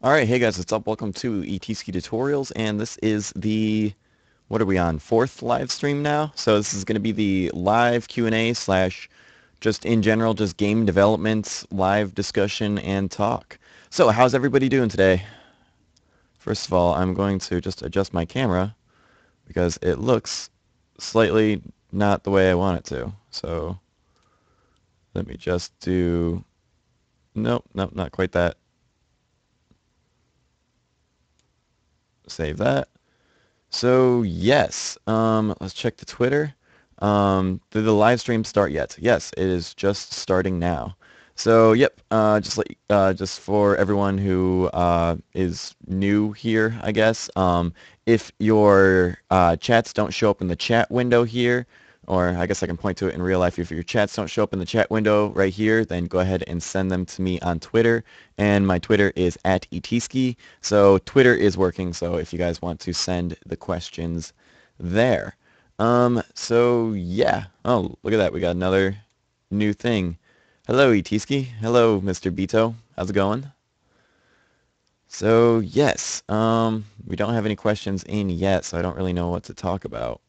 Alright, hey guys, what's up? Welcome to ETSki Tutorials, and this is the, what are we on, fourth live stream now? So this is going to be the live Q&A slash just in general, just game development, live discussion, and talk. So how's everybody doing today? First of all, I'm going to just adjust my camera because it looks slightly not the way I want it to. So let me just do, nope, not quite that. Save that. So yes, let's check the Twitter. Did the live stream start yet? Yes, it is just starting now. So yep, just for everyone who is new here, I guess. If your chats don't show up in the chat window here, or I guess I can point to it in real life. If your chats don't show up in the chat window right here, then go ahead and send them to me on Twitter. And my Twitter is @etski. So Twitter is working, so if you guys want to send the questions there. So yeah. Oh, look at that. We got another new thing. Hello, Etski. Hello, Mr. Bito. How's it going? So yes, we don't have any questions in yet, so I don't really know what to talk about.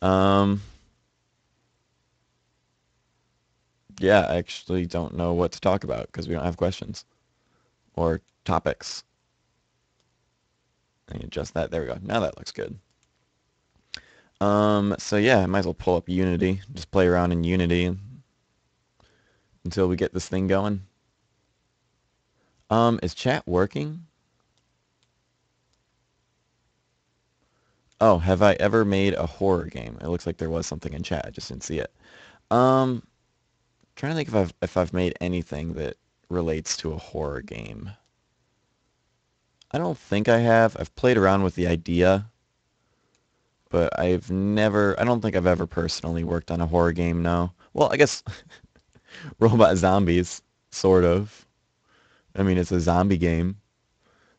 Um, yeah, I actually don't know what to talk about because we don't have questions or topics. Let me adjust that. There we go. Now that looks good. So yeah, I might as well pull up Unity. Just play around in Unity until we get this thing going. Is chat working? Oh, have I ever made a horror game? It looks like there was something in chat. I just didn't see it. Um, trying to think if I've made anything that relates to a horror game. I don't think I have. I've played around with the idea, but I don't think I've ever personally worked on a horror game, no. Well, I guess Robot Zombies, sort of. I mean, it's a zombie game,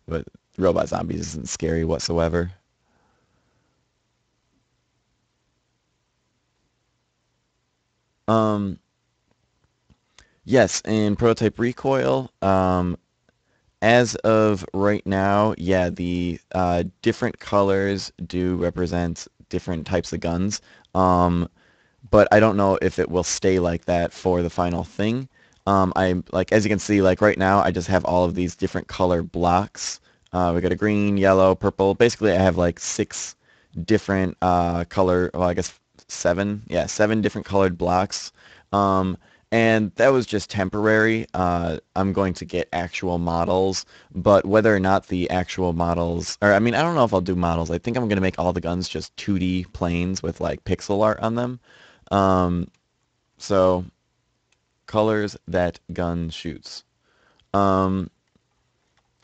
but Robot Zombies isn't scary whatsoever. Um, yes, in Prototype Recoil, as of right now, yeah, the different colors do represent different types of guns. But I don't know if it will stay like that for the final thing. Like as you can see, like right now, I just have all of these different color blocks. We got a green, yellow, purple. Basically, I have like 6 different color. Well, I guess 7. Yeah, 7 different colored blocks. Um, and that was just temporary. I'm going to get actual models, but whether or not the actual models, or I mean, I don't know if I'll do models. I think I'm going to make all the guns just 2D planes with like pixel art on them. Um, so colors that gun shoots. Um,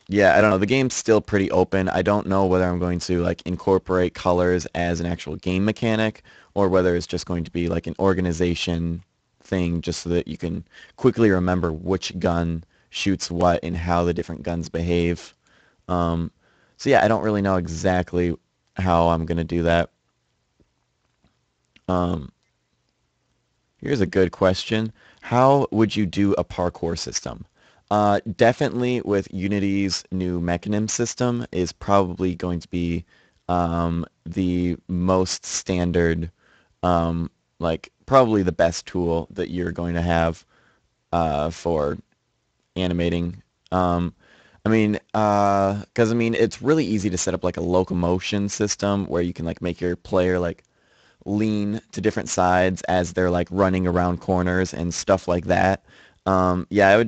yeah, I don't know. The game's still pretty open. I don't know whether I'm going to like incorporate colors as an actual game mechanic or whether it's just going to be like an organization thing just so that you can quickly remember which gun shoots what and how the different guns behave. Um, so yeah, I don't really know exactly how I'm going to do that. Um, Here's a good question. How would you do a parkour system? Definitely with Unity's new mechanism system is probably going to be the most standard, like probably the best tool that you're going to have for animating. Because I mean, it's really easy to set up like a locomotion system where you can like make your player like lean to different sides as they're like running around corners and stuff like that. Yeah,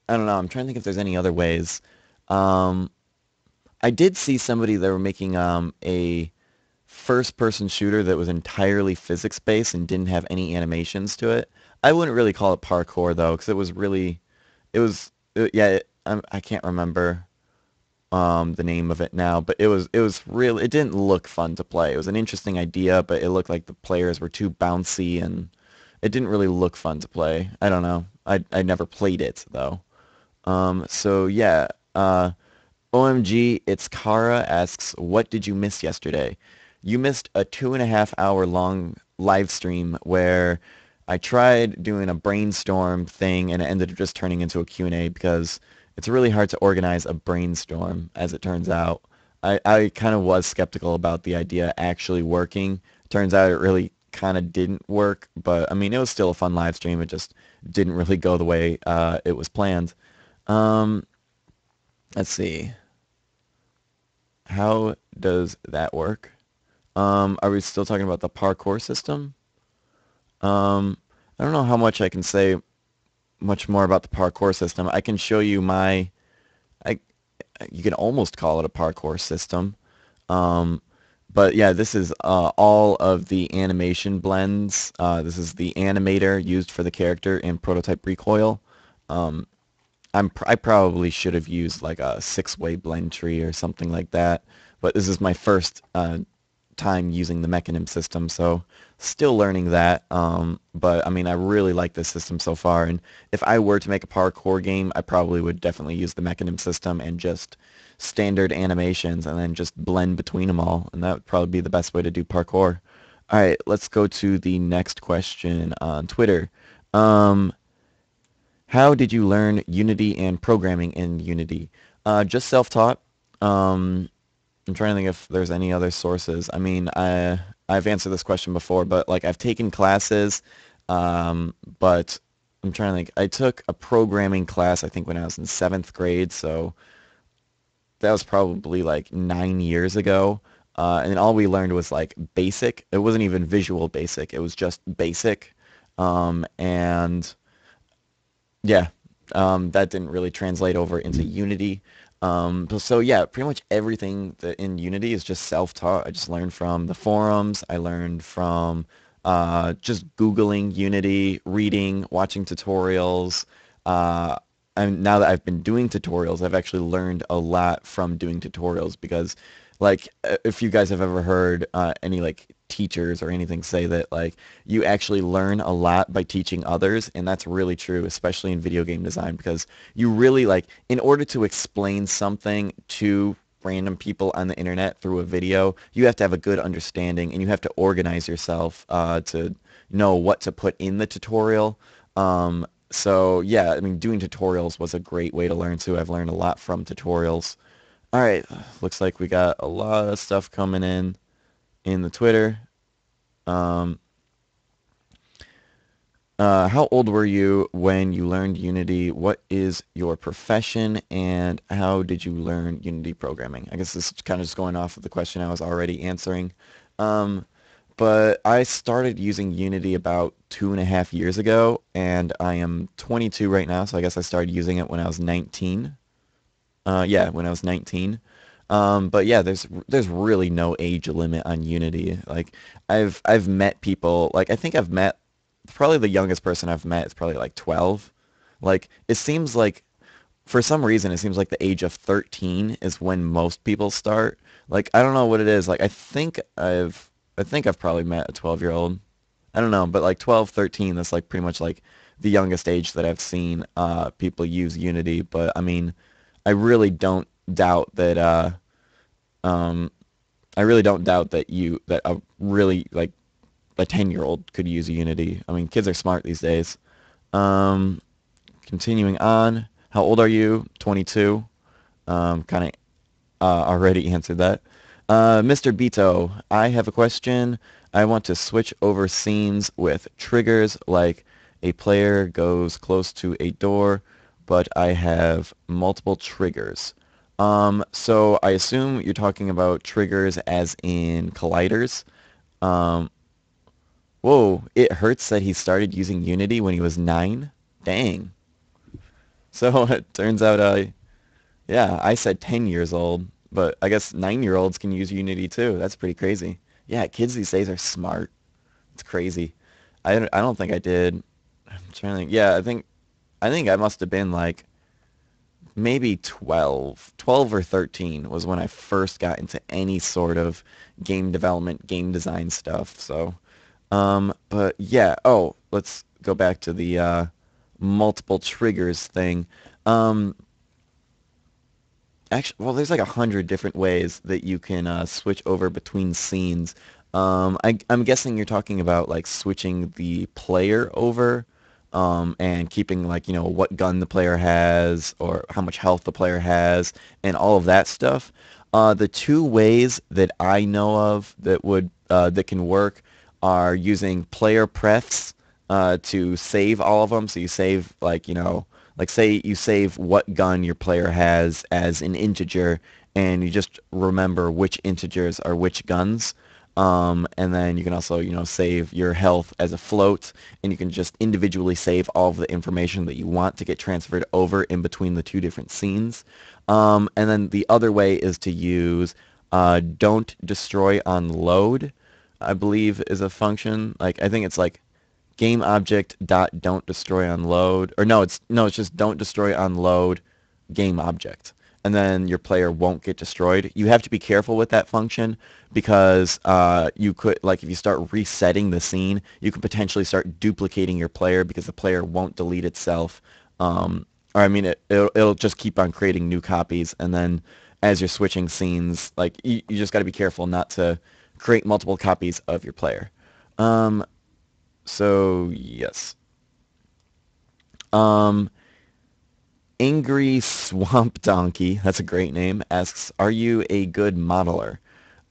I don't know. I'm trying to think if there's any other ways. Um, I did see somebody that were making a first-person shooter that was entirely physics-based and didn't have any animations to it. I wouldn't really call it parkour though, because it was, yeah, I can't remember the name of it now, but it didn't look fun to play. It was an interesting idea, but it looked like the players were too bouncy and it didn't really look fun to play. I don't know. I never played it though. So yeah, OMG, it's Kara asks, what did you miss yesterday? you missed a 2.5 hour long live stream where I tried doing a brainstorm thing and it ended up just turning into a Q&A because it's really hard to organize a brainstorm, as it turns out. I kind of was skeptical about the idea actually working. Turns out it really kind of didn't work, but I mean, it was still a fun live stream. It just didn't really go the way it was planned. Um, let's see. How does that work? Are we still talking about the parkour system? Um, I don't know how much I can say much more about the parkour system. I can show you I, you can almost call it a parkour system. Um, but yeah, this is all of the animation blends. This is the animator used for the character in prototype recoil. Um, I probably should have used like a six-way blend tree or something like that, but this is my first time using the mechanism system, so still learning that. But I mean, I really like this system so far, and if I were to make a parkour game, I probably would definitely use the mechanism system and just standard animations and then just blend between them all, and that would probably be the best way to do parkour. All right, let's go to the next question on Twitter. Um, how did you learn Unity and programming in Unity? Just self-taught. Um, I'm trying to think if there's any other sources. I mean, I've answered this question before, but like I've taken classes, but I'm trying to think. I took a programming class, I think, when I was in seventh grade, so that was probably like 9 years ago. And all we learned was like basic. It wasn't even visual basic. It was just basic. And yeah, that didn't really translate over into Unity. So yeah, pretty much everything that in Unity is just self-taught. I just learned from the forums. I learned from just Googling Unity, reading, watching tutorials. Uh, and now that I've been doing tutorials, I've actually learned a lot from doing tutorials because like if you guys have ever heard any like teachers or anything say that like you actually learn a lot by teaching others, and that's really true, especially in video game design, because you really like in order to explain something to random people on the internet through a video, you have to have a good understanding and you have to organize yourself to know what to put in the tutorial. So yeah, I mean, doing tutorials was a great way to learn too. I've learned a lot from tutorials. All right, looks like we got a lot of stuff coming in the Twitter. Um, how old were you when you learned Unity? What is your profession, and how did you learn Unity programming? I guess this is kind of just going off of the question I was already answering. Um, but I started using Unity about 2.5 years ago, and I am 22 right now, so I guess I started using it when I was 19. Yeah, when I was 19. But yeah, there's really no age limit on Unity. Like I've met people, like I think I've met probably the youngest person I've met is probably like 12. Like it seems like for some reason it seems like the age of 13 is when most people start. Like I don't know what it is. Like I think I've probably met a 12-year-old. I don't know, but like 12, 13, that's like pretty much like the youngest age that I've seen people use Unity. But I mean, I really don't doubt that um I really don't doubt that a really like a 10-year-old could use Unity. I mean, kids are smart these days. Um, Continuing on, how old are you? 22. Kind of already answered that. Mr. Beto, I have a question. I want to switch over scenes with triggers like a player goes close to a door, but I have multiple triggers. So I assume you're talking about triggers as in colliders. Um, Whoa, it hurts that he started using Unity when he was 9? Dang. So it turns out, yeah, I said 10 years old, but I guess 9-year-olds can use Unity too. That's pretty crazy. Yeah, kids these days are smart. It's crazy. I don't think I did. I'm trying to think. Yeah, I think I must have been like maybe 12. 12 or 13 was when I first got into any sort of game development, game design stuff. So, but yeah. Oh, let's go back to the multiple triggers thing. Um, Actually, well, there's like 100 different ways that you can switch over between scenes. I'm guessing you're talking about like switching the player over, and keeping like, what gun the player has or how much health the player has and all of that stuff. The two ways that I know of that can work are using player prefs to save all of them. So you save like, like say you save what gun your player has as an integer, and you just remember which integers are which guns. And then you can also, save your health as a float, and you can just individually save all of the information that you want to get transferred over in between the two different scenes. And then the other way is to use don't destroy on load, I believe is a function. Like I think it's like game object dot don't destroy on load, or no, it's just don't destroy on load game object, and then your player won't get destroyed. You have to be careful with that function because you could, like, if you start resetting the scene, you could potentially start duplicating your player because the player won't delete itself. Or I mean, it'll just keep on creating new copies, and then as you're switching scenes, like you just got to be careful not to create multiple copies of your player. Um, so yes. Um, Angry Swamp Donkey, that's a great name, asks, "Are you a good modeler?"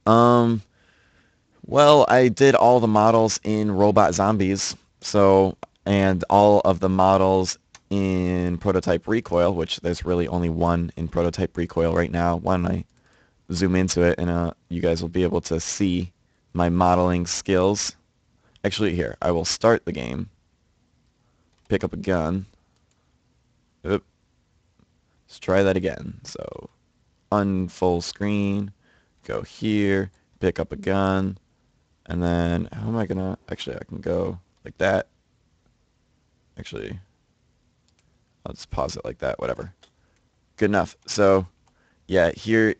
Um, well, I did all the models in Robot Zombies, so and all of the models in Prototype Recoil, which there's really only one in Prototype Recoil right now. Why don't I zoom into it and you guys will be able to see my modeling skills. Actually, here, I will start the game, pick up a gun. Oop, let's try that again. So unfull screen, go here, pick up a gun, and then how am I gonna, actually I can go like that. Actually, I'll just pause it like that, whatever. Good enough. So yeah, here,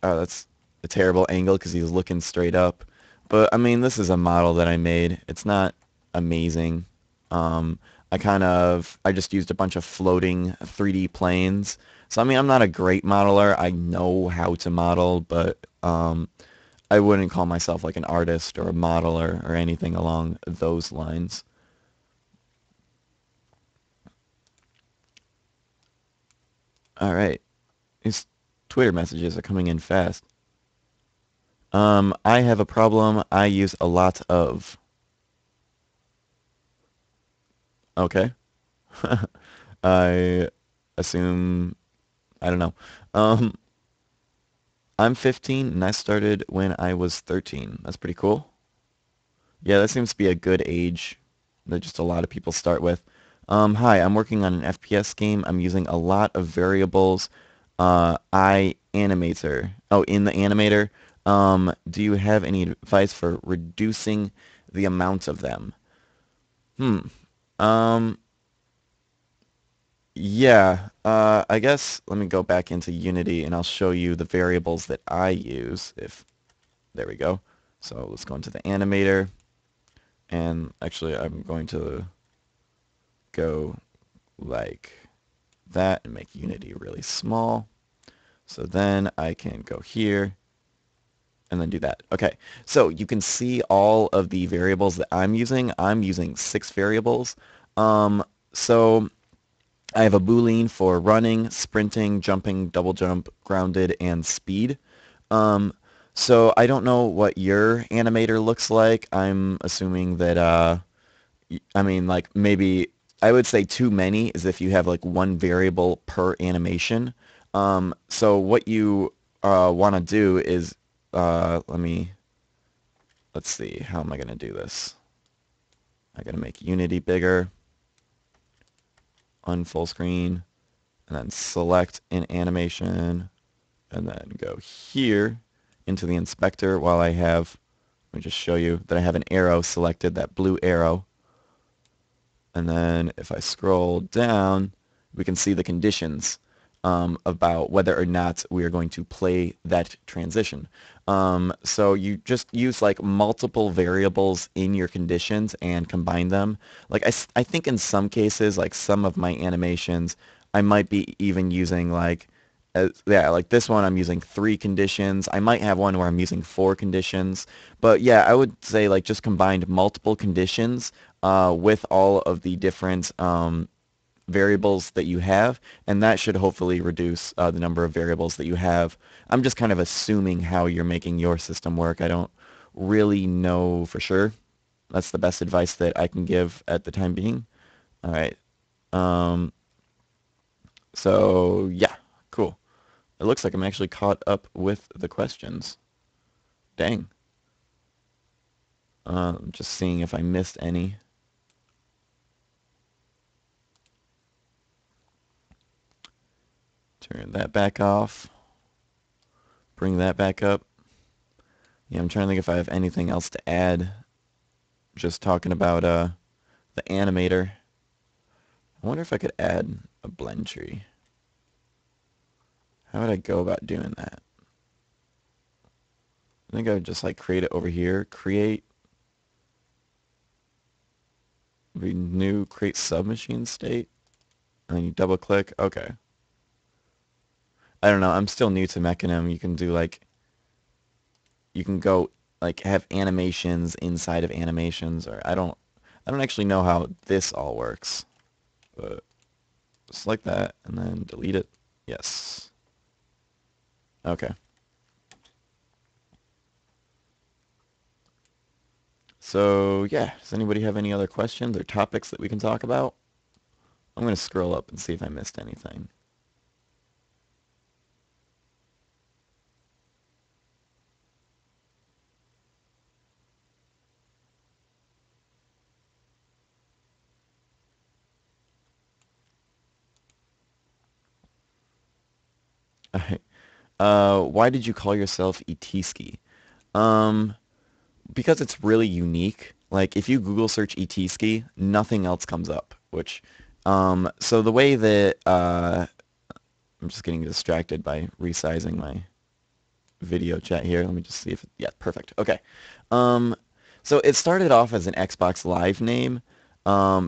that's a terrible angle because he's looking straight up. But I mean, this is a model that I made. It's not amazing. Um, I just used a bunch of floating 3D planes. So I mean, I'm not a great modeler. I know how to model, but I wouldn't call myself like an artist or a modeler or anything along those lines. All right. These Twitter messages are coming in fast. I have a problem I use a lot of. Okay. I assume, I don't know. Um, I'm 15 and I started when I was 13. That's pretty cool. Yeah, that seems to be a good age that just a lot of people start with. Hi, I'm working on an FPS game. I'm using a lot of variables. Animator. Oh, in the animator. Do you have any advice for reducing the amount of them? Hmm. Um, yeah. I guess let me go back into Unity and I'll show you the variables that I use. If there we go. So let's go into the animator, and actually I'm going to go like that and make Unity really small. So then I can go here and then do that. Okay, so you can see all of the variables that I'm using. I'm using 6 variables. So I have a Boolean for running, sprinting, jumping, double jump, grounded, and speed. Um, so I don't know what your animator looks like. I'm assuming that I mean, like maybe I would say too many is if you have like one variable per animation. So what you want to do is, let's see, how am I going to do this? I'm going to make Unity bigger, unfull screen, and then select an animation, and then go here into the inspector while I have, let me just show you that I have an arrow selected, that blue arrow. And then if I scroll down, we can see the conditions about whether or not we are going to play that transition. So you just use like multiple variables in your conditions and combine them. Like I think in some cases, like some of my animations, I might be even using like yeah, like this one I'm using 3 conditions. I might have one where I'm using 4 conditions. But yeah, I would say like just combined multiple conditions with all of the different variables that you have, and that should hopefully reduce the number of variables that you have. I'm just kind of assuming how you're making your system work. I don't really know for sure. That's the best advice that I can give at the time being. All right. Um, so yeah, cool. It looks like I'm actually caught up with the questions. Dang. Just seeing if I missed any. Turn that back off. Bring that back up. Yeah, I'm trying to think if I have anything else to add. Just talking about the animator. I wonder if I could add a blend tree. How would I go about doing that? I think I would just like create it over here. Create new create submachine state. And then you double click. Okay. I don't know. I'm still new to Mechanim. You can do like you can go like have animations inside of animations, or I don't actually know how this all works. But just like that and then delete it. Yes. Okay. So yeah, does anybody have any other questions or topics that we can talk about? I'm going to scroll up and see if I missed anything. All right. Why did you call yourself Itiski? Um, because it's really unique. Like if you Google search Itiski, nothing else comes up. So the way that I'm just getting distracted by resizing my video chat here. Let me just see if yeah, perfect. Okay. Um, so it started off as an Xbox Live name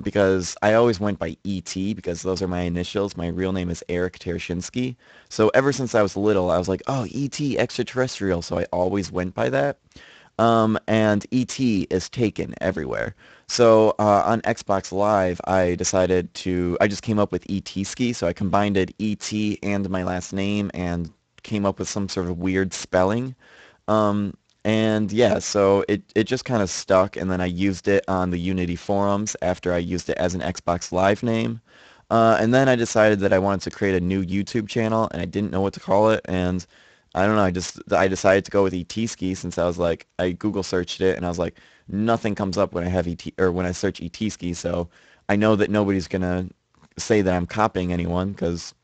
because I always went by ET because those are my initials. My real name is Eric Tereshinsky. So ever since I was little, I was like, oh, ET extraterrestrial. So I always went by that. And ET is taken everywhere. So on Xbox Live, I just came up with ET Ski. So I combined it ET and my last name and came up with some sort of weird spelling. Um, and yeah, so it just kind of stuck, and then I used it on the Unity forums after I used it as an Xbox Live name. And then I decided that I wanted to create a new YouTube channel, and I didn't know what to call it, and I don't know, I decided to go with ETski since I was like I Google searched it, and I was like nothing comes up when I have ET or when I search ETski, so I know that nobody's gonna say that I'm copying anyone because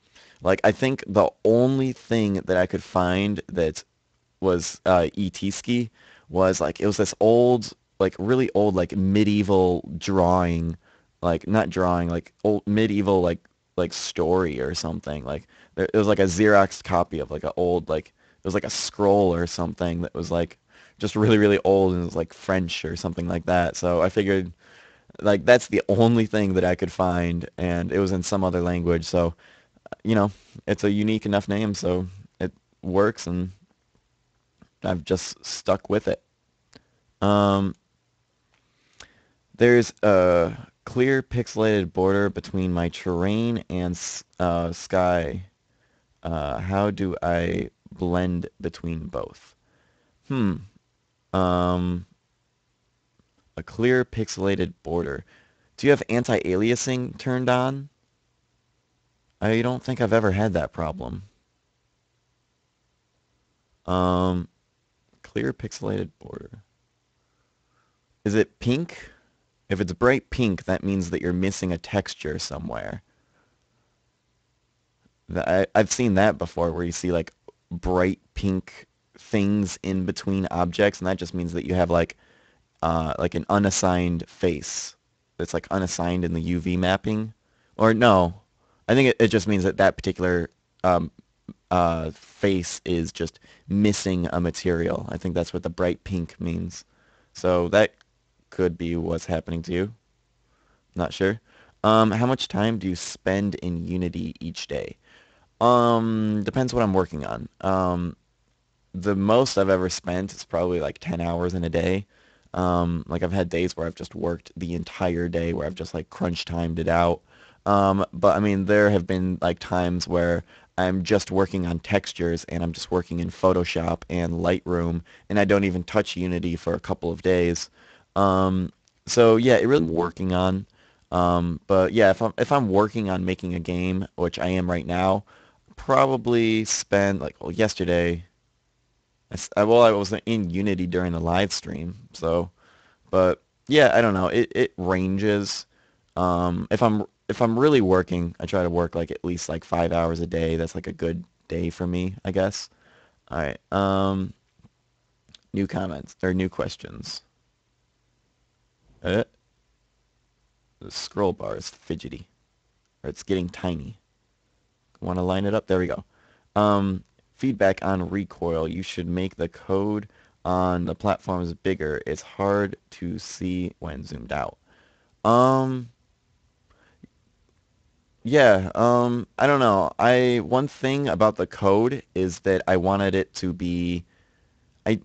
like I think the only thing that I could find that was E.T. Ski was like it was this old like really old like medieval drawing like not drawing like old medieval like story or something like it was like a Xerox copy of like a old like it was like a scroll or something that was like just really old and it was like French or something like that. So I figured like that's the only thing that I could find and it was in some other language. So you know, it's a unique enough name so it works and I've just stuck with it. Um, there's a clear pixelated border between my terrain and sky. How do I blend between both? Hmm. Um, a clear pixelated border. Do you have anti-aliasing turned on? I don't think I've ever had that problem. Um, clear pixelated border. Is it pink? If it's bright pink, that means that you're missing a texture somewhere. I've seen that before where you see like bright pink things in between objects, and that just means that you have like an unassigned face that's like unassigned in the UV mapping. Or no, I think it just means that that particular um, face is just missing a material. I think that's what the bright pink means. So that could be what's happening to you. Not sure. How much time do you spend in Unity each day? Depends what I'm working on. The most I've ever spent is probably like 10 hours in a day. Like I've had days where I've just worked the entire day where I've just like crunch timed it out. But I mean, there have been like times where I'm just working on textures and I'm just working in Photoshop and Lightroom and I don't even touch Unity for a couple of days. Um, so yeah, it really working on. But yeah, if I'm working on making a game, which I am right now, probably spend like well yesterday. Well, I was in Unity during the live stream, so but yeah, I don't know. It ranges. If I'm really working, I try to work like at least like 5 hours a day. That's like a good day for me, I guess. All right. New comments or new questions. Uh, the scroll bar is fidgety, or it's getting tiny. Want to line it up? There we go. Um, feedback on recoil. You should make the code on the platforms bigger. It's hard to see when zoomed out. Um, yeah, I don't know. One thing about the code is that I wanted it to be I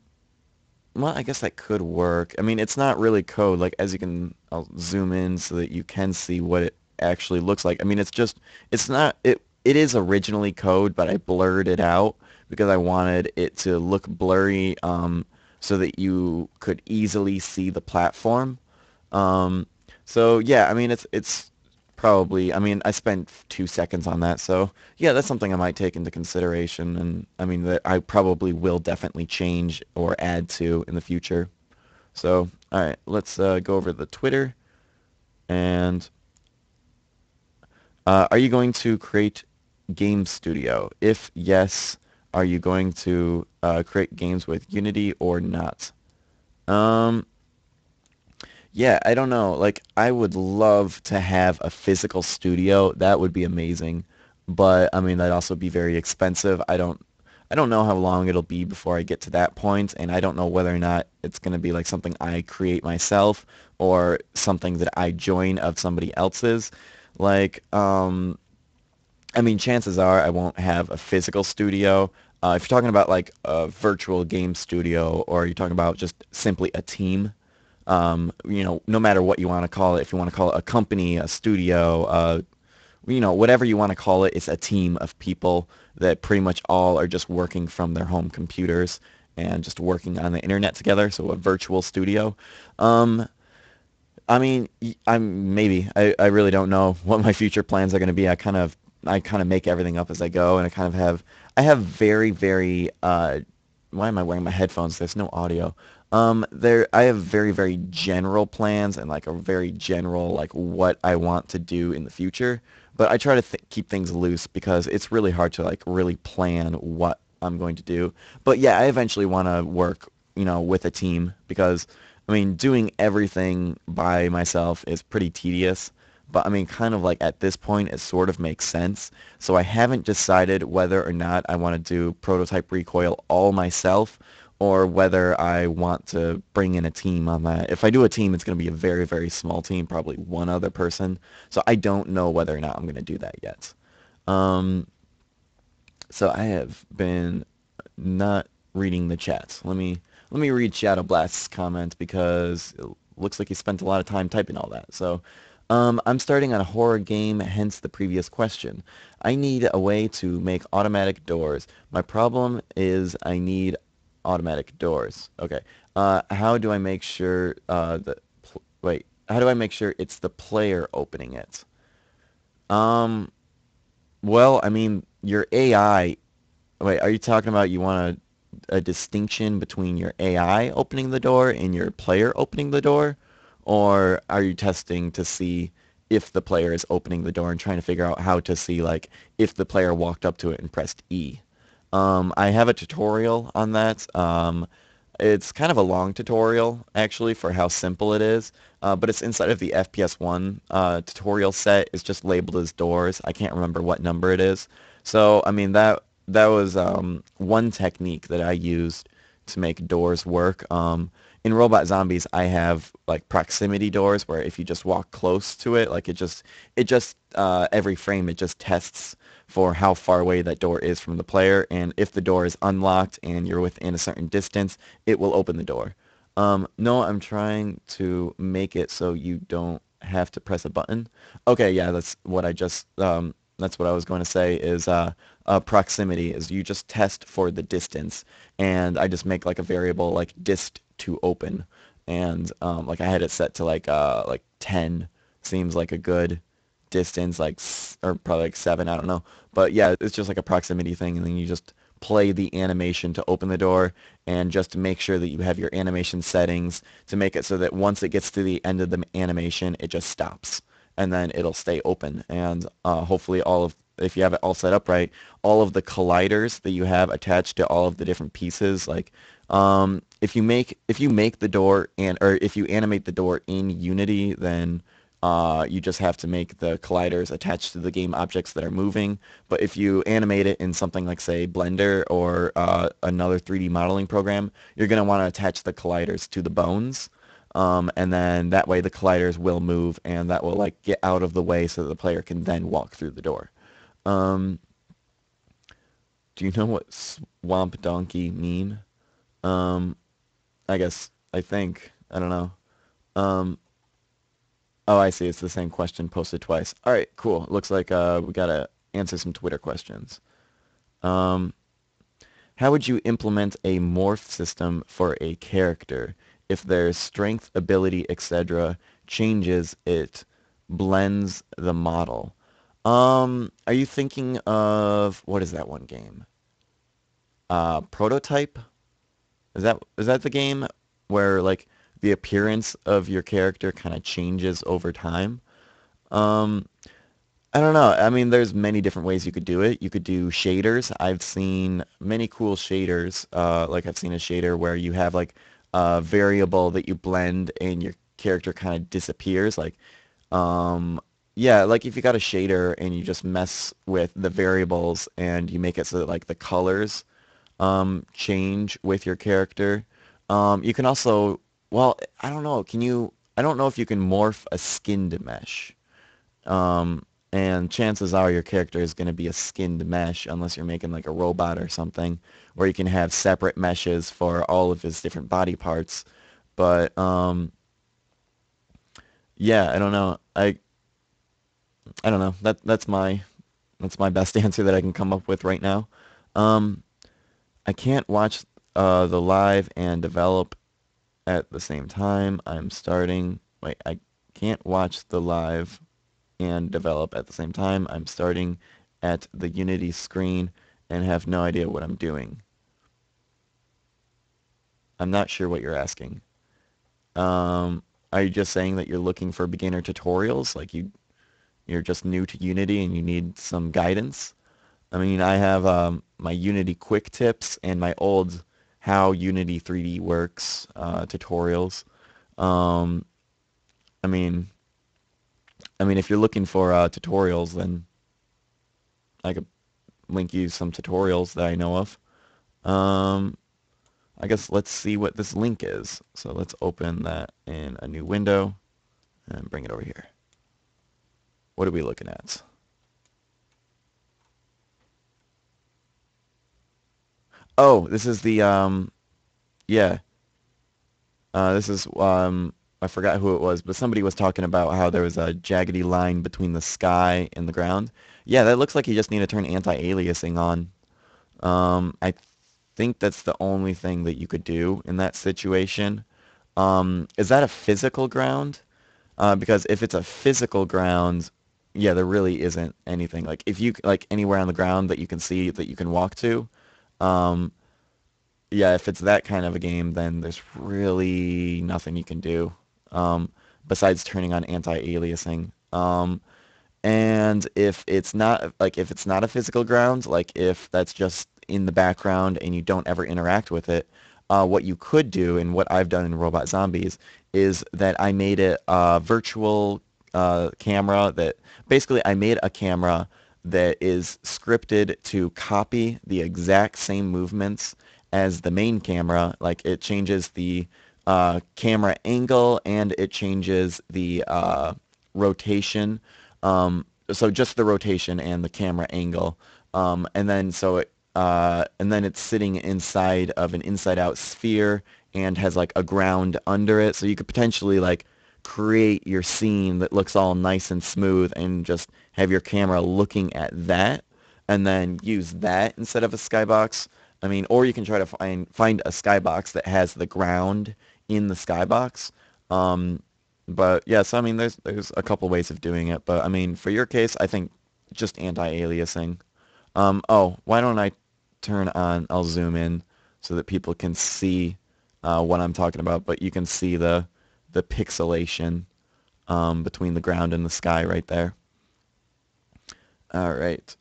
well, I guess that could work. I mean, it's not really code. Like as you can, I'll zoom in so that you can see what it actually looks like. I mean, it's not it is originally code, but I blurred it out because I wanted it to look blurry, so that you could easily see the platform. Um, so yeah, I mean it's probably I mean I spent 2 seconds on that, so yeah, that's something I might take into consideration, and I mean that I probably will definitely change or add to in the future. So all right, let's go over the Twitter and are you going to create game studio? If yes, are you going to create games with Unity or not? Um, Yeah, I don't know. Like, I would love to have a physical studio. That would be amazing. But I mean, that'd also be very expensive. I don't know how long it'll be before I get to that point, and I don't know whether or not it's going to be like something I create myself or something that I join of somebody else's. Like, I mean, chances are I won't have a physical studio. If you're talking about like a virtual game studio or you're talking about just simply a team, no matter what you want to call it, if you want to call it a company, a studio, whatever you want to call it, it's a team of people that pretty much all are just working from their home computers and just working on the internet together, so a virtual studio. Um, I mean, I'm maybe I really don't know what my future plans are going to be. I kind of make everything up as I go, and I have very very why am I wearing my headphones? There's no audio. I have very very general plans and like a very general like what I want to do in the future, but I try to keep things loose because it's really hard to like really plan what I'm going to do. But yeah, I eventually want to work, with a team because I mean, doing everything by myself is pretty tedious, but I mean, kind of like at this point, it sort of makes sense. So I haven't decided whether or not I want to do prototype recoil all myself or whether I want to bring in a team on that. If I do a team, it's going to be a very, very small team, probably one other person. So I don't know whether or not I'm going to do that yet. Um, so I have been not reading the chat. Let me read Shadow Blast's comment because it looks like he spent a lot of time typing all that. So, I'm starting on a horror game, hence the previous question. I need a way to make automatic doors. My problem is I need automatic doors. Okay. How do I make sure wait, how do I make sure it's the player opening it? Um, well, I mean, your AI. Wait, are you talking about you want a distinction between your AI opening the door and your player opening the door? Or are you testing to see if the player is opening the door and trying to figure out how to see like if the player walked up to it and pressed E? I have a tutorial on that. It's kind of a long tutorial actually for how simple it is, but it's inside of the FPS1 tutorial set. It's just labeled as doors. I can't remember what number it is. So I mean that was one technique that I used to make doors work. In Robot Zombies, I have like proximity doors where if you just walk close to it, like it just every frame it just tests for how far away that door is from the player, and if the door is unlocked and you're within a certain distance, it will open the door. No, I'm trying to make it so you don't have to press a button. Okay, yeah, that's what I was going to say is proximity is you just test for the distance, and I just make like a variable like dist to open, and like I had it set to like 10 seems like a good distance, or probably like 7, I don't know. But yeah, it's just like a proximity thing, and then you just play the animation to open the door, and just to make sure that you have your animation settings to make it so that once it gets to the end of the animation, it just stops, and then it'll stay open. And hopefully if you have it all set up right, all of the colliders that you have attached to all of the different pieces, like if you make the door or if you animate the door in Unity, then you just have to make the colliders attached to the game objects that are moving. But if you animate it in something like, say, Blender or another 3D modeling program, you're going to want to attach the colliders to the bones. And then that way the colliders will move, and that will like get out of the way so that the player can then walk through the door. Um, do you know what swamp donkey mean? Um, I don't know. Um, Oh, I see. It's the same question posted twice. All right, cool. Looks like we gotta answer some Twitter questions. Um, how would you implement a morph system for a character if their strength, ability, etc. changes it blends the model? Are you thinking of what is that one game? Prototype? Is that the game where like the appearance of your character kind of changes over time? Um, I don't know. I mean, there's many different ways you could do it. You could do shaders. I've seen many cool shaders. Like I've seen a shader where you have like a variable that you blend and your character kind of disappears. Um, yeah, like if you got a shader and you just mess with the variables and you make it so that like the colors change with your character. You can also, well, I don't know. I don't know if you can morph a skinned mesh. Um, and chances are your character is going to be a skinned mesh unless you're making like a robot or something where you can have separate meshes for all of his different body parts. But yeah, I don't know. I don't know. That's my best answer that I can come up with right now. Um, I can't watch the live and develop at the same time. I can't watch the live and develop at the same time. I'm starting at the Unity screen and have no idea what I'm doing. I'm not sure what you're asking. Um, are you just saying that you're looking for beginner tutorials? Like you're just new to Unity and you need some guidance? I mean, I have my Unity quick tips and my old how Unity 3D works tutorials. Um, I mean, if you're looking for tutorials, then I could link you some tutorials that I know of. Um, I guess let's see what this link is. So let's open that in a new window and bring it over here. What are we looking at? Oh, this is the yeah. This is I forgot who it was, but somebody was talking about how there was a jaggedy line between the sky and the ground. Yeah, that looks like you just need to turn anti-aliasing on. I think that's the only thing that you could do in that situation. Is that a physical ground? Because if it's a physical ground, yeah, there really isn't anything. Like if you like anywhere on the ground that you can see that you can walk to, um, yeah, if it's that kind of a game, then there's really nothing you can do um, besides turning on anti-aliasing. And if it's not a physical ground, like if that's just in the background and you don't ever interact with it, what you could do and what I've done in Robot Zombies is that I made it a virtual camera that basically I made a camera that is scripted to copy the exact same movements as the main camera. Like it changes the camera angle and it changes the rotation. So just the rotation and the camera angle. And then it's sitting inside of an inside-out sphere and has like a ground under it. So you could potentially like create your scene that looks all nice and smooth and just have your camera looking at that and then use that instead of a skybox. I mean, or you can try to find a skybox that has the ground in the skybox. Um, but yes, I mean, there's a couple ways of doing it. But I mean, for your case, I think just anti-aliasing. Oh, why don't I turn on? I'll zoom in so that people can see what I'm talking about. But you can see the pixelation between the ground and the sky right there. All right.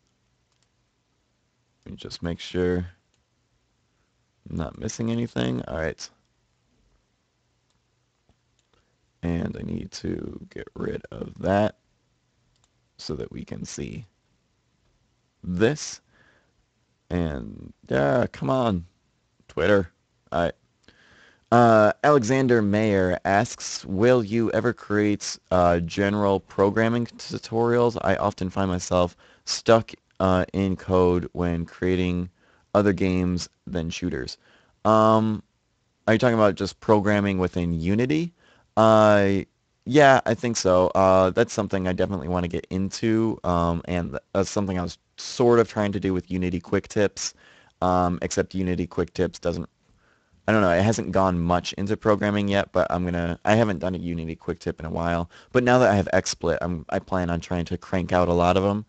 Let me just make sure I'm not missing anything. All right. And I need to get rid of that so that we can see this. And yeah, come on, Twitter. All right. Alexander Mayer asks, will you ever create general programming tutorials? I often find myself stuck in code when creating other games than shooters. Um, are you talking about just programming within Unity? Uh, yeah, I think so. That's something I definitely want to get into, and that's something I was sort of trying to do with Unity Quick Tips, except Unity Quick Tips doesn't I don't know. It hasn't gone much into programming yet, but I haven't done a Unity quick tip in a while. But now that I have XSplit, I plan on trying to crank out a lot of them.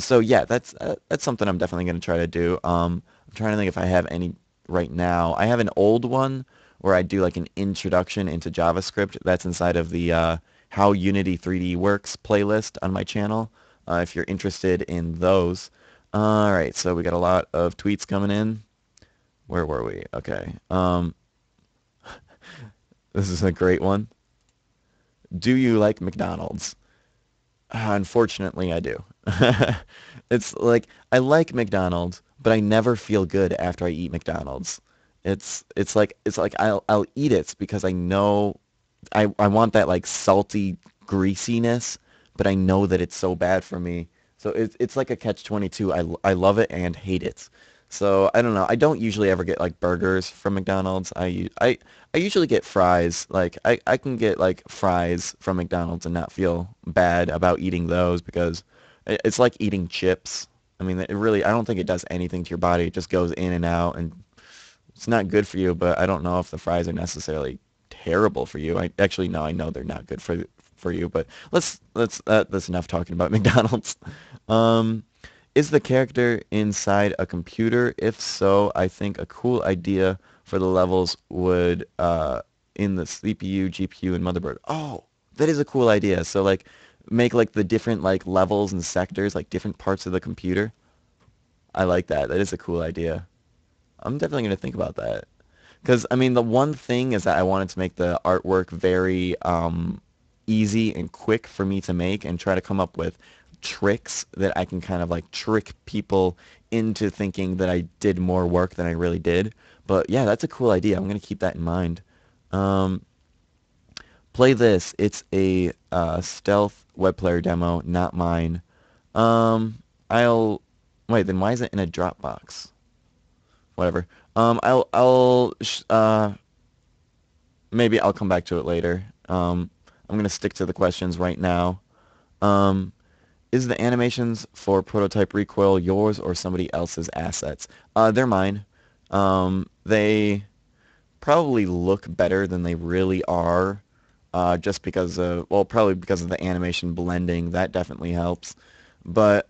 So yeah, that's something I'm definitely going to try to do. I'm trying to think if I have any right now. I have an old one where I do like an introduction into JavaScript. That's inside of the How Unity 3D Works playlist on my channel. If you're interested in those. All right, so we got a lot of tweets coming in. Where were we? Okay. This is a great one. Do you like McDonald's? Unfortunately, I do. It's like I like McDonald's, but I never feel good after I eat McDonald's. It's like I'll eat it because I know I want that like salty greasiness, but I know that it's so bad for me. So it's like a catch-22. I love it and hate it. So I don't know. I don't usually ever get like burgers from McDonald's. I usually get fries. Like I can get like fries from McDonald's and not feel bad about eating those because it's like eating chips. I mean, it really I don't think it does anything to your body. It just goes in and out and it's not good for you, but I don't know if the fries are necessarily terrible for you. I actually no, I know they're not good for you, but that's enough talking about McDonald's. Um, is the character inside a computer? If so, I think a cool idea for the levels would in the CPU, GPU, and motherboard. Oh, that is a cool idea. So like make like the different like levels and sectors, like different parts of the computer. I like that. That is a cool idea. I'm definitely going to think about that. Because, I mean, the one thing is that I wanted to make the artwork very easy and quick for me to make and try to come up with tricks that I can kind of like trick people into thinking that I did more work than I really did. But yeah, that's a cool idea. I'm going to keep that in mind. Um, play this. It's a stealth web player demo, not mine. I'll... Wait, then why is it in a Dropbox? Whatever. Maybe I'll come back to it later. I'm gonna stick to the questions right now. Um, is the animations for Prototype Recoil yours or somebody else's assets? They're mine. They probably look better than they really are, just because of, well, probably because of the animation blending. That definitely helps. But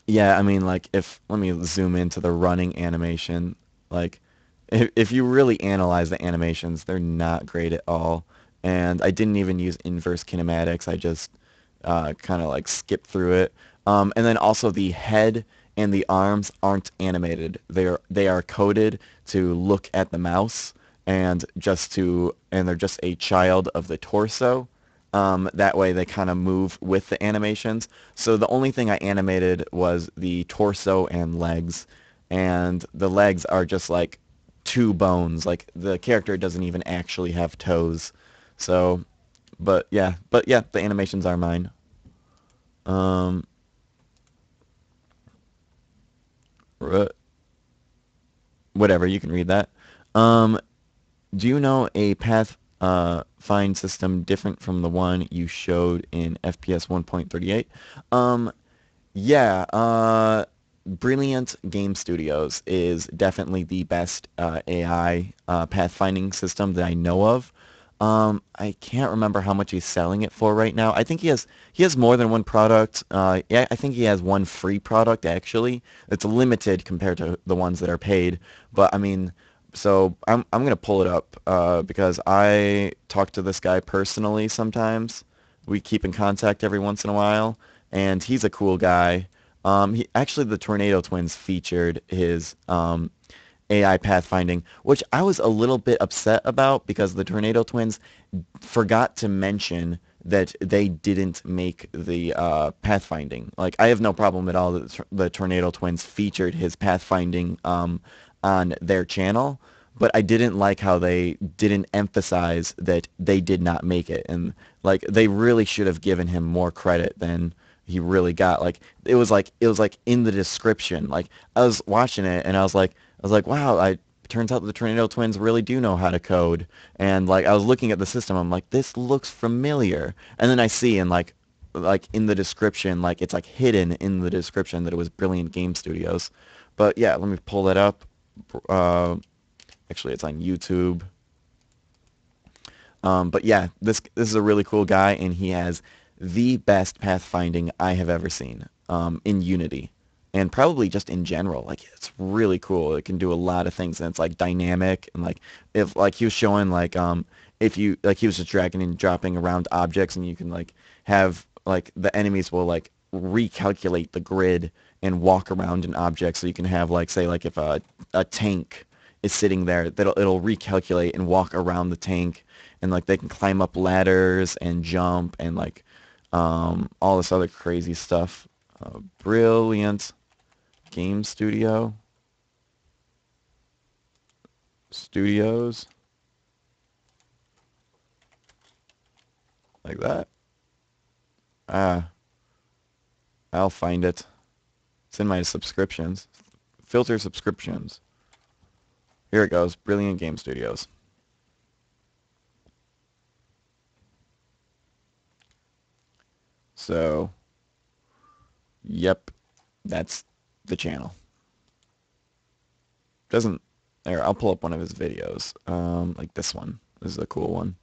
yeah, I mean, like, let me zoom into the running animation. Like, if you really analyze the animations, they're not great at all. And I didn't even use inverse kinematics. I just kind of like skipped through it. And then also the head and the arms aren't animated. They are coded to look at the mouse and they're just a child of the torso. That way they kind of move with the animations. So the only thing I animated was the torso and legs. and the legs are just like two bones. Like the character doesn't even actually have toes. So, but yeah, the animations are mine. Um, whatever, you can read that. Um, do you know a path find system different from the one you showed in FPS 1.38? Um, Yeah, Brilliant Game Studios is definitely the best AI pathfinding system that I know of. I can't remember how much he's selling it for right now. I think he has more than one product. Yeah, I think he has one free product actually. It's limited compared to the ones that are paid. But I mean, so I'm gonna pull it up because I talk to this guy personally sometimes. We keep in contact every once in a while, and he's a cool guy. Actually, the Tornado Twins featured his AI pathfinding, which I was a little bit upset about because the Tornado Twins forgot to mention that they didn't make the pathfinding. Like, I have no problem at all that the Tornado Twins featured his pathfinding on their channel, but I didn't like how they didn't emphasize that they did not make it, and like they really should have given him more credit than he really got. Like it was like in the description. Like I was watching it and I was like, wow, I turns out the Tornado Twins really do know how to code. And like I was looking at the system, I'm like, this looks familiar. And then I see in like in the description, like it's like hidden in the description that it was Brilliant Game Studios. But yeah, let me pull that up. Actually, it's on YouTube. But yeah, this is a really cool guy, and he has the best pathfinding I have ever seen in Unity, and probably just in general. Like it's really cool. It can do a lot of things, and it's like dynamic, and like if like he was showing like if you like he was just dragging and dropping around objects, and you can like have like the enemies will like recalculate the grid and walk around an object, so you can have like say like if a tank is sitting there, that it'll recalculate and walk around the tank, and like they can climb up ladders and jump and like all this other crazy stuff. Brilliant Game Studios, like that. Ah, I'll find it. It's in my subscriptions. Filter subscriptions. Here it goes. Brilliant Game Studios. So, yep, that's the channel. Doesn't there? I'll pull up one of his videos. Like this one. This is a cool one.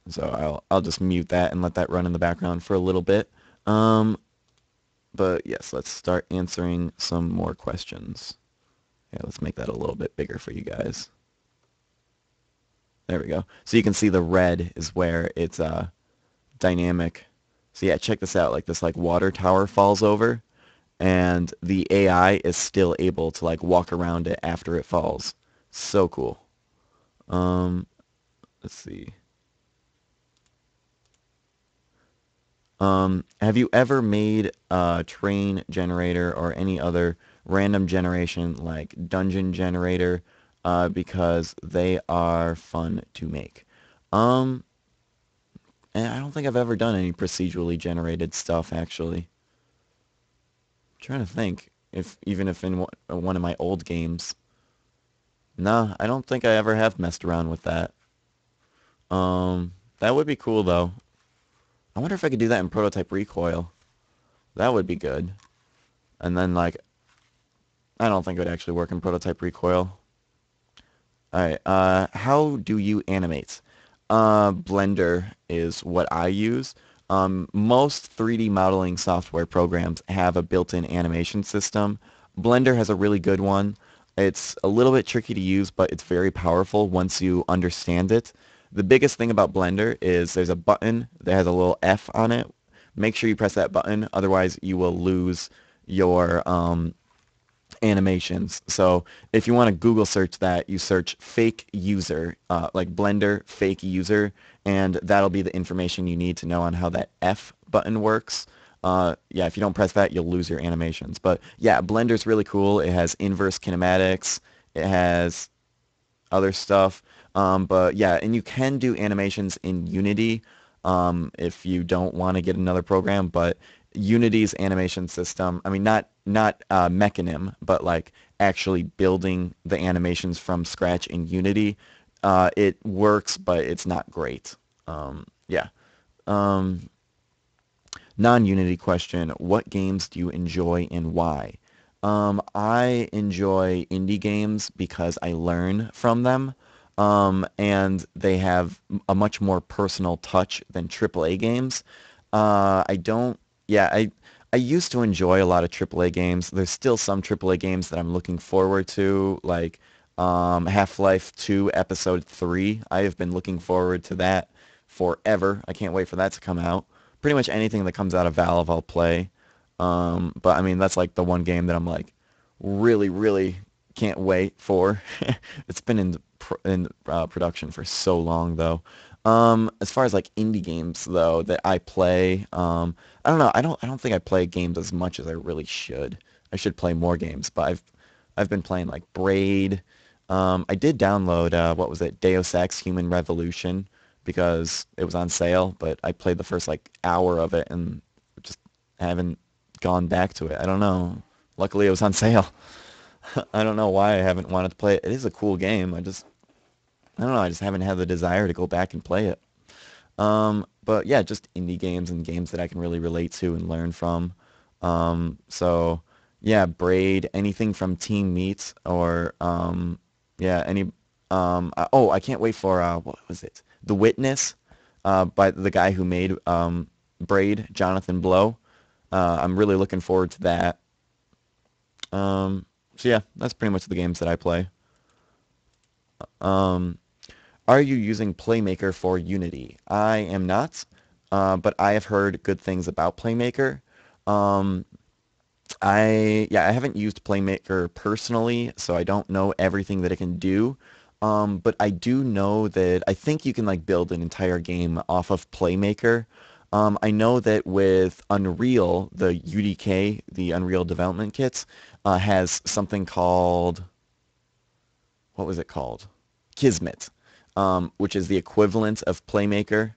So I'll just mute that and let that run in the background for a little bit. But yes, let's start answering some more questions. Yeah, let's make that a little bit bigger for you guys. There we go. So you can see the red is where it's dynamic. So yeah, check this out. Like this like water tower falls over, and the AI is still able to like walk around it after it falls. So cool. Um, let's see. Have you ever made a train generator or any other random generation like dungeon generator because they are fun to make? Um, and I don't think I've ever done any procedurally generated stuff actually. I'm trying to think if even if in one of my old games. No, I don't think I ever have messed around with that. That would be cool though. I wonder if I could do that in Prototype Recoil. That would be good. And then like I don't think it would actually work in Prototype Recoil. Alright, how do you animate? Blender is what I use. Most 3D modeling software programs have a built-in animation system. Blender has a really good one. It's a little bit tricky to use, but it's very powerful once you understand it. The biggest thing about Blender is there's a button that has a little F on it. Make sure you press that button, otherwise you will lose your animations. So if you want to Google search that, you search fake user, like Blender fake user, and that'll be the information you need to know on how that F button works. Yeah, if you don't press that, you'll lose your animations. But yeah, Blender's really cool. It has inverse kinematics. It has other stuff. But yeah, and you can do animations in Unity if you don't want to get another program. But Unity's animation system, I mean, not Mechanim, but like actually building the animations from scratch in Unity, it works, but it's not great. Yeah. Um, Non-Unity question, what games do you enjoy and why? I enjoy indie games because I learn from them, and they have a much more personal touch than AAA games. I don't, yeah, I used to enjoy a lot of AAA games. There's still some AAA games that I'm looking forward to, like Half-Life 2 Episode 3. I have been looking forward to that forever. I can't wait for that to come out. Pretty much anything that comes out of Valve, I'll play. But I mean, that's like the one game that I'm like really, really can't wait for. It's been in production for so long, though. As far as like indie games though that I play, I don't know. I don't think I play games as much as I really should. I should play more games, but I've been playing like Braid. I did download what was it, Deus Ex: Human Revolution because it was on sale, but I played the first like hour of it and just haven't gone back to it. I don't know. Luckily, it was on sale. I don't know why I haven't wanted to play it. It is a cool game. I don't know. I just haven't had the desire to go back and play it. But yeah, just indie games and games that I can really relate to and learn from. So yeah, Braid, anything from Team Meat or yeah, oh, I can't wait for what was it? The Witness, by the guy who made Braid, Jonathan Blow. I'm really looking forward to that. So yeah, that's pretty much the games that I play. Um, Are you using Playmaker for Unity? I am not, but I have heard good things about Playmaker. Um, I haven't used Playmaker personally, so I don't know everything that it can do. But I do know that I think you can like build an entire game off of Playmaker. I know that with Unreal, the UDK, the Unreal Development Kits, has something called what was it called? Kismet, which is the equivalent of Playmaker,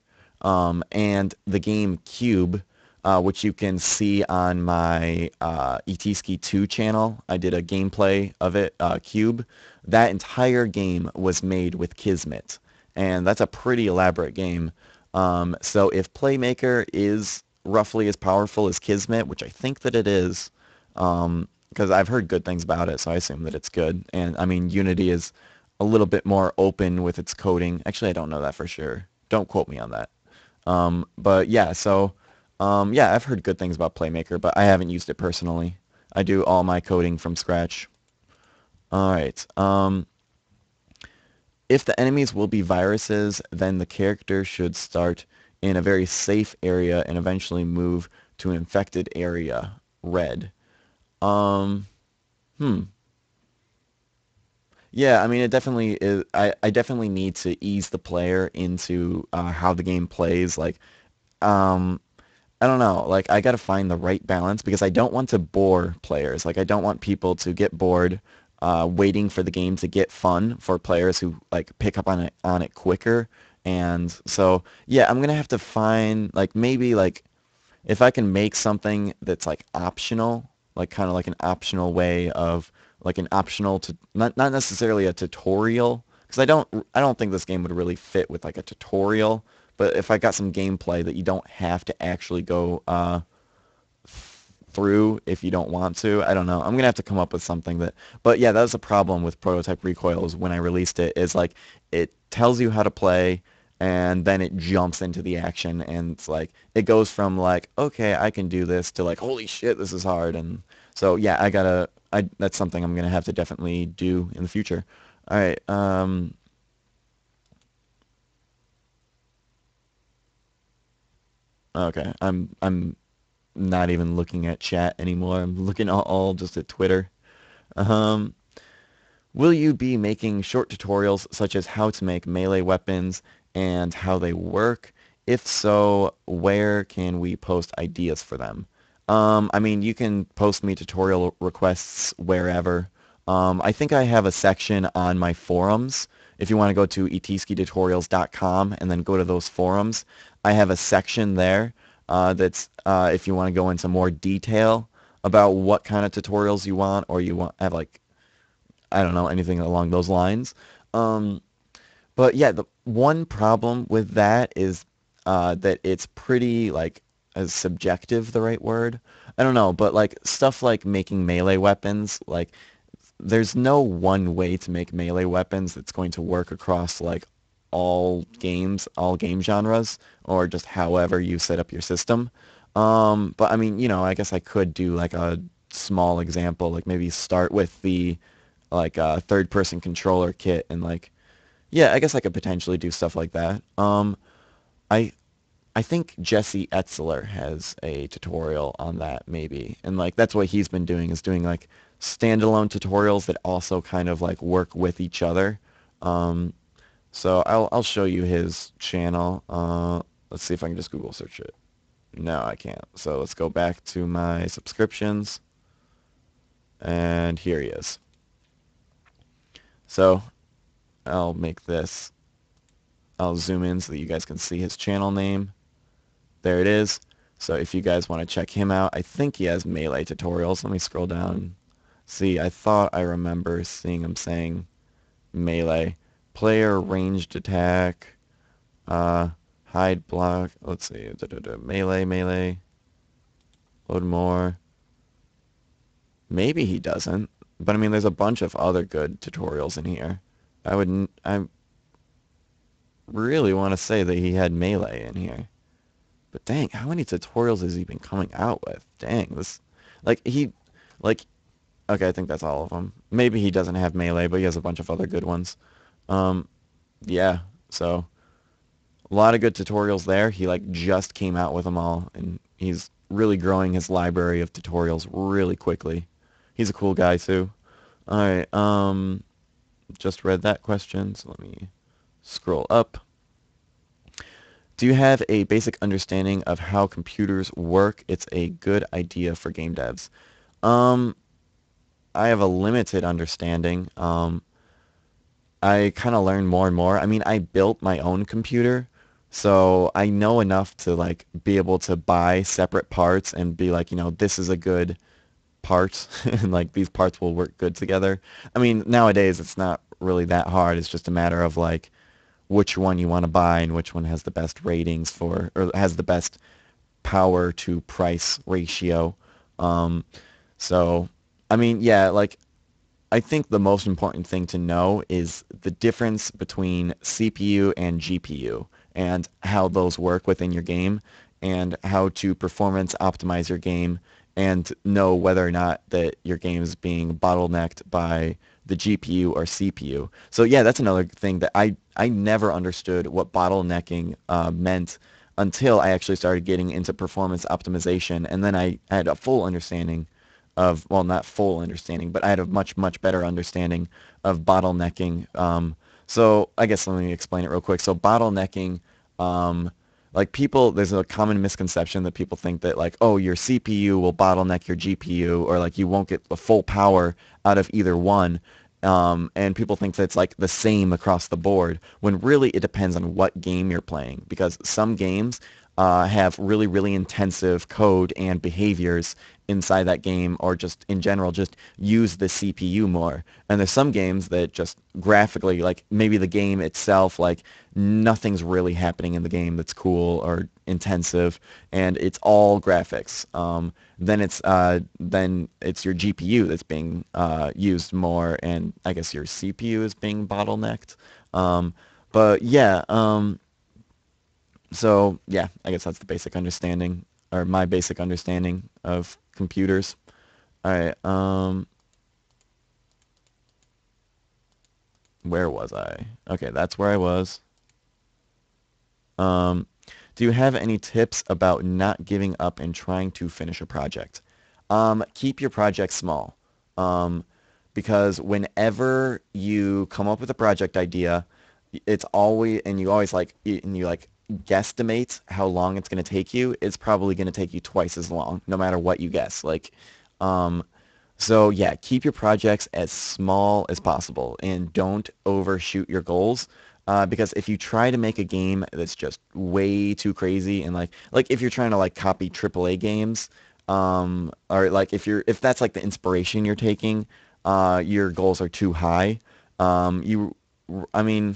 and the game Cube, which you can see on my ETSki 2 channel. I did a gameplay of it, Cube. That entire game was made with Kismet, and that's a pretty elaborate game. So if Playmaker is roughly as powerful as Kismet, which I think that it is, because I've heard good things about it, so I assume that it's good. And I mean, Unity is a little bit more open with its coding. Actually, I don't know that for sure. Don't quote me on that. But yeah, so yeah, I've heard good things about Playmaker, but I haven't used it personally. I do all my coding from scratch. All right. If the enemies will be viruses, then the character should start in a very safe area and eventually move to an infected area. Red. Um, hmm. Yeah, I mean, it definitely is. I definitely need to ease the player into how the game plays. Like, um, I don't know. Like, I got to find the right balance because I don't want to bore players. Like, I don't want people to get bored waiting for the game to get fun for players who like pick up on it quicker. And so, yeah, I'm gonna have to find like maybe like if I can make something that's like optional, like kind of like an optional way of like an optional to not necessarily a tutorial, because I don't think this game would really fit with like a tutorial. But if I got some gameplay that you don't have to actually go through if you don't want to. I don't know. I'm gonna have to come up with something that. But yeah, that was a problem with Prototype Recoil is when I released it. Is like it tells you how to play, and then it jumps into the action, and it's like it goes from like okay, I can do this to like holy shit, this is hard. And so yeah, I gotta. That's something I'm gonna have to definitely do in the future. All right. Okay. I'm not even looking at chat anymore. I'm looking all just at Twitter. Um, Will you be making short tutorials such as how to make melee weapons and how they work? If so, where can we post ideas for them? I mean, you can post me tutorial requests wherever. I think I have a section on my forums. If you want to go to etiskitutorials.com and then go to those forums, I have a section there that's if you want to go into more detail about what kind of tutorials you want, or you want have like I don't know anything along those lines. Um, but yeah, the one problem with that is that it's pretty like is subjective the right word? I don't know, but like stuff like making melee weapons, like there's no one way to make melee weapons that's going to work across like all games, all game genres, or just however you set up your system. But I mean, I guess I could do like a small example, like maybe start with the like third person controller kit and like yeah, I guess I could potentially do stuff like that. I I think Jesse Etzler has a tutorial on that maybe, and like that's what he's been doing is doing like standalone tutorials that also kind of like work with each other. Um, so I'll show you his channel. Let's see if I can just Google search it. No, I can't. So let's go back to my subscriptions, and here he is. So I'll make this. I'll zoom in so that you guys can see his channel name. There it is. So if you guys want to check him out, I think he has melee tutorials. Let me scroll down. See, I thought I remember seeing him saying melee. Player ranged attack, uh, hide block. Let's see. Melee, melee. Load more. Maybe he doesn't. But I mean, there's a bunch of other good tutorials in here. I really want to say that he had melee in here. But dang, how many tutorials has he been coming out with? Dang, like he, like, okay, I think that's all of them. Maybe he doesn't have melee, but he has a bunch of other good ones. Um, yeah, so a lot of good tutorials there. He like just came out with them all, and he's really growing his library of tutorials really quickly. He's a cool guy too. All right, just read that question, so let me scroll up. Do you have a basic understanding of how computers work? It's a good idea for game devs. Um, I have a limited understanding. I kind of learn more and more. I mean, I built my own computer, so I know enough to like be able to buy separate parts and be like, this is a good part, and like these parts will work good together. I mean, nowadays it's not really that hard. It's just a matter of like which one you want to buy and which one has the best ratings for, or has the best power to price ratio. Um, so, I mean, yeah, like I think the most important thing to know is the difference between CPU and GPU and how those work within your game and how to performance optimize your game and know whether or not that your game is being bottlenecked by the GPU or CPU. So yeah, that's another thing that I never understood what bottlenecking meant until I actually started getting into performance optimization, and then I had a full understanding of, well, not full understanding, but I had a much, much better understanding of bottlenecking. So I guess let me explain it real quick. So bottlenecking, um, like people, there's a common misconception that people think that like, oh, your CPU will bottleneck your GPU, or like you won't get the full power out of either one. And people think that it's like the same across the board, when really it depends on what game you're playing, because some games have really, really intensive code and behaviors inside that game, or just in general just use the CPU more. And there's some games that just graphically, like maybe the game itself, like nothing's really happening in the game that's cool or intensive, and it's all graphics. Then it's your GPU that's being used more, and I guess your CPU is being bottlenecked. But yeah, so yeah, I guess that's the basic understanding, or my basic understanding of computers. All right, where was I? Okay, that's where I was. Um, do you have any tips about not giving up and trying to finish a project? Keep your project small. Um, because whenever you come up with a project idea, it's always, and you always like, and you like guesstimate how long it's going to take you, it's probably going to take you twice as long, no matter what you guess. Um, so yeah, keep your projects as small as possible and don't overshoot your goals. Because if you try to make a game that's just way too crazy and like if you're trying to like copy AAA games, or like if that's like the inspiration you're taking, your goals are too high. You, I mean,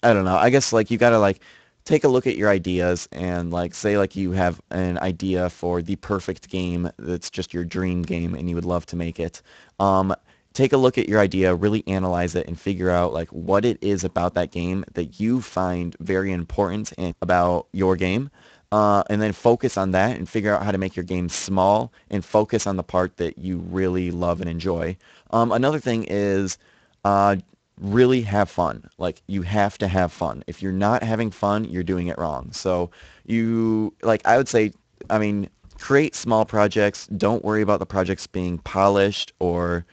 I don't know. I guess like you gotta like take a look at your ideas and like say like you have an idea for the perfect game that's just your dream game and you would love to make it. Um, Take a look at your idea, really analyze it, and figure out like what it is about that game that you find very important and about your game. And then focus on that and figure out how to make your game small and focus on the part that you really love and enjoy. Another thing is uh, really have fun. Like you have to have fun. If you're not having fun, you're doing it wrong. So you like I would say, I mean, create small projects. Don't worry about the projects being polished or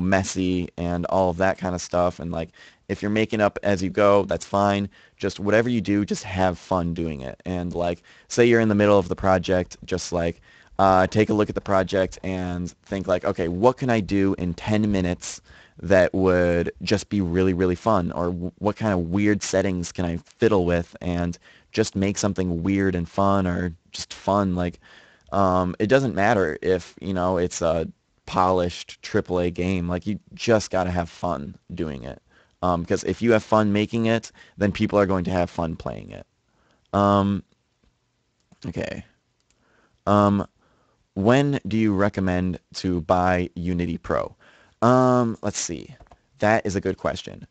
messy and all of that kind of stuff. And like if you're making up as you go, that's fine. Just whatever you do, just have fun doing it. And like say you're in the middle of the project, just like take a look at the project and think like, okay, what can I do in 10 minutes that would just be really, really fun? Or what kind of weird settings can I fiddle with and just make something weird and fun or just fun? Like, it doesn't matter if, it's a polished AAA game. Like, you just got to have fun doing it. Because if you have fun making it, then people are going to have fun playing it. Um, okay. Um, when do you recommend to buy Unity Pro? Let's see. That is a good question.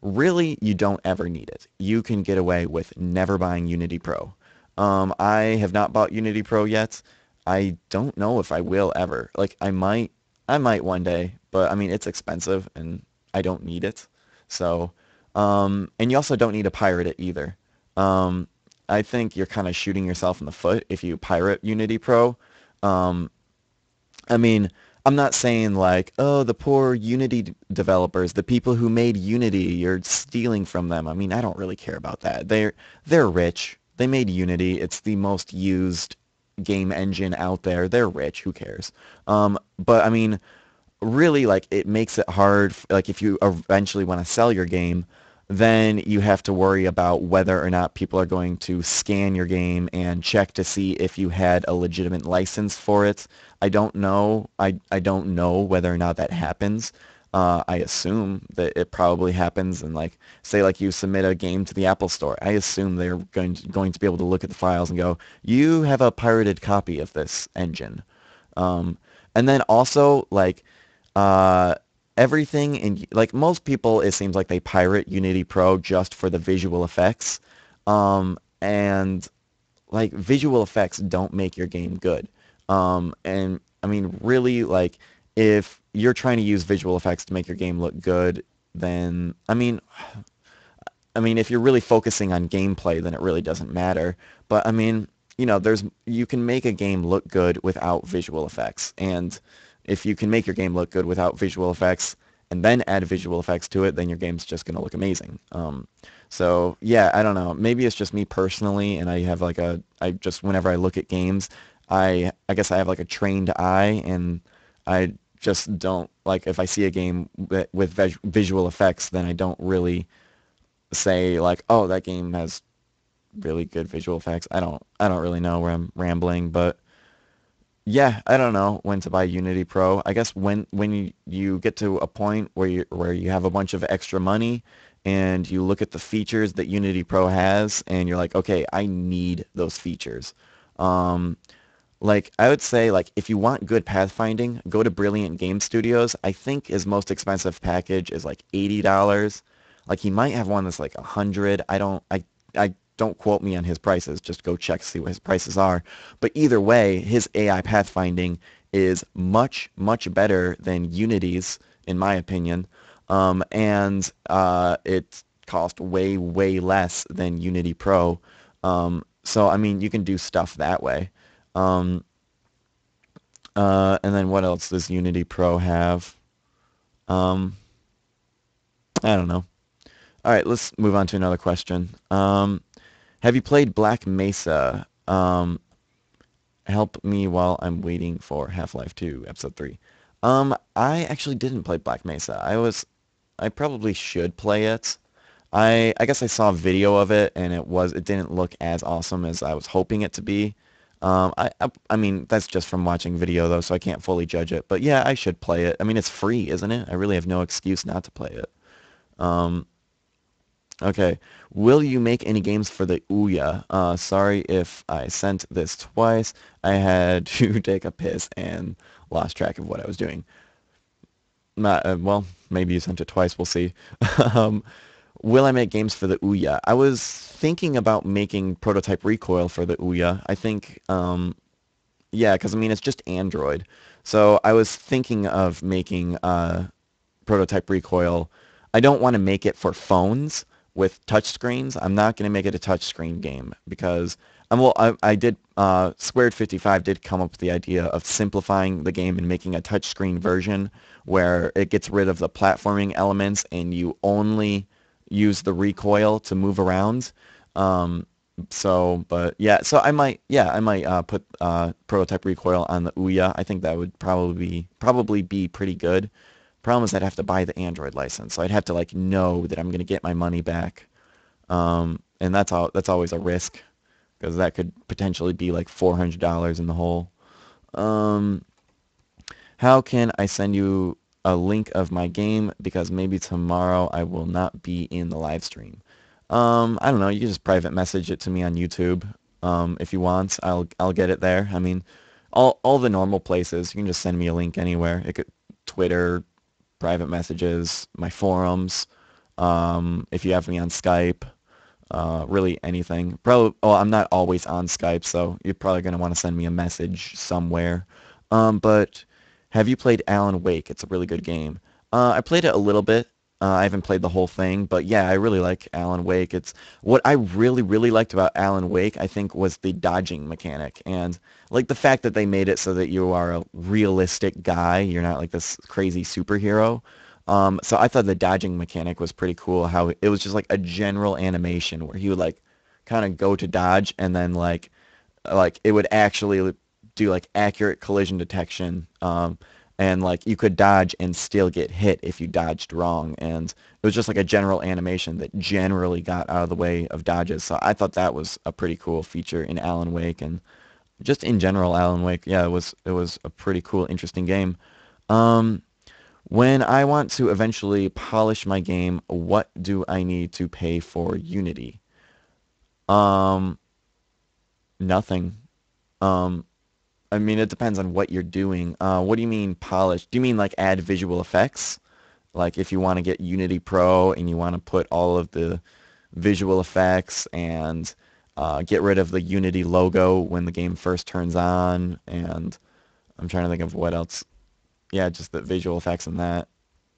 Really, you don't ever need it. You can get away with never buying Unity Pro. I have not bought Unity Pro yet. I don't know if I will ever. Like I might one day, but I mean it's expensive and I don't need it. So, and you also don't need to pirate it either. Um, I think you're kind of shooting yourself in the foot if you pirate Unity Pro. Um, I mean, I'm not saying like, oh, the poor Unity developers, the people who made Unity, you're stealing from them. I mean, I don't really care about that. They're rich. They made Unity. It's the most used game engine out there. They're rich. Who cares? But I mean, really like it makes it hard like if you eventually want to sell your game, then you have to worry about whether or not people are going to scan your game and check to see if you had a legitimate license for it. I don't know whether or not that happens. I assume that it probably happens and like say like you submit a game to the Apple Store. I assume they're going to be able to look at the files and go, you have a pirated copy of this engine. Um, and then also like uh, everything in like most people, it seems like they pirate Unity Pro just for the visual effects, and like visual effects don't make your game good. And I mean, really, like if you're trying to use visual effects to make your game look good, then I mean, if you're really focusing on gameplay, then it really doesn't matter. But I mean, you can make a game look good without visual effects. And if you can make your game look good without visual effects and then add visual effects to it, then your game's just going to look amazing. So yeah, I don't know. Maybe it's just me personally, and I have like I just whenever I look at games, I guess I have like a trained eye, and I just don't like if I see a game with visual effects, then I don't really say like, oh, that game has really good visual effects. I don't really know where I'm rambling, but yeah, I don't know when to buy Unity Pro. I guess when you get to a point where you have a bunch of extra money and you look at the features that Unity Pro has and you're like, okay, I need those features. Um, like I would say like if you want good pathfinding, go to Brilliant Game Studios. I think his most expensive package is like $80. Like he might have one that's like 100. I don't quote me on his prices. Just go check to see what his prices are. But either way, his AI pathfinding is much much better than Unity's in my opinion. And it cost way way less than Unity Pro. So I mean you can do stuff that way. Um, and then what else does Unity Pro have? Um, I don't know. All right, let's move on to another question. Have you played Black Mesa? Help me while I'm waiting for Half-Life 2, Episode 3. I actually didn't play Black Mesa. I probably should play it. I guess I saw a video of it and it didn't look as awesome as I was hoping it to be. I mean that's just from watching video though, so I can't fully judge it. But yeah, I should play it. I mean it's free, isn't it? I really have no excuse not to play it. Um, okay. Will you make any games for the Ouya? Sorry if I sent this twice. I had to take a piss and lost track of what I was doing. Well, maybe you sent it twice. We'll see. um, will I make games for the Ouya? I was thinking about making prototype recoil for the Ouya. I think, yeah, because I mean it's just Android. So I was thinking of making prototype recoil. I don't want to make it for phones with touchscreens. I'm not going to make it a touchscreen game because I did Squared 55 did come up with the idea of simplifying the game and making a touchscreen version where it gets rid of the platforming elements and you only use the recoil to move around. Um, but yeah, so I might put prototype recoil on the Ouya. I think that would probably be pretty good. Problem is I'd have to buy the Android license, so I'd have to like know that I'm gonna get my money back, and that's always a risk because that could potentially be like $400 in the hole. Um, how can I send you a link of my game because maybe tomorrow I will not be in the live stream? I don't know. You can just private message it to me on YouTube. If you want, I'll get it there. I mean, all the normal places. You can just send me a link anywhere. It could Twitter, private messages, my forums. If you have me on Skype, really anything. Probably. Oh, I'm not always on Skype, so you're probably gonna want to send me a message somewhere. But have you played Alan Wake? It's a really good game. I played it a little bit. I haven't played the whole thing, but yeah, I really like Alan Wake. It's what I really liked about Alan Wake, I think, was the dodging mechanic and like the fact that they made it so that you are a realistic guy. You're not like this crazy superhero. So I thought the dodging mechanic was pretty cool. How it was just like a general animation where he would like kind of go to dodge and then like it would actually do like accurate collision detection. And like you could dodge and still get hit if you dodged wrong. And it was just like a general animation that generally got out of the way of dodges. So I thought that was a pretty cool feature in Alan Wake and just in general Alan Wake. Yeah, it was a pretty cool, interesting game. Um, when I want to eventually polish my game, what do I need to pay for Unity? Um, nothing. Um, I mean, it depends on what you're doing. What do you mean polish? Do you mean like add visual effects? Like if you want to get Unity Pro and you want to put all of the visual effects and get rid of the Unity logo when the game first turns on, and I'm trying to think of what else. Yeah, just the visual effects and that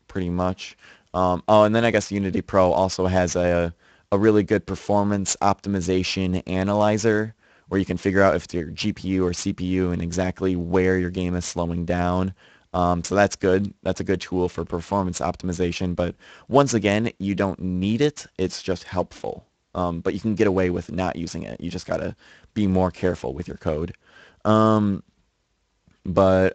pretty much. Oh, and then I guess Unity Pro also has a really good performance optimization analyzer where you can figure out if it's your GPU or CPU and exactly where your game is slowing down. So that's good. That's a good tool for performance optimization. But once again, you don't need it. It's just helpful. But you can get away with not using it. You just gotta be more careful with your code. Um, but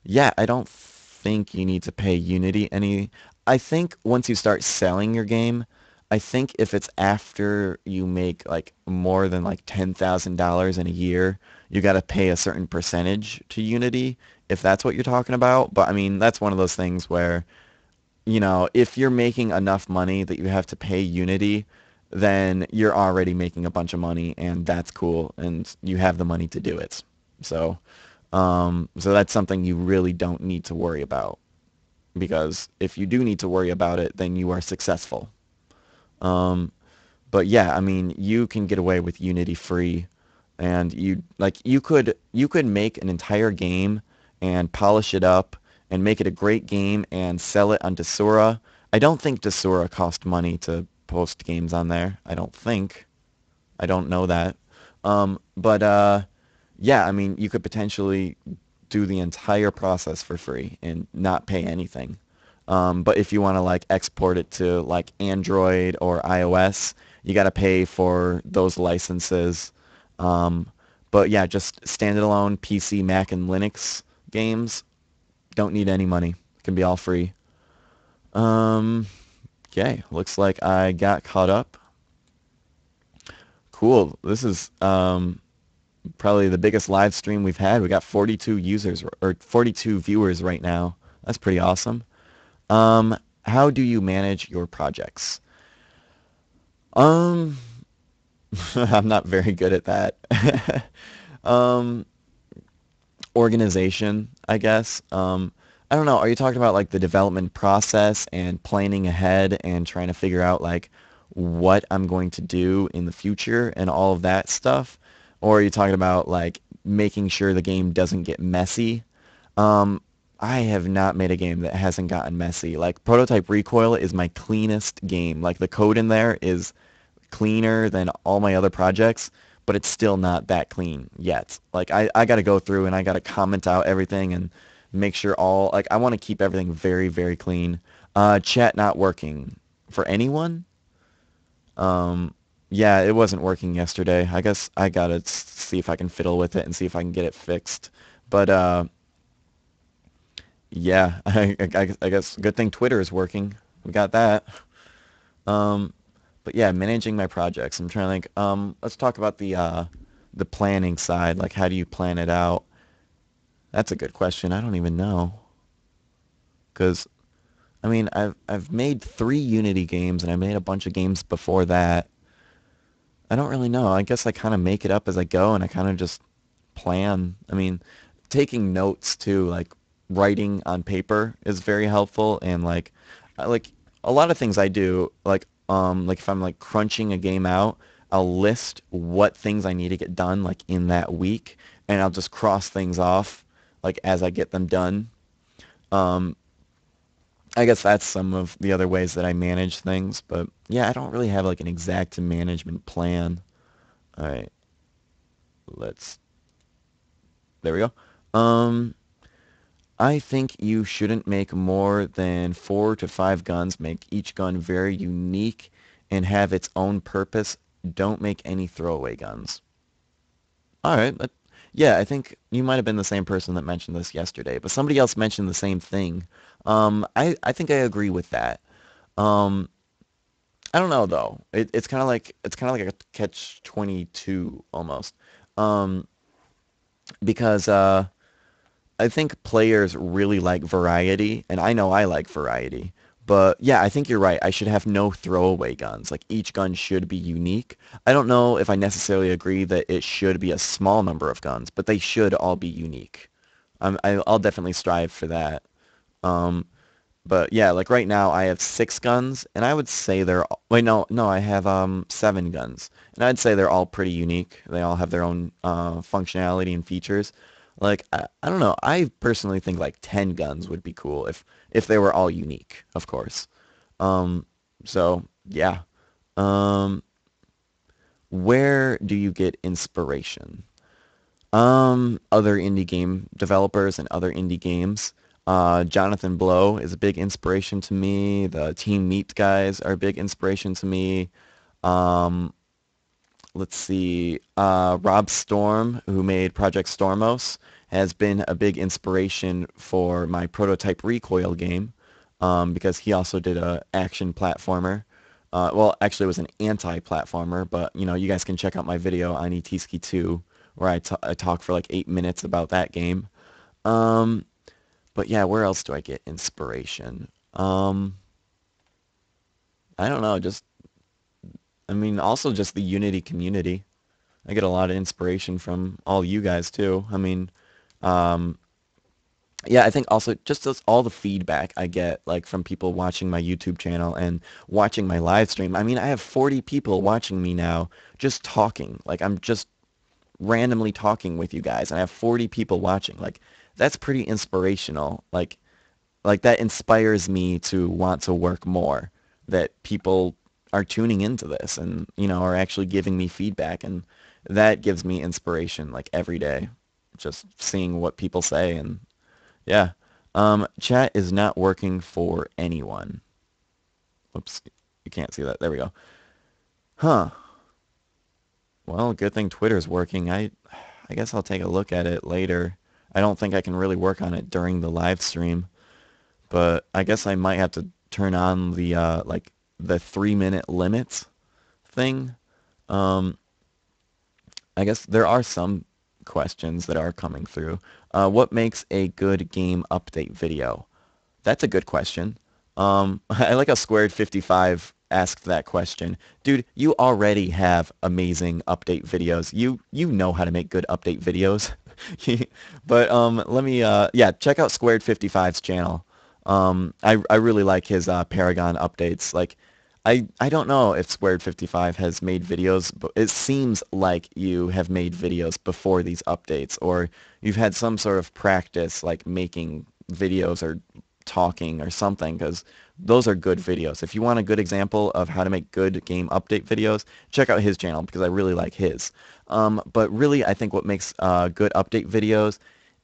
yeah, I don't think you need to pay Unity any. I think once you start selling your game, I think if it's after you make like more than like $10,000 in a year, you got to pay a certain percentage to Unity if that's what you're talking about. But I mean, that's one of those things where, if you're making enough money that you have to pay Unity, then you're already making a bunch of money and that's cool and you have the money to do it. So, so that's something you really don't need to worry about because if you do need to worry about it, then you are successful. Um, but yeah, I mean, you can get away with Unity free, and you could make an entire game and polish it up and make it a great game and sell it on Desura. I don't think Desura cost money to post games on there. I don't think. I don't know that. But yeah, I mean, you could potentially do the entire process for free and not pay anything. But if you want to like export it to like Android or iOS, you got to pay for those licenses. Um, but yeah, just standalone PC, Mac, and Linux games don't need any money. It can be all free. Um, okay, looks like I got caught up. Cool. This is probably the biggest live stream we've had. We got 42 users or 42 viewers right now. That's pretty awesome. How do you manage your projects? Um, I'm not very good at that. um, Organization, I guess. I don't know. Are you talking about like the development process and planning ahead and trying to figure out like what I'm going to do in the future and all of that stuff? Or are you talking about like making sure the game doesn't get messy? Um, I have not made a game that hasn't gotten messy. Like Prototype Recoil is my cleanest game. Like the code in there is cleaner than all my other projects, but it's still not that clean yet. Like I got to go through and I got to comment out everything and make sure all like I want to keep everything very, very clean. Chat not working for anyone. Um, yeah, it wasn't working yesterday. I guess I gotta see if I can fiddle with it and see if I can get it fixed. But yeah, I guess good thing Twitter is working. We got that. Um, but yeah, managing my projects. I'm trying to think. Let's talk about the planning side. Like, how do you plan it out? That's a good question. I don't even know. Because I mean, I've made 3 Unity games and I made a bunch of games before that. I don't really know. I guess I kind of make it up as I go and I kind of just plan. I mean, taking notes too, like writing on paper is very helpful and like a lot of things I do, like if I'm like crunching a game out, I'll list what things I need to get done like in that week and I'll just cross things off like as I get them done. Um, I guess that's some of the other ways that I manage things, but yeah, I don't really have like an exact management plan. All right, let's there we go. Um, I think you shouldn't make more than 4 to 5 guns. Make each gun very unique and have its own purpose. Don't make any throwaway guns. All right. Yeah, I think you might have been the same person that mentioned this yesterday, but somebody else mentioned the same thing. I think I agree with that. Um, I don't know though. It's kind of like a catch 22 almost. Um, because I think players really like variety, and I know I like variety. But yeah, I think you're right. I should have no throwaway guns. Like each gun should be unique. I don't know if I necessarily agree that it should be a small number of guns, but they should all be unique. I'll definitely strive for that. Um, but yeah, like right now I have 6 guns, and I would say wait, no, I have 7 guns, and I'd say they're all pretty unique. They all have their own functionality and features. Like I don't know, I personally think like 10 guns would be cool if they were all unique, of course. Um, so yeah. Um, where do you get inspiration? Other indie game developers and other indie games. Jonathan Blow is a big inspiration to me. The Team Meat guys are a big inspiration to me. Um, let's see. Rob Storm, who made Project Stormos, has been a big inspiration for my Prototype Recoil game because he also did a action platformer. Well, actually, it was an anti-platformer, but you know, you guys can check out my video on Itiski 2 where I talk for like 8 minutes about that game. Um, but yeah, where else do I get inspiration? I don't know, just I mean, also just the Unity community. I get a lot of inspiration from all you guys too. I mean, um, yeah, I think also just all the feedback I get like from people watching my YouTube channel and watching my live stream. I mean, I have 40 people watching me now just talking. Like I'm just randomly talking with you guys and I have 40 people watching. Like that's pretty inspirational. Like that inspires me to want to work more. That people are tuning into this and you know are actually giving me feedback and that gives me inspiration like every day. Just seeing what people say and yeah. Chat is not working for anyone. Oops, you can't see that. There we go. Huh. Well, good thing Twitter's working. I guess I'll take a look at it later. I don't think I can really work on it during the live stream, but I guess I might have to turn on the like the 3 minute limits thing. Um, I guess there are some questions that are coming through. What makes a good game update video? That's a good question. I like how Squared 55 asked that question. Dude, you already have amazing update videos. You know how to make good update videos. But let me yeah, check out Squared 55's channel. I really like his Paragon updates. Like I don't know if Squared 55 has made videos, but it seems like you have made videos before these updates, or you've had some sort of practice like making videos or talking or something, because those are good videos. If you want a good example of how to make good game update videos, check out his channel because I really like his. But really, I think what makes good update videos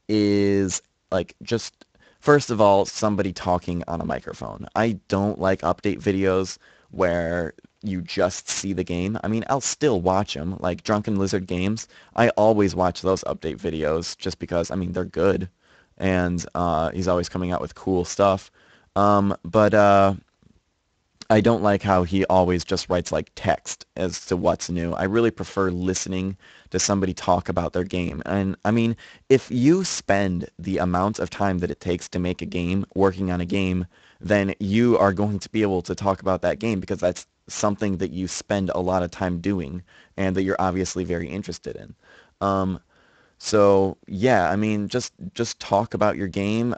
is like just first of all somebody talking on a microphone. I don't like update videos where you just see the game. I mean, I'll still watch them, like Drunken Lizard Games. I always watch those update videos just because, I mean, they're good, and he's always coming out with cool stuff. But I don't like how he always just writes like text as to what's new. I really prefer listening to somebody talk about their game. And I mean, if you spend the amount of time that it takes to make a game, working on a game, then you are going to be able to talk about that game because that's something that you spend a lot of time doing and that you're obviously very interested in. Um, so yeah, I mean, just talk about your game.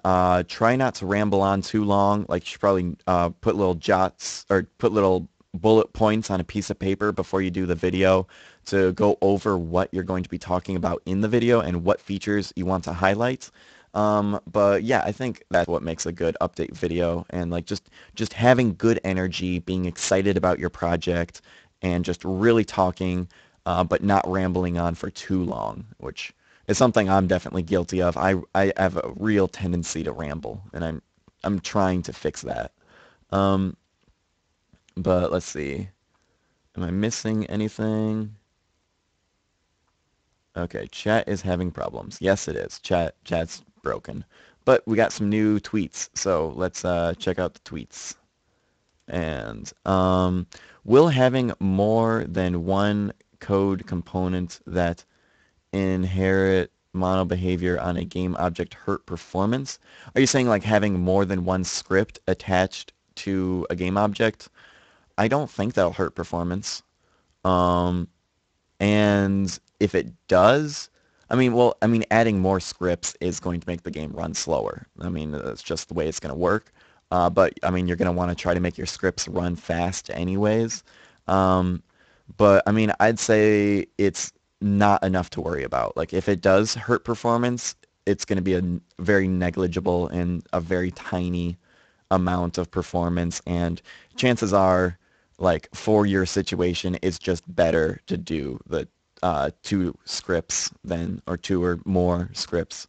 Try not to ramble on too long. Like you should probably put little jots or put little bullet points on a piece of paper before you do the video to go over what you're going to be talking about in the video and what features you want to highlight. But yeah, I think that's what makes a good update video, and like just having good energy, being excited about your project, and just really talking, but not rambling on for too long, which is something I'm definitely guilty of. I have a real tendency to ramble, and I'm trying to fix that. Um, but let's see. Am I missing anything? Okay, chat is having problems. Yes, it is. Chat's broken. But we got some new tweets, so let's check out the tweets. And will having more than one code component that inherit mono behavior on a game object hurt performance? Are you saying like having more than one script attached to a game object? I don't think that'll hurt performance. Um, and if it does, I mean, well, I mean, adding more scripts is going to make the game run slower. I mean, that's just the way it's going to work. But I mean, you're going to want to try to make your scripts run fast anyways. Um, but I mean, I'd say it's not enough to worry about. Like, if it does hurt performance, it's going to be a very negligible and a very tiny amount of performance, and chances are, like for your situation, it's just better to do the two scripts than, or two or more scripts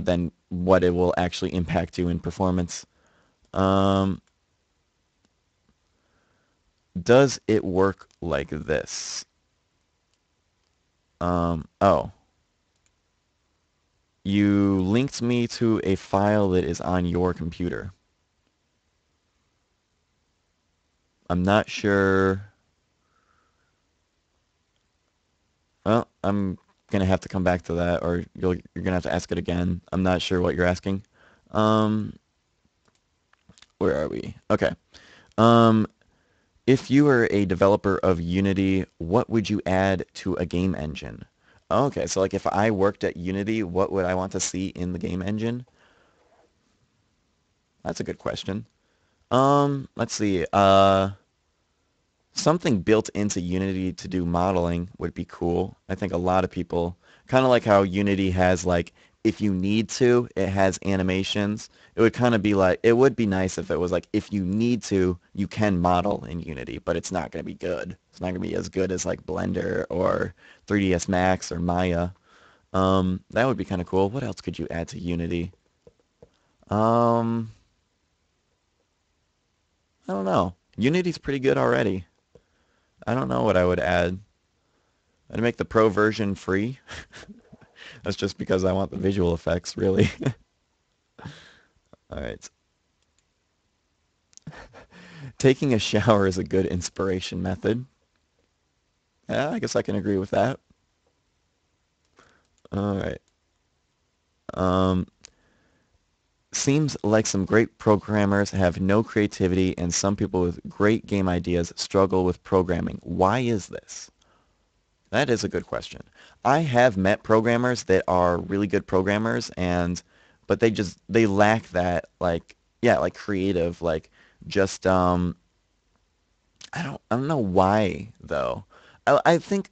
than what it will actually impact you in performance. Um, does it work like this? Oh, you linked me to a file that is on your computer. I'm not sure. Well, I'm gonna have to come back to that, or you're gonna have to ask it again. I'm not sure what you're asking. Um, where are we? Okay. Um, if you were a developer of Unity, what would you add to a game engine? Okay, so like if I worked at Unity, what would I want to see in the game engine? That's a good question. Let's see. Something built into Unity to do modeling would be cool. I think a lot of people, kind of like how Unity has like, if you need to, it has animations. It would kind of be like, it would be nice if it was like, if you need to, you can model in Unity, but it's not going to be good. It's not going to be as good as like Blender or 3ds Max or Maya. That would be kind of cool. What else could you add to Unity? Um, I don't know. Unity's pretty good already. I don't know what I would add. I'd make the pro version free. That's just because I want the visual effects, really. All right. Taking a shower is a good inspiration method. Yeah, I guess I can agree with that. All right. Um, Seems like some great programmers have no creativity and some people with great game ideas struggle with programming. Why is this? That is a good question. I have met programmers that are really good programmers and but they lack that like yeah, like creative like just I don't know why though. I think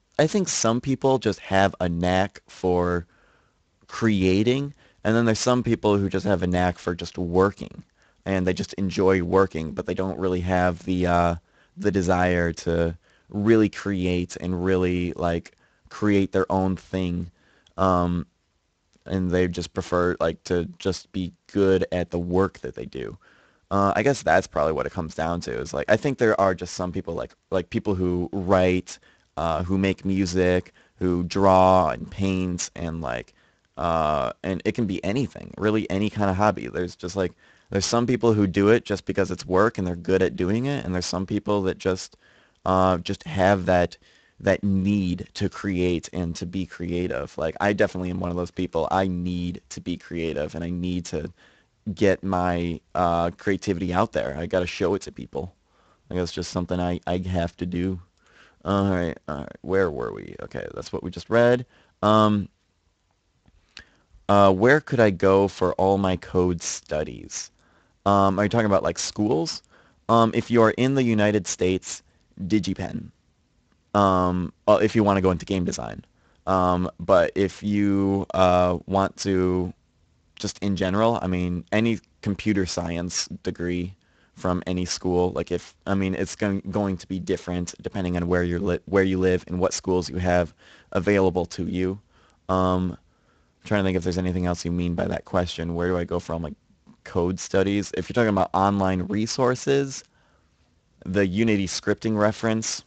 some people just have a knack for creating, and then there's some people who just have a knack for just working, and they just enjoy working, but they don't really have the desire to really create and really like create their own thing. Um, and they just prefer like to just be good at the work that they do. I guess that's probably what it comes down to. Is like I think there are just some people like people who write, who make music, who draw and paint, and it can be anything, really any kind of hobby. There's just like there's some people who do it just because it's work and they're good at doing it, and there's some people that just have that need to create and to be creative. Like I definitely am one of those people. I need to be creative and I need to get my creativity out there. I got to show it to people. Like that's just something I have to do. All right. Where were we? Okay, that's what we just read. Um, where could I go for all my code studies? Are you talking about like schools? If you are in the United States, DigiPen. If you want to go into game design. But if you want to just in general, I mean, any computer science degree from any school, like if, I mean, it's going to be different depending on where you live and what schools you have available to you. I'm trying to think if there's anything else you mean by that question. Where do I go from like code studies? If you're talking about online resources, the Unity scripting reference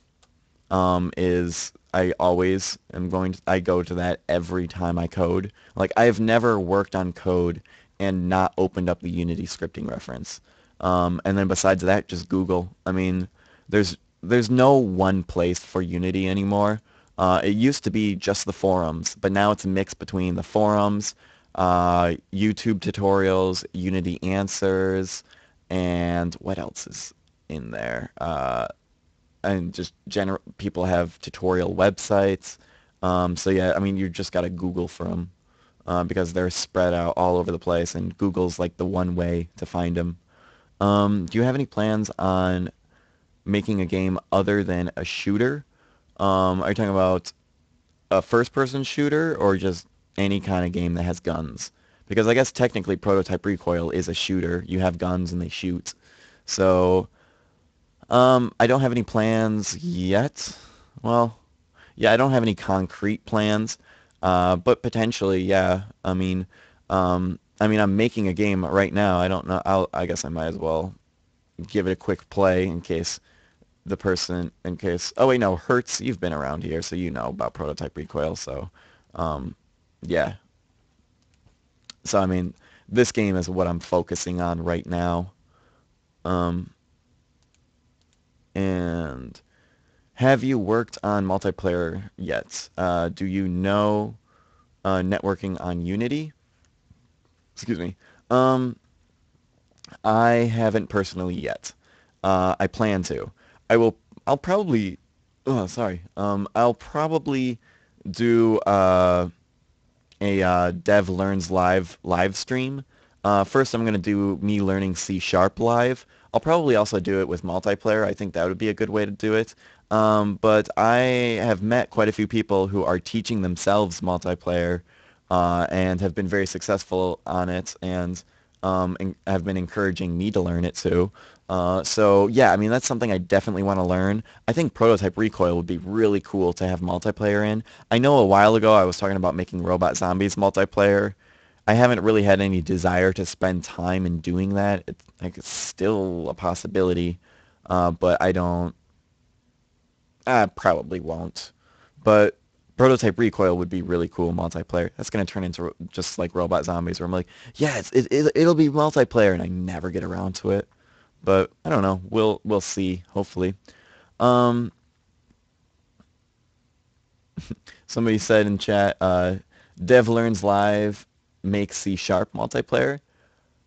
is I always am I go to that every time I code. Like I've never worked on code and not opened up the Unity scripting reference. And then besides that, just Google. I mean, there's no one place for Unity anymore. It used to be just the forums, but now it's a mix between the forums, YouTube tutorials, Unity answers, and what else is in there? And just general people have tutorial websites. So yeah, I mean, you just got to Google for them because they're spread out all over the place, and Google's like the one way to find them. Do you have any plans on making a game other than a shooter? Are you talking about a first-person shooter or just any kind of game that has guns? Because I guess technically Prototype Recoil is a shooter. You have guns and they shoot. So I don't have any plans yet. Well, yeah, I don't have any concrete plans, but potentially, yeah. I mean, I'm making a game right now. I don't know. I guess I might as well give it a quick play in case. Oh wait, no, Hertz, you've been around here, so you know about Prototype Recoil. So, um, yeah. So I mean, this game is what I'm focusing on right now. Um, and have you worked on multiplayer yet? Do you know networking on Unity? Excuse me. Um, I haven't personally yet. I plan to. I will. I'll probably. Oh, sorry. I'll probably do a Dev Learns live stream. First, I'm going to do me learning C Sharp live. I'll probably also do it with multiplayer. I think that would be a good way to do it. But I have met quite a few people who are teaching themselves multiplayer and have been very successful on it and have been encouraging me to learn it too. So yeah, I mean that's something I definitely want to learn. I think Prototype Recoil would be really cool to have multiplayer in. I know a while ago I was talking about making Robot Zombies multiplayer. I haven't really had any desire to spend time in doing that. It's still a possibility, but I don't. I probably won't. But prototype recoil would be really cool multiplayer. That's gonna turn into just like robot zombies, where I'm like, yeah, it'll be multiplayer, and I never get around to it. But I don't know. We'll see. Hopefully. Um, Somebody said in chat, Dev Learns Live makes C Sharp multiplayer.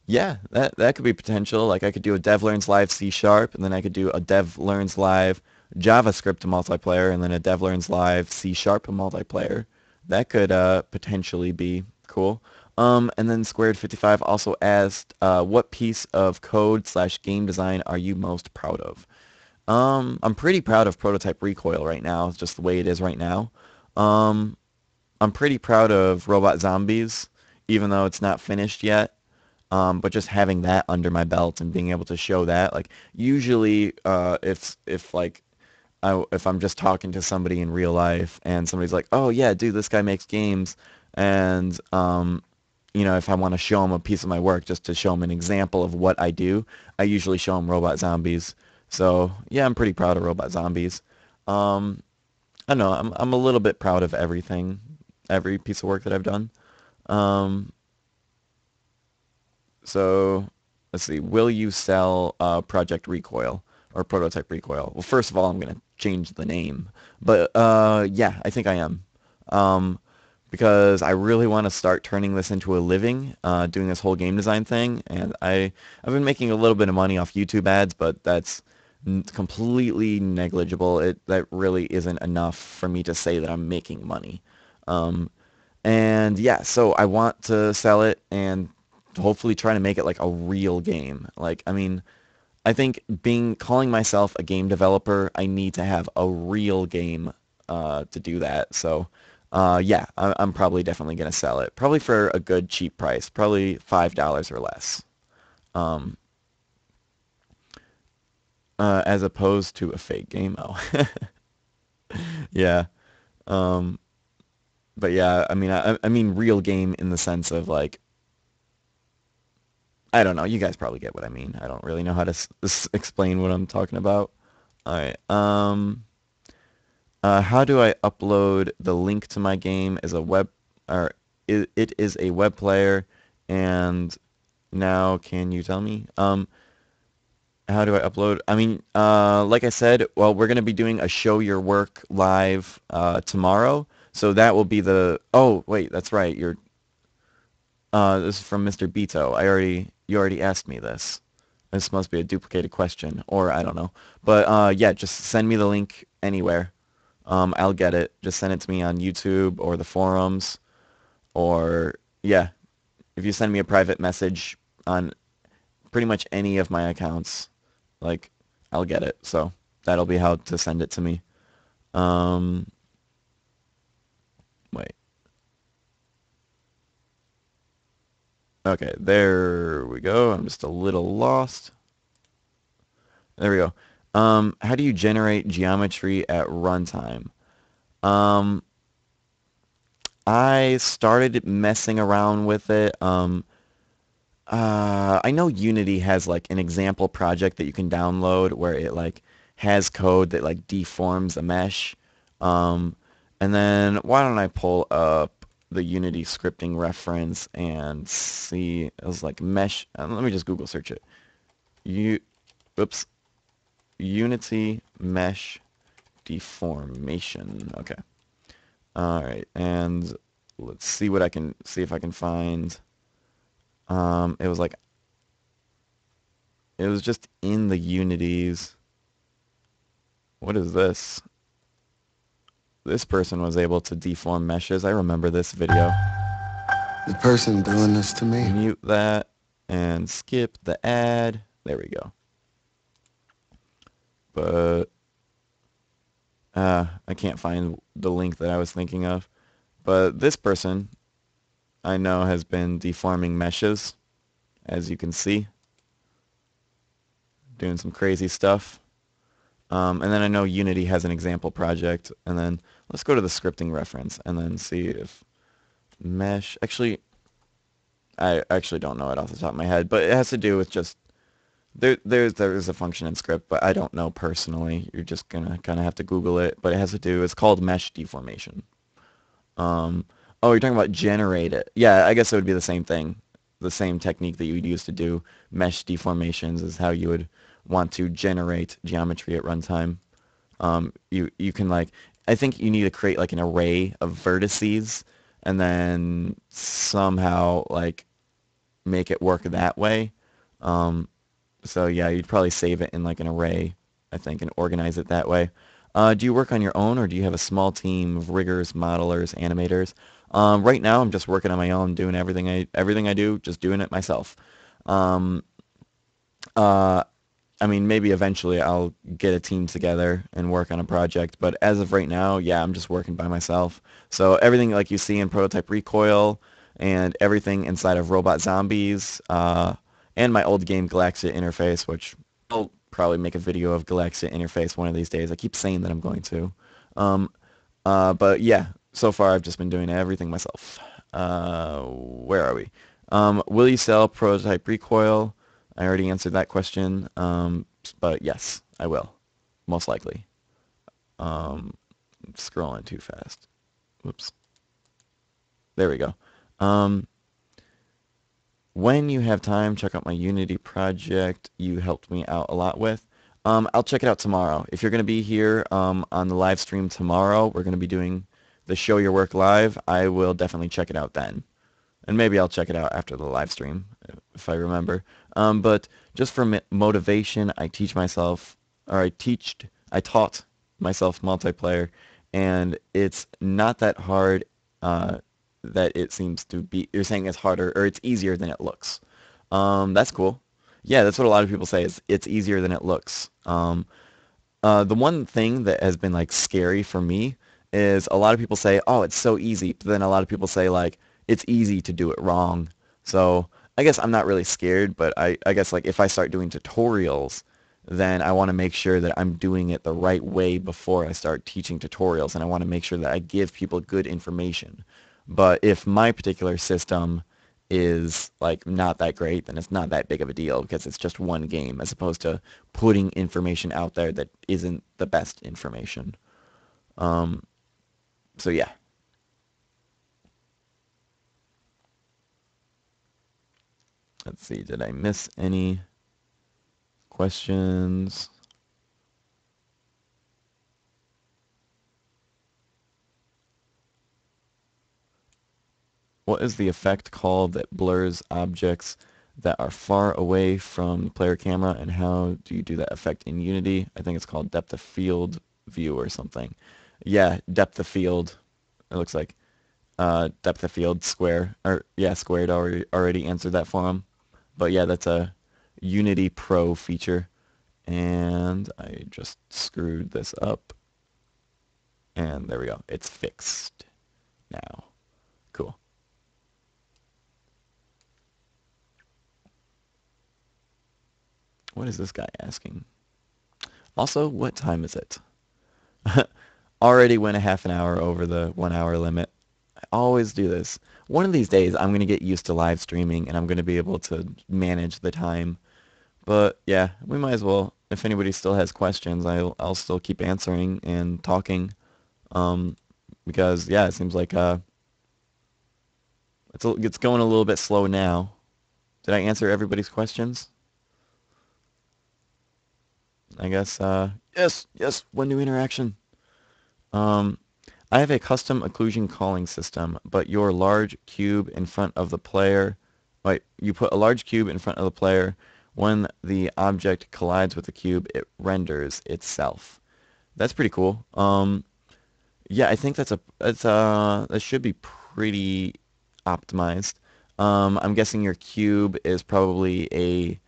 Yeah, that could be potential. Like I could do a Dev Learns Live C Sharp, and then I could do a Dev Learns Live JavaScript multiplayer, and then a Dev Learns Live C Sharp multiplayer. That could potentially be cool. And then Squared 55 also asked, what piece of code slash game design are you most proud of? I'm pretty proud of Prototype Recoil right now, just the way it is right now. Um, I'm pretty proud of Robot Zombies, even though it's not finished yet. But just having that under my belt and being able to show that, like usually, if like if I'm just talking to somebody in real life and somebody's like, oh yeah, dude, this guy makes games, and if I want to show them a piece of my work just to show them an example of what I do, I usually show them Robot Zombies. So yeah, I'm pretty proud of Robot Zombies. Um, I don't know, I'm a little bit proud of everything, every piece of work that I've done. Um, So let's see. Will you sell Project Recoil or Prototype Recoil? Well, first of all, I'm gonna change the name, but yeah, I think I am. Um, because I really want to start turning this into a living, doing this whole game design thing, and I've been making a little bit of money off YouTube ads, but that's completely negligible. That really isn't enough for me to say that I'm making money. Um, and yeah, so I want to sell it and hopefully try to make it like a real game. Like, I mean, I think calling myself a game developer, I need to have a real game to do that. So, yeah, I'm probably definitely gonna sell it. Probably for a good cheap price, probably $5 or less, um, as opposed to a fake game. Oh, yeah. Um, but yeah, I mean, I mean real game in the sense of like I don't know. You guys probably get what I mean. I don't really know how to explain what I'm talking about. All right. How do I upload the link to my game as a web, or it is a web player, and now can you tell me? How do I upload? I mean, like I said, well, we're gonna be doing a show your work live tomorrow, so that will be the. Oh, wait, that's right. This is from Mr. Beto. You already asked me this. This must be a duplicated question, or I don't know. But yeah, just send me the link anywhere. I'll get it. Just send it to me on YouTube or the forums, or yeah, if you send me a private message on pretty much any of my accounts, like I'll get it. So that'll be how to send it to me. Um, Wait. Okay, there we go. I'm just a little lost. There we go. How do you generate geometry at runtime? Um, I started messing around with it. I know Unity has like an example project that you can download where it like has code that like deforms a mesh. Um, and then why don't I pull up the Unity scripting reference and see it was like mesh. Let me just Google search it. You, oops, Unity mesh deformation. Okay. All right, and let's see what I can see if I can find. It was like it was just in the Unities. What is this? This person was able to deform meshes. I remember this video. The person doing this to me. Mute that and skip the ad. There we go. But I can't find the link that I was thinking of. But this person I know has been deforming meshes, as you can see, doing some crazy stuff. And then I know Unity has an example project. And then let's go to the scripting reference and then see if mesh. Actually, I actually don't know it off the top of my head, but it has to do with just There's a function in script, but I don't know personally. You're just gonna kind of have to Google it. But it has to do. It's called mesh deformation. Um, oh, you're talking about generate it. Yeah, I guess it would be the same thing. The same technique that you would use to do mesh deformations is how you would want to generate geometry at runtime. You can like I think you need to create like an array of vertices and then somehow like make it work that way. Um, so yeah, you'd probably save it in like an array, I think, and organize it that way. Do you work on your own, or do you have a small team of riggers, modelers, animators? Right now, I'm just working on my own, doing everything I do, just doing it myself. Um, uh, I mean, maybe eventually I'll get a team together and work on a project, but as of right now, yeah, I'm just working by myself. So everything like you see in Prototype Recoil and everything inside of Robot Zombies, and my old game Galaxia Interface, which I'll probably make a video of Galaxia Interface one of these days. I keep saying that I'm going to. Um, but yeah, so far I've just been doing everything myself. Where are we? Will you sell Prototype Recoil? I already answered that question, but yes, I will, most likely. Scrolling too fast. Whoops. There we go. Um, when you have time, check out my Unity project you helped me out a lot with. I'll check it out tomorrow. If you're going to be here on the live stream tomorrow, we're going to be doing the Show Your Work live. I will definitely check it out then. And maybe I'll check it out after the live stream if I remember. But just for motivation, I taught myself multiplayer, and it's not that hard uh, that it seems to be. You're saying it's harder or it's easier than it looks. That's cool. Yeah, that's what a lot of people say is it's easier than it looks. The one thing that has been like scary for me is a lot of people say, "Oh, it's so easy," but then a lot of people say like it's easy to do it wrong. So I guess I'm not really scared, but I guess like if I start doing tutorials, then I want to make sure that I'm doing it the right way before I start teaching tutorials, and I want to make sure that I give people good information. But if my particular system is like not that great, then it's not that big of a deal because it's just one game as opposed to putting information out there that isn't the best information. Um, so yeah, let's see. Did I miss any questions? What is the effect called that blurs objects that are far away from the player camera, and how do you do that effect in Unity? I think it's called depth of field view or something. Yeah, depth of field. It looks like depth of field square or yeah, squared already answered that for him. But yeah, that's a Unity Pro feature, and I just screwed this up, and there we go. It's fixed now. Cool. What is this guy asking? Also, what time is it? Already went a half an hour over the 1 hour limit. I always do this. One of these days, I'm going to get used to live streaming and I'm going to be able to manage the time. But yeah, we might as well. If anybody still has questions, I'll still keep answering and talking. Um, because yeah, it seems like it's going a little bit slow now. Did I answer everybody's questions? I guess yes, one new interaction. Um, I have a custom occlusion calling system, but your large cube in front of the player, wait, you put a large cube in front of the player. When the object collides with the cube, it renders itself. That's pretty cool. Yeah, I think that should be pretty optimized. I'm guessing your cube is probably a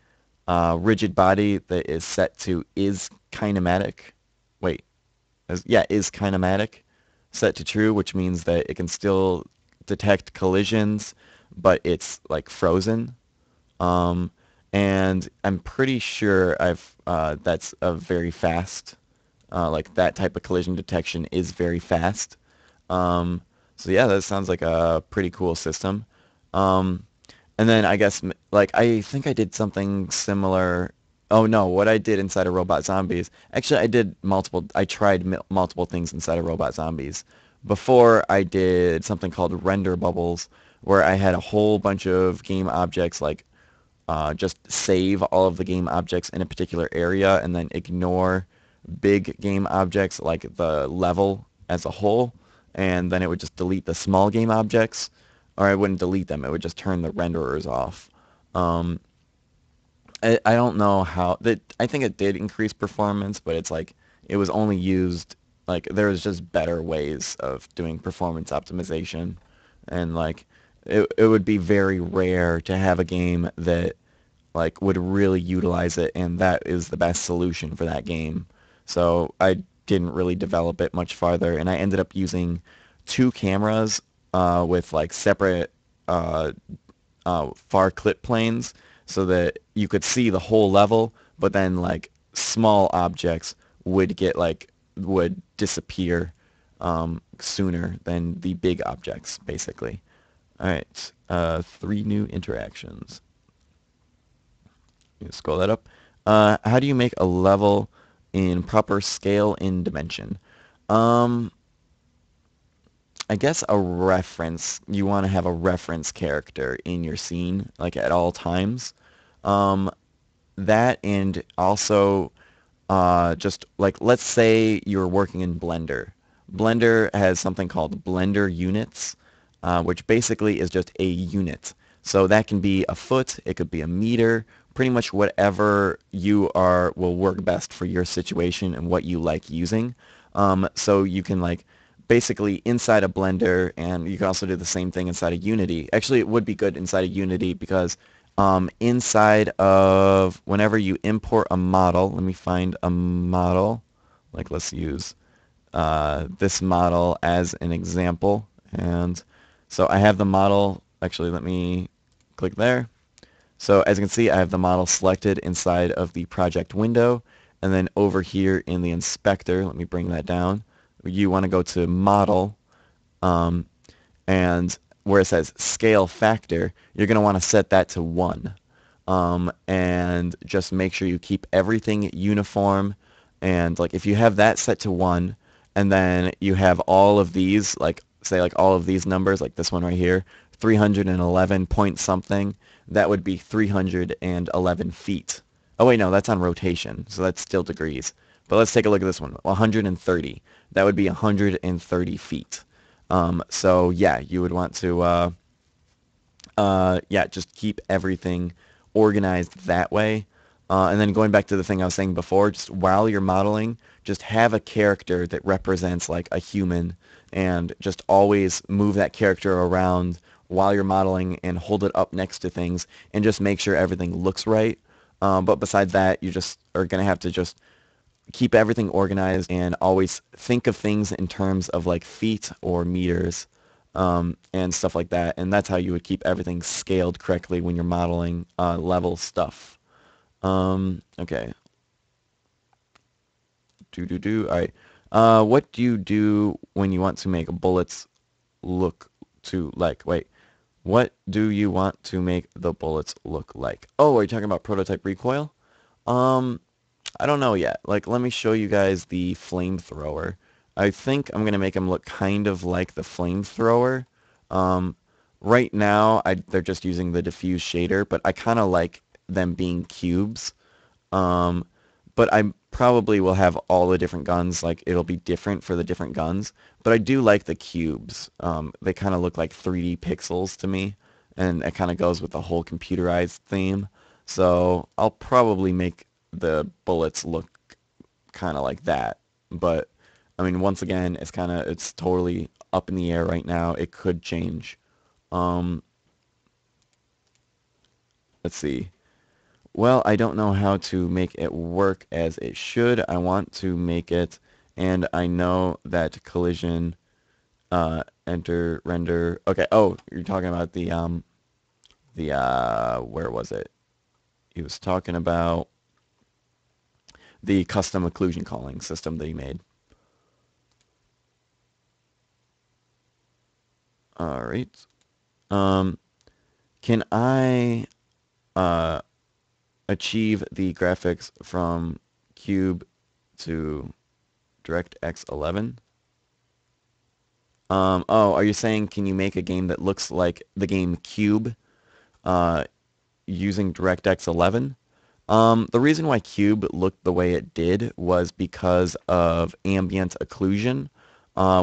rigid body that is set to is kinematic. Wait, yeah, is kinematic set to true, which means that it can still detect collisions, but it's like frozen. Um, and I'm pretty sure I've that's a very fast, like that type of collision detection is very fast. Um, so yeah, that sounds like a pretty cool system. Um, and then I guess like I think I did something similar. Oh no, what I did inside of Robot Zombies, actually I tried multiple things inside of Robot Zombies. Before I did something called render bubbles, where I had a whole bunch of game objects, like just save all of the game objects in a particular area and then ignore big game objects like the level as a whole, and then it would just delete the small game objects, or I wouldn't delete them, it would just turn the renderers off. Um, I don't know how that. I think it did increase performance, but it's like it was only used like there was just better ways of doing performance optimization, and like it would be very rare to have a game that like would really utilize it, and that is the best solution for that game. So I didn't really develop it much farther, and I ended up using two cameras with like separate uh, far clip planes so that you could see the whole level, but then like small objects would disappear sooner than the big objects, basically. All right, three new interactions. You scroll that up. How do you make a level in proper scale in dimension? Um, I guess a reference. You want to have a reference character in your scene, like at all times. Um, that and also just like let's say you're working in Blender. Blender has something called Blender units, which basically is just a unit. So that can be a foot, it could be a meter, pretty much whatever you are will work best for your situation and what you like using. So you can like basically inside a Blender, and you can also do the same thing inside of Unity. Actually, it would be good inside of Unity because inside of whenever you import a model, let me find a model. Like let's use this model as an example. And so I have the model. Actually, let me click there. So as you can see, I have the model selected inside of the project window. And then over here in the inspector, let me bring that down. You want to go to model, um, and where it says scale factor, you're going to want to set that to 1. And just make sure you keep everything uniform. And like if you have that set to 1, and then you have all of these, like say like all of these numbers, like this one right here, 311 point something, that would be 311 feet. Oh wait, no, that's on rotation, so that's still degrees. But let's take a look at this one, 130. That would be 130 feet. So yeah, you would want to yeah, just keep everything organized that way. And then going back to the thing I was saying before, just while you're modeling, just have a character that represents like a human, and just always move that character around while you're modeling and hold it up next to things and just make sure everything looks right. But besides that, you just are going to have to just keep everything organized and always think of things in terms of like feet or meters, and stuff like that. And that's how you would keep everything scaled correctly when you're modeling level stuff. Okay. Do. All right. What do you do when you want to make bullets look to like? Wait. What do you want to make the bullets look like? Oh, are you talking about prototype recoil? Um, I don't know yet. Like, let me show you guys the flamethrower. I think I'm going to make them look kind of like the flamethrower. Um, right now, they're just using the diffuse shader, but I kind of like them being cubes. Um, but I probably will have all the different guns, like it'll be different for the different guns. But I do like the cubes. They kind of look like 3D pixels to me, and it kind of goes with the whole computerized theme. So I'll probably make the bullets look kind of like that. But I mean, once again, it's totally up in the air right now. It could change. Um, let's see. Well, I don't know how to make it work as it should. I want to make it, and I know that collision, enter, render. Okay. Oh, you're talking about where was it? He was talking about the custom occlusion calling system that he made. All right. Um, can I, uh, achieve the graphics from Cube to DirectX 11. Oh, are you saying can you make a game that looks like the game Cube uh, using DirectX 11? The reason why Cube looked the way it did was because of ambient occlusion,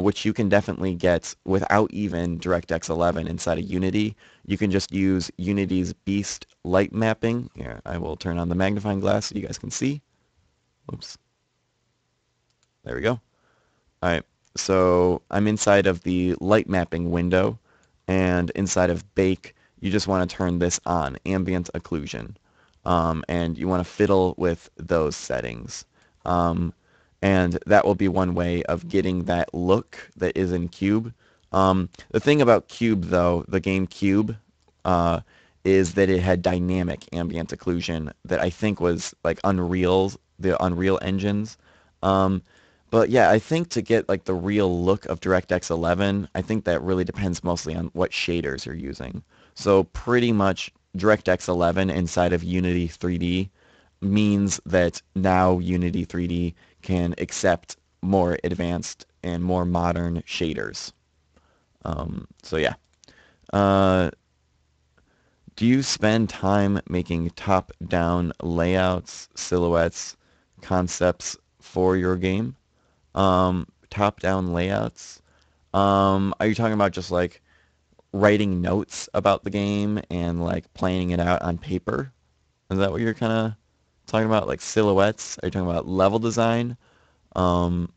which you can definitely get without even DirectX 11 inside of Unity. You can just use Unity's Beast light mapping. Here, I will turn on the magnifying glass so you guys can see. Oops. There we go. All right, so I'm inside of the light mapping window, and inside of Bake, you just want to turn this on, ambient occlusion, and you want to fiddle with those settings. Um, and that will be one way of getting that look that is in Cube. The thing about Cube, though, the game Cube, uh, is that it had dynamic ambient occlusion that I think was like the Unreal engines. Um, but yeah, I think to get like the real look of DirectX 11, I think that really depends mostly on what shaders you're using. So pretty much DirectX 11 inside of Unity 3D means that now Unity 3D can accept more advanced and more modern shaders. So yeah. Uh, do you spend time making top-down layouts, silhouettes, concepts for your game? Top-down layouts. Are you talking about just like writing notes about the game and like planning it out on paper? Is that what you're kind of talking about? Like silhouettes? Are you talking about level design? Um,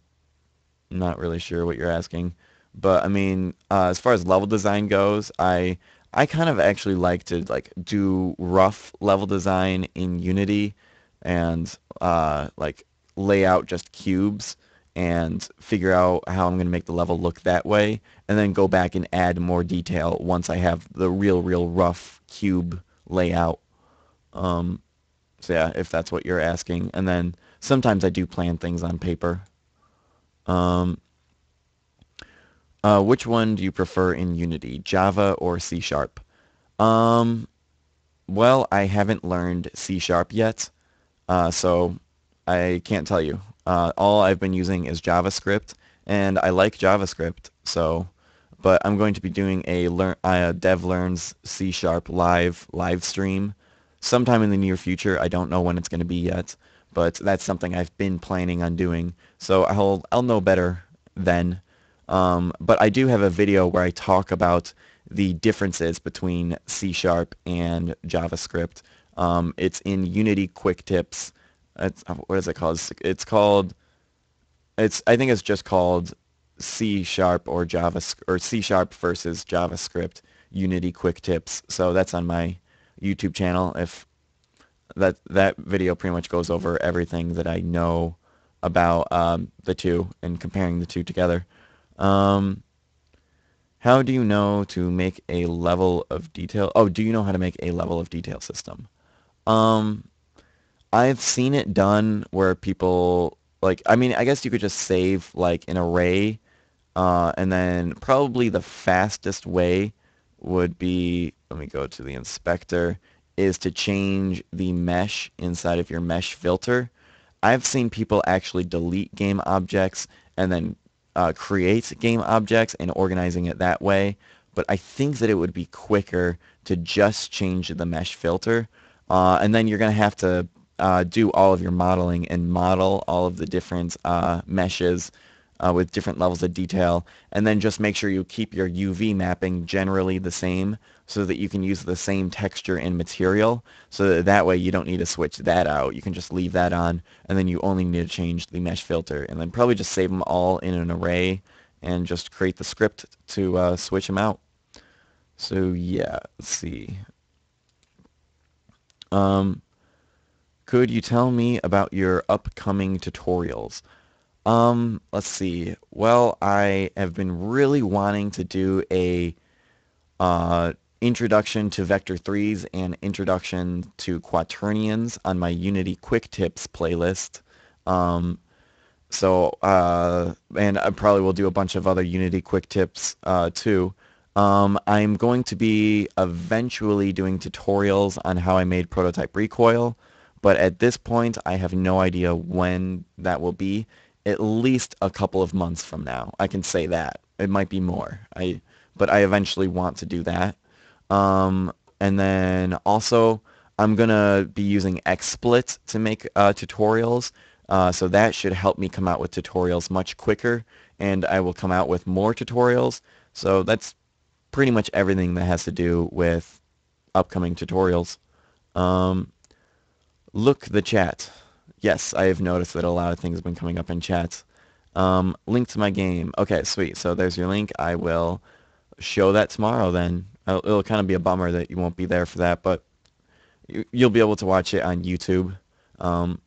not really sure what you're asking, but I mean, as far as level design goes, I kind of actually like to like do rough level design in Unity and like lay out just cubes and figure out how I'm going to make the level look that way, and then go back and add more detail once I have the real rough cube layout. Um, so yeah, if that's what you're asking, and then sometimes I do plan things on paper. Um, which one do you prefer in Unity, Java or C Sharp? Um, well, I haven't learned C Sharp yet, so I can't tell you. All I've been using is JavaScript, and I like JavaScript, so, but I'm going to be doing a Dev Learns C Sharp live stream sometime in the near future. I don't know when it's going to be yet, but that's something I've been planning on doing, so I'll know better then. But I do have a video where I talk about the differences between C Sharp and JavaScript. It's in Unity Quick Tips. What is it called? I think it's just called C Sharp or or C Sharp versus JavaScript Unity Quick Tips. So that's on my YouTube channel. If that video pretty much goes over everything that I know about the two and comparing the two together. Um, how do you know to make a level of detail? Oh, do you know how to make a level of detail system? Um, I've seen it done where people like, I mean, I guess you could just save like an array, and then probably the fastest way would be, let me go to the inspector, is to change the mesh inside of your mesh filter. I've seen people actually delete game objects and then create game objects and organizing it that way. But I think that it would be quicker to just change the mesh filter. And then you're going to have to do all of your modeling and model all of the different meshes with different levels of detail, and then just make sure you keep your UV mapping generally the same so that you can use the same texture and material, so that way you don't need to switch that out. You can just leave that on, and then you only need to change the mesh filter, and then probably just save them all in an array and just create the script to switch them out. So yeah, let's see. Um, could you tell me about your upcoming tutorials? Let's see. Well, I have been really wanting to do a introduction to vector threes and introduction to quaternions on my Unity Quick Tips playlist. Um, and I probably will do a bunch of other Unity Quick Tips too. I'm going to be eventually doing tutorials on how I made prototype recoil. but at this point, I have no idea when that will be. At least a couple of months from now, I can say that. It might be more. But I eventually want to do that. And then also, I'm gonna be using XSplit to make tutorials. So that should help me come out with tutorials much quicker, and I will come out with more tutorials. So that's pretty much everything that has to do with upcoming tutorials. Um, Look the chat. Yes, I have noticed that a lot of things have been coming up in chats. Link to my game. Okay, sweet. So there's your link. I will show that tomorrow then. It'll kind of be a bummer that you won't be there for that, but you'll be able to watch it on YouTube um,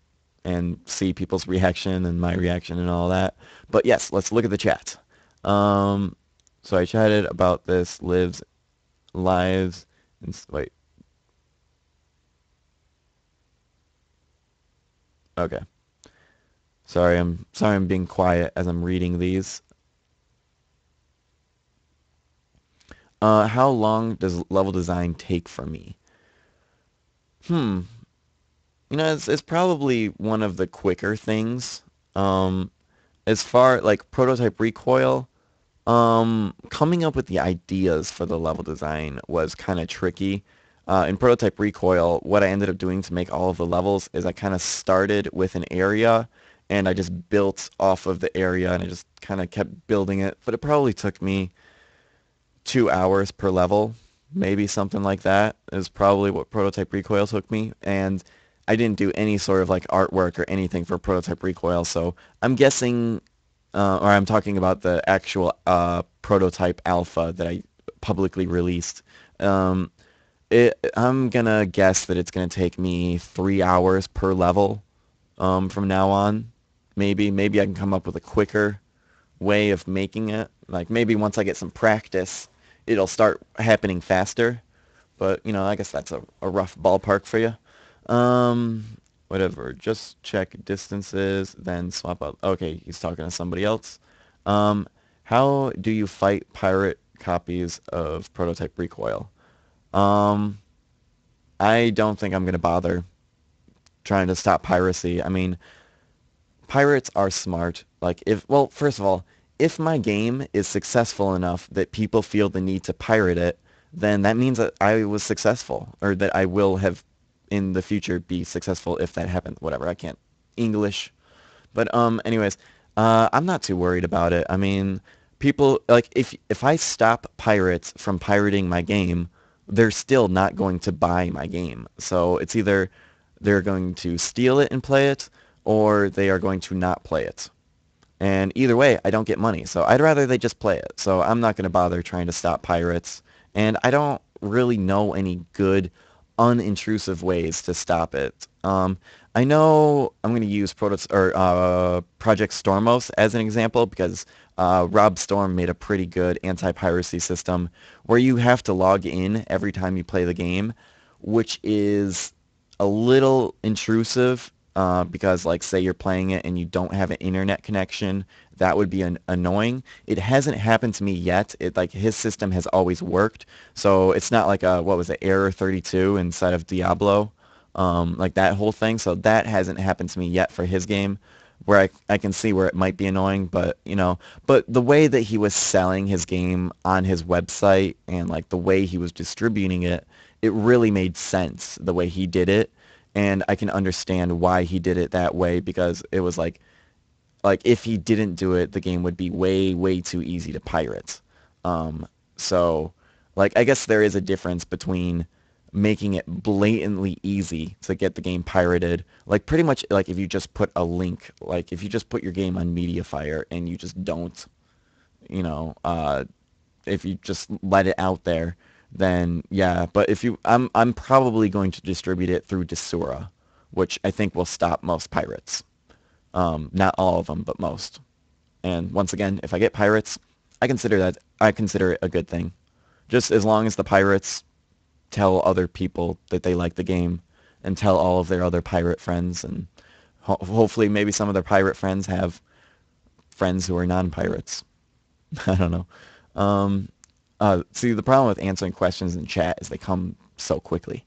and see people's reaction and my reaction and all that. But yes, let's look at the chat. Um, so I chatted about this lives, and wait, okay. Sorry I'm being quiet as I'm reading these. How long does level design take for me? Hmm. It's probably one of the quicker things. Um, as far like prototype recoil, coming up with the ideas for the level design was kind of tricky. In prototype recoil, what I ended up doing to make all of the levels is I kind of started with an area and I just built off of the area and I just kind of kept building it. But it probably took me 2 hours per level, maybe something like that is probably what Prototype Recoil took me. And I didn't do any sort of like artwork or anything for Prototype Recoil, so I'm guessing, or I'm talking about the actual Prototype Alpha that I publicly released. Um, I'm gonna guess that it's gonna take me 3 hours per level from now on. Maybe I can come up with a quicker way of making it. Like maybe once I get some practice, it'll start happening faster. But I guess that's a rough ballpark for you. Um, Whatever. Just check distances, then swap out. Okay, he's talking to somebody else. Um, how do you fight pirate copies of Prototype Recoil? Um, I don't think I'm gonna bother trying to stop piracy. I mean, pirates are smart. Like well, first of all, if my game is successful enough that people feel the need to pirate it, then that means that I was successful or that I will have in the future be successful if that happens. Whatever, I can't English. But anyways, I'm not too worried about it. I mean, people like if I stop pirates from pirating my game, they're still not going to buy my game. So it's either they're going to steal it and play it, or they are going to not play it. And either way, I don't get money. So I'd rather they just play it. So I'm not going to bother trying to stop pirates. And I don't really know any good unintrusive ways to stop it. I know I'm going to use Project Stormos as an example because Rob Storm made a pretty good anti-piracy system where you have to log in every time you play the game, which is a little intrusive because like say you're playing it and you don't have an internet connection, that would be annoying. It hasn't happened to me yet. It like his system has always worked, so it's not like a what was it error 32 inside of Diablo, like that whole thing. So that hasn't happened to me yet for his game, where I can see where it might be annoying, but but the way that he was selling his game on his website and like the way he was distributing it, it really made sense the way he did it, and I can understand why he did it that way because it was like if he didn't do it, the game would be way too easy to pirate. Um, so like I guess there is a difference between making it blatantly easy to get the game pirated. Like pretty much like if you just put a link, like if you just put your game on Mediafire and you just don't, you know, if you just let it out there, then yeah. But if you, I'm probably going to distribute it through Desura, which I think will stop most pirates. Not all of them, but most. And once again, if I get pirates, I consider it a good thing. Just as long as the pirates tell other people that they like the game and tell all of their other pirate friends and hopefully maybe some of their pirate friends have friends who are non-pirates. I don't know. Um, See, the problem with answering questions in chat is they come so quickly.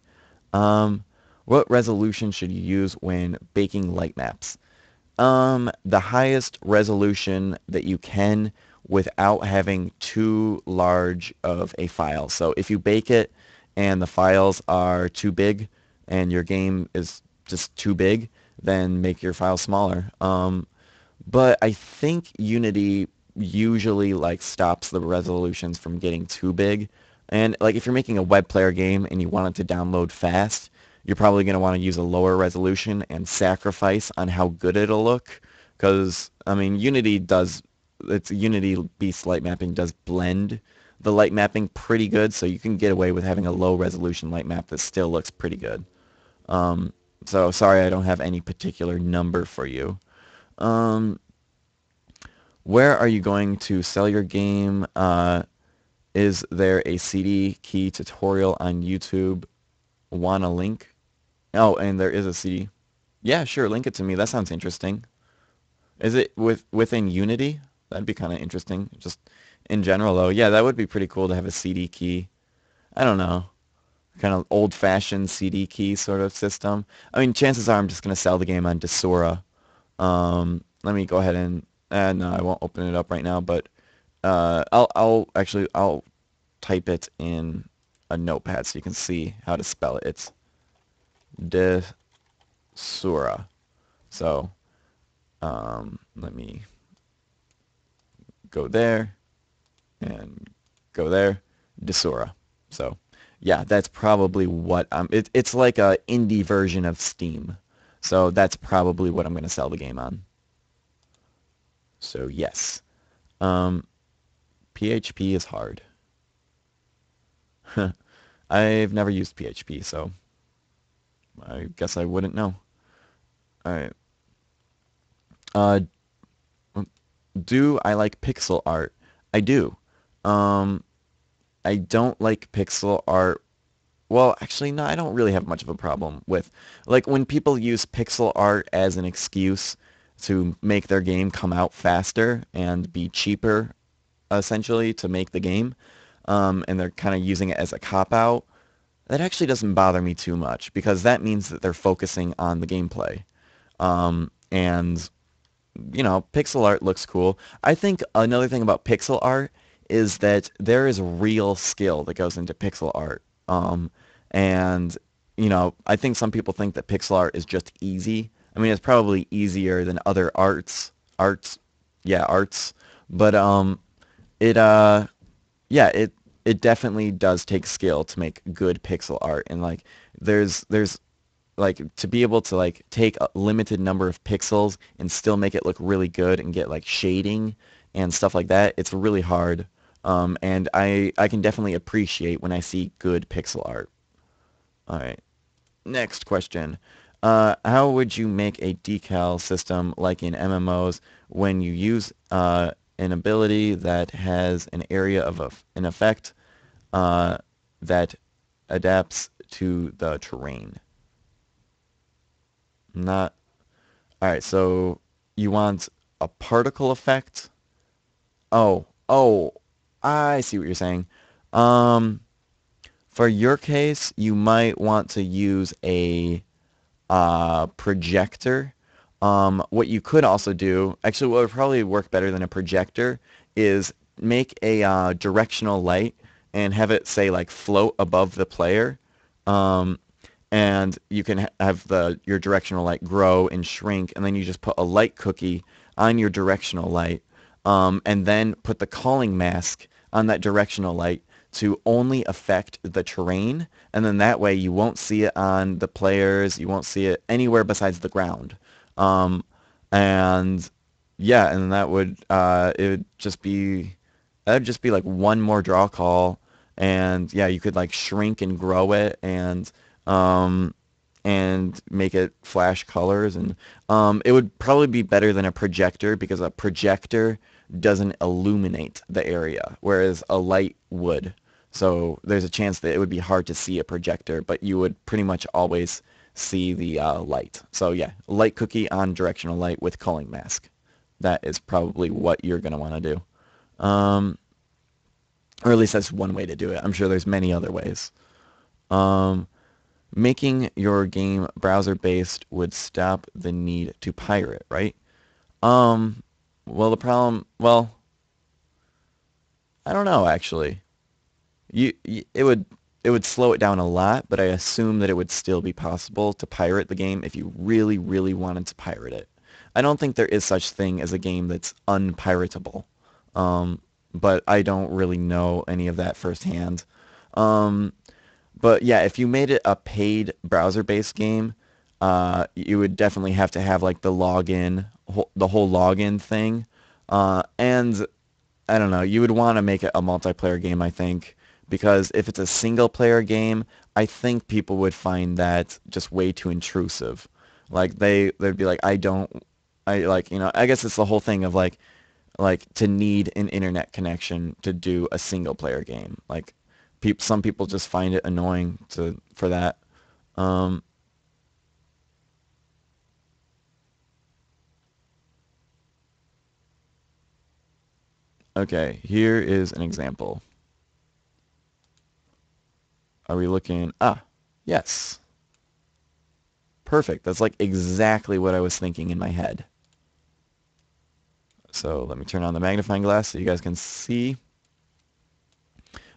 Um, What resolution should you use when baking light maps? The highest resolution that you can without having too large of a file. So if you bake it and the files are too big and your game is just too big, then make your file smaller. But I think Unity usually like stops the resolutions from getting too big. And like if you're making a web player game and you want it to download fast, you're probably going to want to use a lower resolution and sacrifice on how good it'll look. Because I mean, Unity Beast light mapping does blend the light mapping pretty good, so you can get away with having a low resolution light map that still looks pretty good. Um, so sorry, I don't have any particular number for you. Um, where are you going to sell your game? Is there a CD key tutorial on YouTube? Want a link? Oh, and there is a CD. Yeah, sure, link it to me. That sounds interesting. Is it within Unity? That'd be kind of interesting. Just in general, though. Yeah, that would be pretty cool to have a CD key. I don't know. Kind of old-fashioned CD key sort of system. I mean, chances are I'm just going to sell the game on Desura. Let me go ahead and no, I won't open it up right now, but I'll type it in a notepad so you can see how to spell it. It's Desura. So let me go there and go there, Desura. So yeah, that's probably what it's like a indie version of Steam. So that's probably what I'm going to sell the game on. So yes, um, PHP is hard. I've never used PHP, so I guess I wouldn't know. All right. Uh, do I like pixel art? I do. Um, I don't like pixel art. Well, actually, no, I don't really have much of a problem with like when people use pixel art as an excuse to make their game come out faster and be cheaper, essentially, to make the game, and they're kind of using it as a cop out. That actually doesn't bother me too much because that means that they're focusing on the gameplay. And pixel art looks cool. I think another thing about pixel art is that there is real skill that goes into pixel art. And I think some people think that pixel art is just easy. I mean, it's probably easier than other arts, but it yeah, it definitely does take skill to make good pixel art, and like there's like to be able to like take a limited number of pixels and still make it look really good and get like shading and stuff like that. It's really hard. And I can definitely appreciate when I see good pixel art. All right. Next question. How would you make a decal system like in MMOs when you use an ability that has an area of an effect uh, that adapts to the terrain? Not all right. So you want a particle effect? Oh, I see what you're saying. Um, for your case, you might want to use a projector. What you could also do, actually, what would probably work better than a projector is make a directional light and have it say like float above the player. Um, and you can have your directional light grow and shrink, and then you just put a light cookie on your directional light, and then put the calling mask on that directional light to only affect the terrain, and then that way you won't see it on the players, you won't see it anywhere besides the ground. Um, and yeah, and that would just be like one more draw call, and yeah, you could like shrink and grow it um, and make it flash colors, and it would probably be better than a projector because a projector doesn't illuminate the area, whereas a light would. So there's a chance that it would be hard to see a projector, but you would pretty much always see the light. So yeah, light cookie on directional light with culling mask. That is probably what you're going to want to do. Um, or at least that's one way to do it. I'm sure there's many other ways. Um, Making your game browser-based would stop the need to pirate, right? Um, well, the problem, well, I don't know actually. It would slow it down a lot, but I assume that it would still be possible to pirate the game if you really, really wanted to pirate it. I don't think there is such thing as a game that's unpiratable, um, but I don't really know any of that firsthand. Um, but yeah, if you made it a paid browser-based game, you would definitely have to have like the login, the whole login thing, and I don't know. You would want to make it a multiplayer game, I think, because if it's a single player game, I think people would find that just way too intrusive. Like they'd be like, I like, I guess it's the whole thing of like to need an internet connection to do a single player game. Like some people just find it annoying for that. Um, okay, here is an example. Are we looking? Ah, yes. Perfect. That's like exactly what I was thinking in my head. So let me turn on the magnifying glass so you guys can see.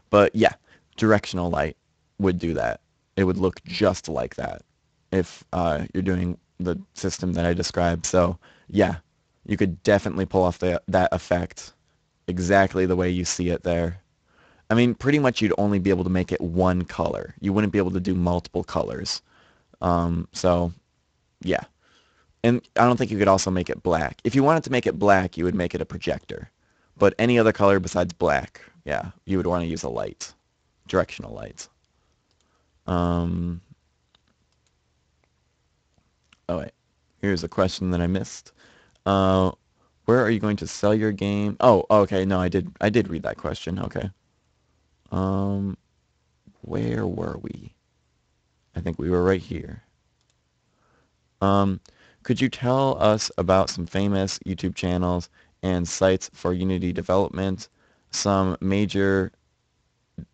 But yeah, directional light would do that. It would look just like that if you're doing the system that I described. So yeah, you could definitely pull off that effect exactly the way you see it there. I mean, pretty much you'd only be able to make it one color. You wouldn't be able to do multiple colors. So yeah. And I don't think you could also make it black. If you wanted to make it black, you would make it a projector. But any other color besides black, yeah, you would want to use a light, directional light. Um, oh wait, here's a question that I missed. Uh, where are you going to sell your game? Oh, okay, no, I did read that question. Okay. Um, where were we? I think we were right here. Um, could you tell us about some famous YouTube channels and sites for Unity development? Some major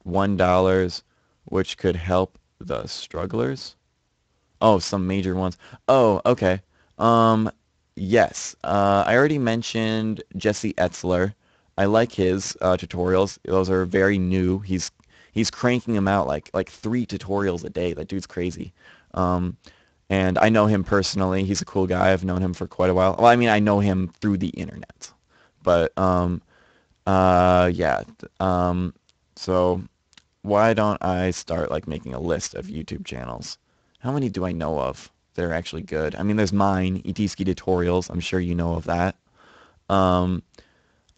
$1 which could help the strugglers? Oh, some major ones. Oh, okay. Um, yes. I already mentioned Jesse Etzler. I like his tutorials. Those are very new. He's cranking them out like 3 tutorials a day. That dude's crazy. Um, and I know him personally. He's a cool guy. I've known him for quite a while. Well, I mean, I know him through the internet. But yeah. So why don't I start like making a list of YouTube channels? How many do I know of that are actually good? I mean, there's mine, Itiski Tutorials. I'm sure you know of that. Um,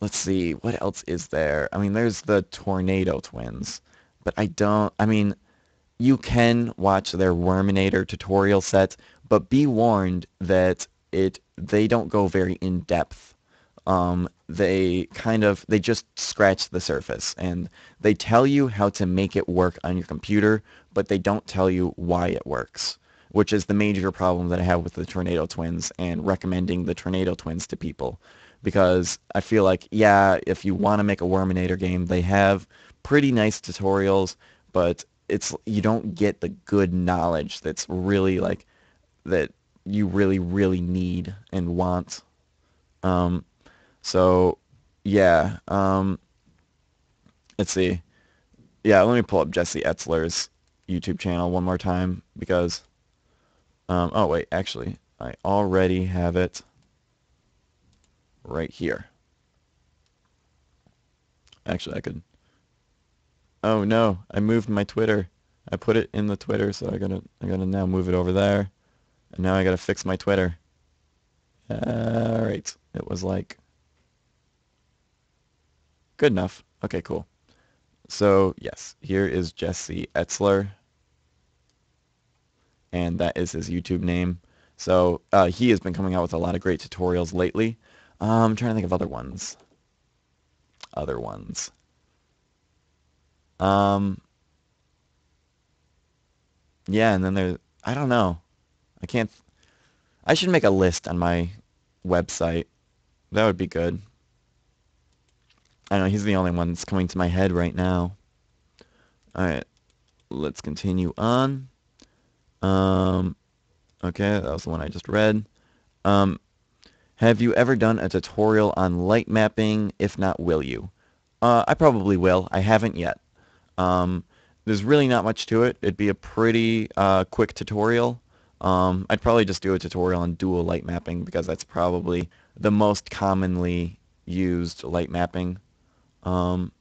let's see, what else is there? I mean, there's the Tornado Twins, but I mean, you can watch their Worminator tutorial set, but be warned that they don't go very in depth. They just scratch the surface and they tell you how to make it work on your computer, but they don't tell you why it works, which is the major problem that I have with the Tornado Twins and recommending the Tornado Twins to people. Because I feel like, yeah, if you want to make a Worminator game, they have pretty nice tutorials, but you don't get the good knowledge that's really like that you really, really need and want. Um, so yeah, let's see. Yeah, let me pull up Jesse Etzler's YouTube channel one more time because oh wait, actually, I already have it right here. Actually, I could. Oh no, I moved my Twitter. I put it in the Twitter, so I gotta now move it over there, and now I gotta fix my Twitter. All right, it was like good enough. Okay, cool. So yes, here is Jesse Etzler, and that is his YouTube name. So he has been coming out with a lot of great tutorials lately. I'm trying to think of other ones. Other ones. Um, yeah, and then I don't know. I can't. I should make a list on my website. That would be good. I know he's the only one that's coming to my head right now. All right, let's continue on. Um, okay, that was the one I just read. Um, have you ever done a tutorial on light mapping? If not, will you? I probably will. I haven't yet. Um, there's really not much to it. It'd be a pretty quick tutorial. I'd probably just do a tutorial on dual light mapping because that's probably the most commonly used light mapping. Um,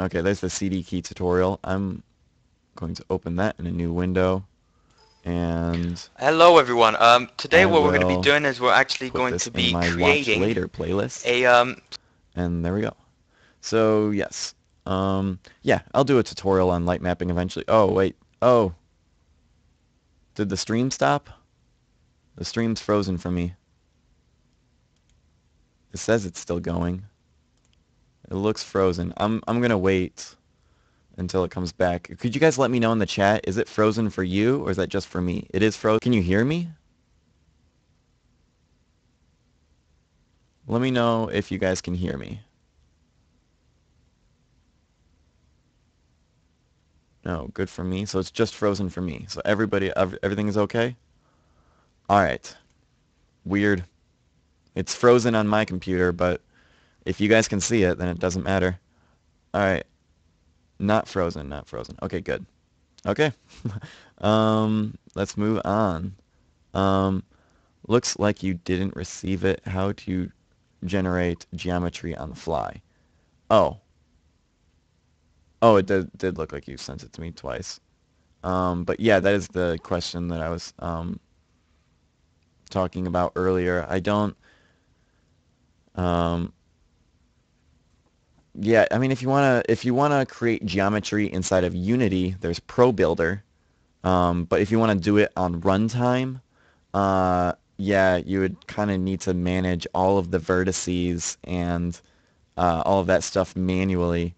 okay, there's the CD key tutorial. I'm going to open that in a new window, and Hello everyone. Today I what we're going to be will doing is we're actually put going this to in be my watch creating later playlist, a and there we go. So yes, yeah, I'll do a tutorial on light mapping eventually. Oh wait, oh, did the stream stop? The stream's frozen for me. It says it's still going. It looks frozen. I'm gonna wait until it comes back. Could you guys let me know in the chat? Is it frozen for you or is that just for me? It is frozen. Can you hear me? Let me know if you guys can hear me. No, good for me. So it's just frozen for me. So everything is okay? All right. Weird. It's frozen on my computer, but if you guys can see it, then it doesn't matter. All right. Not frozen, not frozen. Okay, good. Okay. Let's move on. Um, looks like you didn't receive it. How to generate geometry on the fly. Oh. Oh, it did look like you sent it to me twice. But yeah, that is the question that I was talking about earlier. I don't um, yeah, I mean if you wanna create geometry inside of Unity, there's Pro Builder. But if you want to do it on runtime, yeah, you would kind of need to manage all of the vertices and all of that stuff manually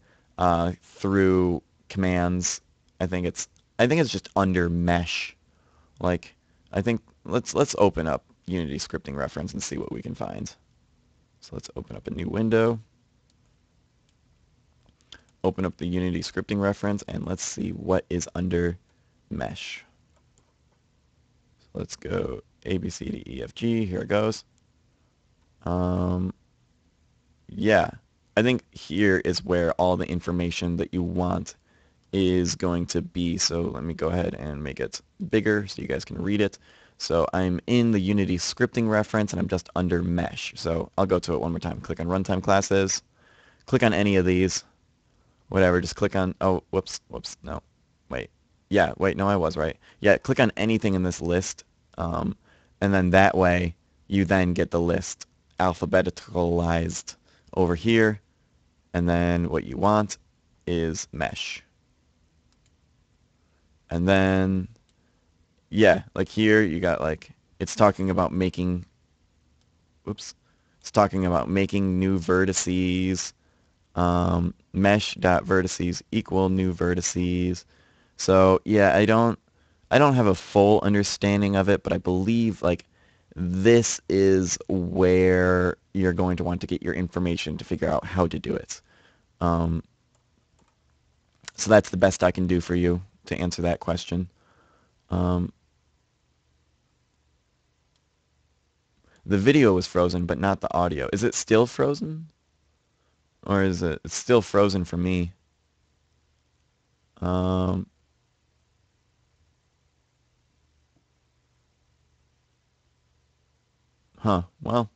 through commands. I think it's I think it's just under mesh. Like I think let's open up Unity scripting reference and see what we can find. So let's open up a new window, open up the Unity scripting reference, and let's see what is under mesh. So let's go A, B, C, D, E, F, G. Here it goes. Um, yeah, I think here is where all the information that you want is going to be. So let me go ahead and make it bigger so you guys can read it. So I'm in the Unity scripting reference and I'm just under mesh. So I'll go to it one more time. Click on runtime classes. Click on any of these. Whatever, just click on, oh, whoops, no. Wait. Yeah, wait, no, I was right. Yeah, click on anything in this list. Um, and then that way you then get the list alphabeticalized over here. And then what you want is mesh. And then, yeah, like here you got like, it's talking about making, oops, it's talking about making new vertices, mesh.vertices equal new vertices. So yeah, I don't have a full understanding of it, but I believe like this is where you're going to want to get your information to figure out how to do it. Um, so that's the best I can do for you to answer that question. Um, the video was frozen, but not the audio. Is it still frozen? Or is it it's still frozen for me? Um, huh. Well,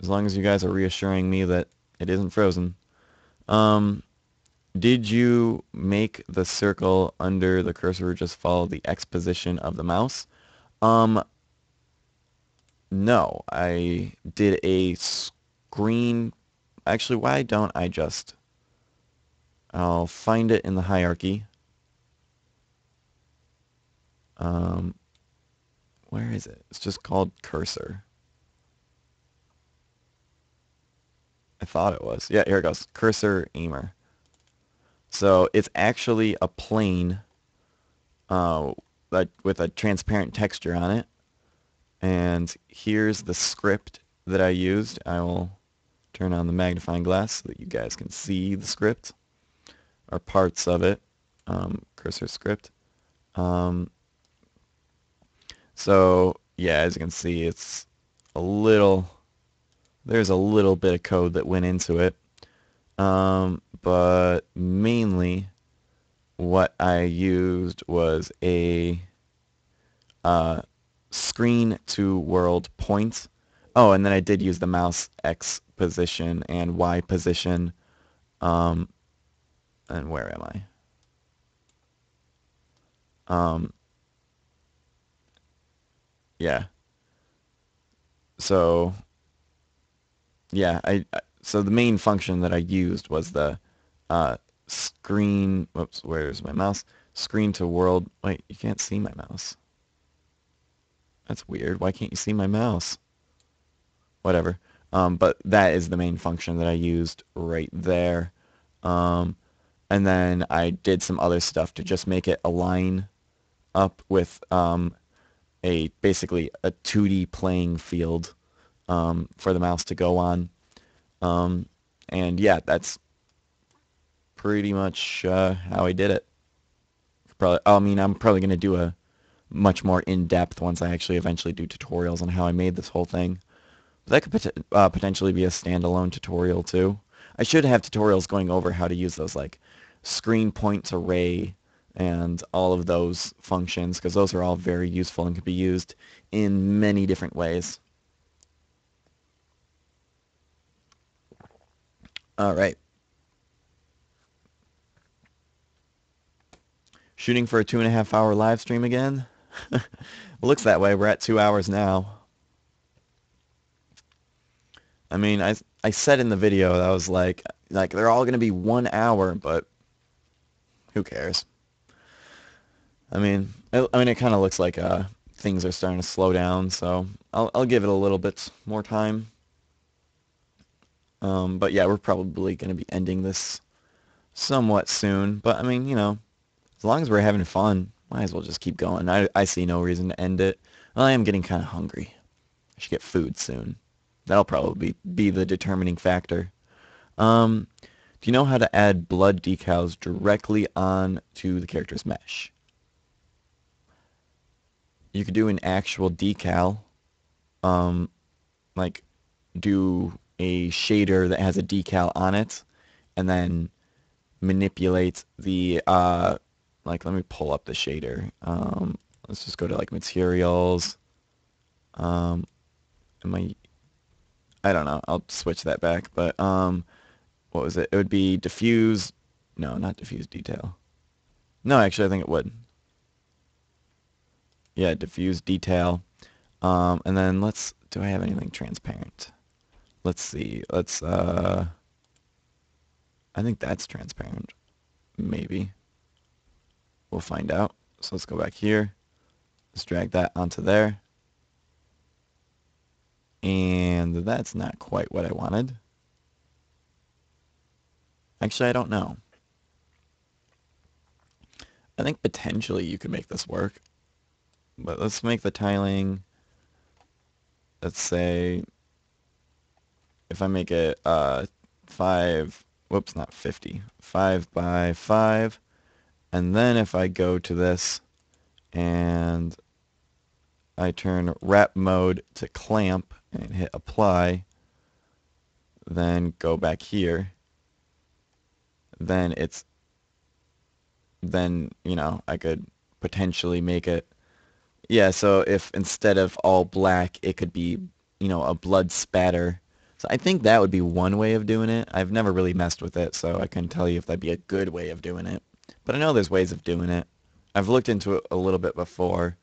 as long as you guys are reassuring me that it isn't frozen. Um, did you make the circle under the cursor or just follow the X position of the mouse? Um, no, I did a screen. Actually, why don't I just... I'll find it in the hierarchy. Um, where is it? It's just called cursor. I thought it was. Yeah, here it goes. Cursor aimer. So it's actually a plane uh, with a transparent texture on it. And here's the script that I used. I will turn on the magnifying glass so that you guys can see the script or parts of it. cursor script. Um, so yeah, as you can see, it's a little, there's a little bit of code that went into it. But mainly what I used was a screen to world point. Oh, and then I did use the mouse X position and Y position. Um, and where am I? Um, yeah. So yeah, so the main function that I used was the screen. Whoops, where's my mouse? Screen to world. Wait, you can't see my mouse. That's weird. Why can't you see my mouse? Whatever. But that is the main function that I used right there. Um, and then I did some other stuff to just make it align up with a basically a 2D playing field for the mouse to go on. Um, and yeah, that's pretty much how I did it. Probably, I mean, I'm probably going to do a much more in-depth once I actually eventually do tutorials on how I made this whole thing. That could potentially be a standalone tutorial too. I should have tutorials going over how to use those like screen point array and all of those functions because those are all very useful and can be used in many different ways. All right. Shooting for a 2.5 hour live stream again? Looks that way. We're at 2 hours now. I mean, I said in the video that I was like they're all gonna be 1 hour, but who cares? I mean, it kind of looks like things are starting to slow down, so I'll give it a little bit more time. But yeah, we're probably gonna be ending this somewhat soon. But I mean, as long as we're having fun, might as well just keep going. I see no reason to end it. Well, I am getting kind of hungry. I should get food soon. That'll probably be the determining factor. Do you know how to add blood decals directly on to the character's mesh? You could do an actual decal, um, like do a shader that has a decal on it, and then manipulate the, like, let me pull up the shader. Let's just go to, like, materials. Um, am I don't know. I'll switch that back. But, what was it? It would be diffuse. No, not diffuse detail. No, actually, I think it would. Yeah, diffuse detail. And then do I have anything transparent? Let's see. I think that's transparent. Maybe. We'll find out. So let's go back here. Let's drag that onto there. And that's not quite what I wanted. Actually, I don't know. I think potentially you could make this work. But let's make the tiling, let's say, if I make it 5, whoops, not 50, 5 by 5. And then if I go to this and I turn wrap mode to clamp and hit apply, then go back here, then I could potentially make it, yeah, so if instead of all black, it could be, a blood spatter. So I think that would be one way of doing it. I've never really messed with it, so I couldn't tell you if that'd be a good way of doing it. But I know there's ways of doing it. I've looked into it a little bit before.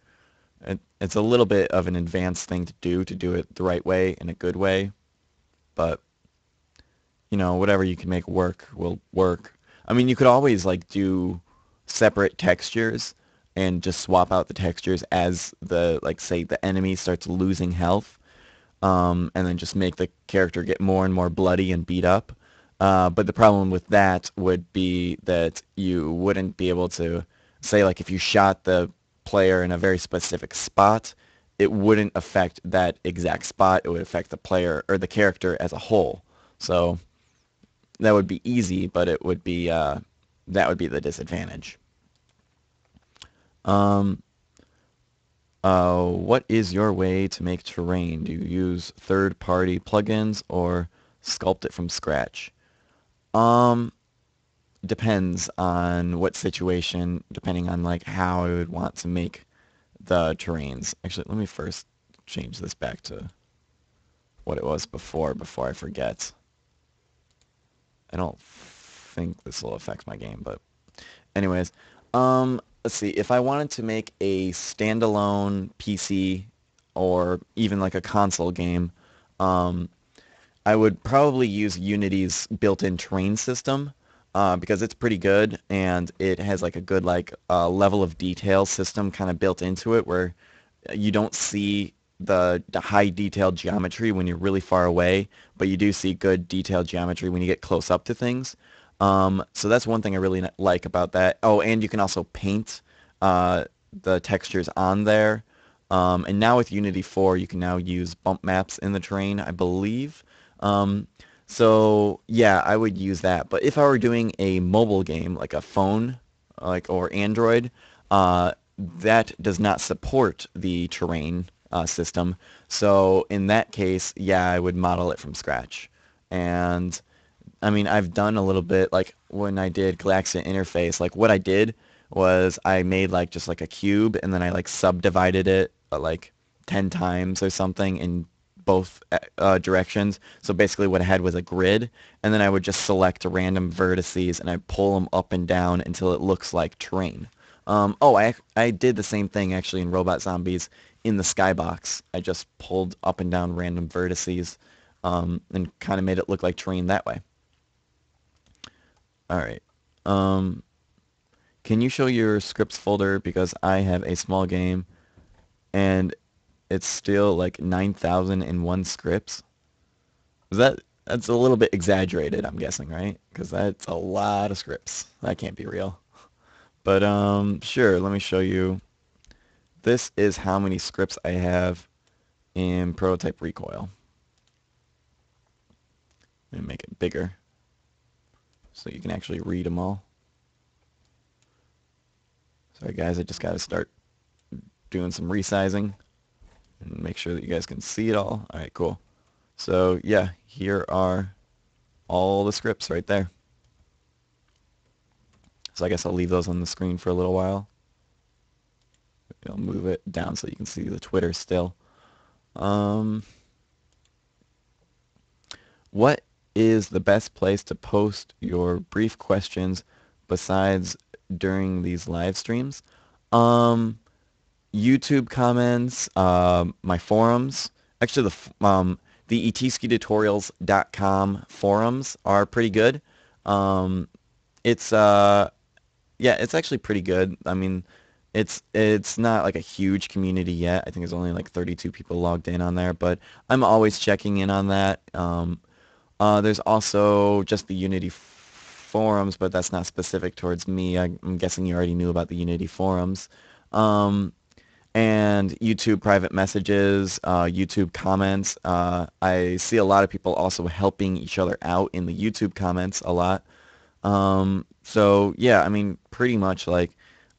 It's a little bit of an advanced thing to do it the right way, in a good way. But, whatever you can make work will work. I mean, you could always, like, do separate textures and just swap out the textures as like, say, the enemy starts losing health, and then just make the character get more and more bloody and beat up. But the problem with that would be that you wouldn't be able to, say, like, if you shot the player in a very specific spot, it wouldn't affect that exact spot. It would affect the player or the character as a whole. So that would be easy, but it would be that would be the disadvantage. Um, what is your way to make terrain? Do you use third-party plugins or sculpt it from scratch? Um, Depends on what situation, depending on like how I would want to make the terrains. Actually, let me first change this back to what it was before I forget. I don't think this will affect my game, but anyways, let's see. If I wanted to make a standalone PC or even like a console game, um, I would probably use Unity's built-in terrain system because it's pretty good and it has like a good like level of detail system kind of built into it where you don't see the high detailed geometry when you're really far away, but you do see good detailed geometry when you get close up to things. So that's one thing I really like about that. Oh, and you can also paint uh, the textures on there. And now with Unity 4, you can now use bump maps in the terrain, I believe. Um, so yeah, I would use that. But if I were doing a mobile game, like a phone, like or Android, that does not support the terrain system. So in that case, yeah, I would model it from scratch. And I mean, I've done a little bit like when I did Galaxia Interface, like what I did was I made like just like a cube and then I like subdivided it like 10 times or something in both directions. So basically what I had was a grid and then I would just select random vertices and I pull them up and down until it looks like terrain. I did the same thing actually in Robot Zombies in the skybox. I just pulled up and down random vertices and kind of made it look like terrain that way. All right. Um, can you show your scripts folder because I have a small game and it's still like 9,001 scripts? Is that's a little bit exaggerated, I'm guessing, right? Because that's a lot of scripts. That can't be real. But sure, let me show you. This is how many scripts I have in Prototype Recoil. Let me make it bigger so you can actually read them all. Sorry guys, I just got to start doing some resizing and make sure that you guys can see it all. All right, cool. So yeah, here are all the scripts right there. So I guess I'll leave those on the screen for a little while. I'll move it down so you can see the Twitter still. Um, what is the best place to post your brief questions besides during these live streams? Um, YouTube comments, my forums. Actually, the etskitutorials.com forums are pretty good. Um, it's yeah, it's actually pretty good. I mean, it's not like a huge community yet. I think there's only like 32 people logged in on there, but I'm always checking in on that. There's also just the Unity forums, but that's not specific towards me. I'm guessing you already knew about the Unity forums. Um, and YouTube private messages, YouTube comments. I see a lot of people also helping each other out in the YouTube comments a lot. So yeah, I mean, pretty much like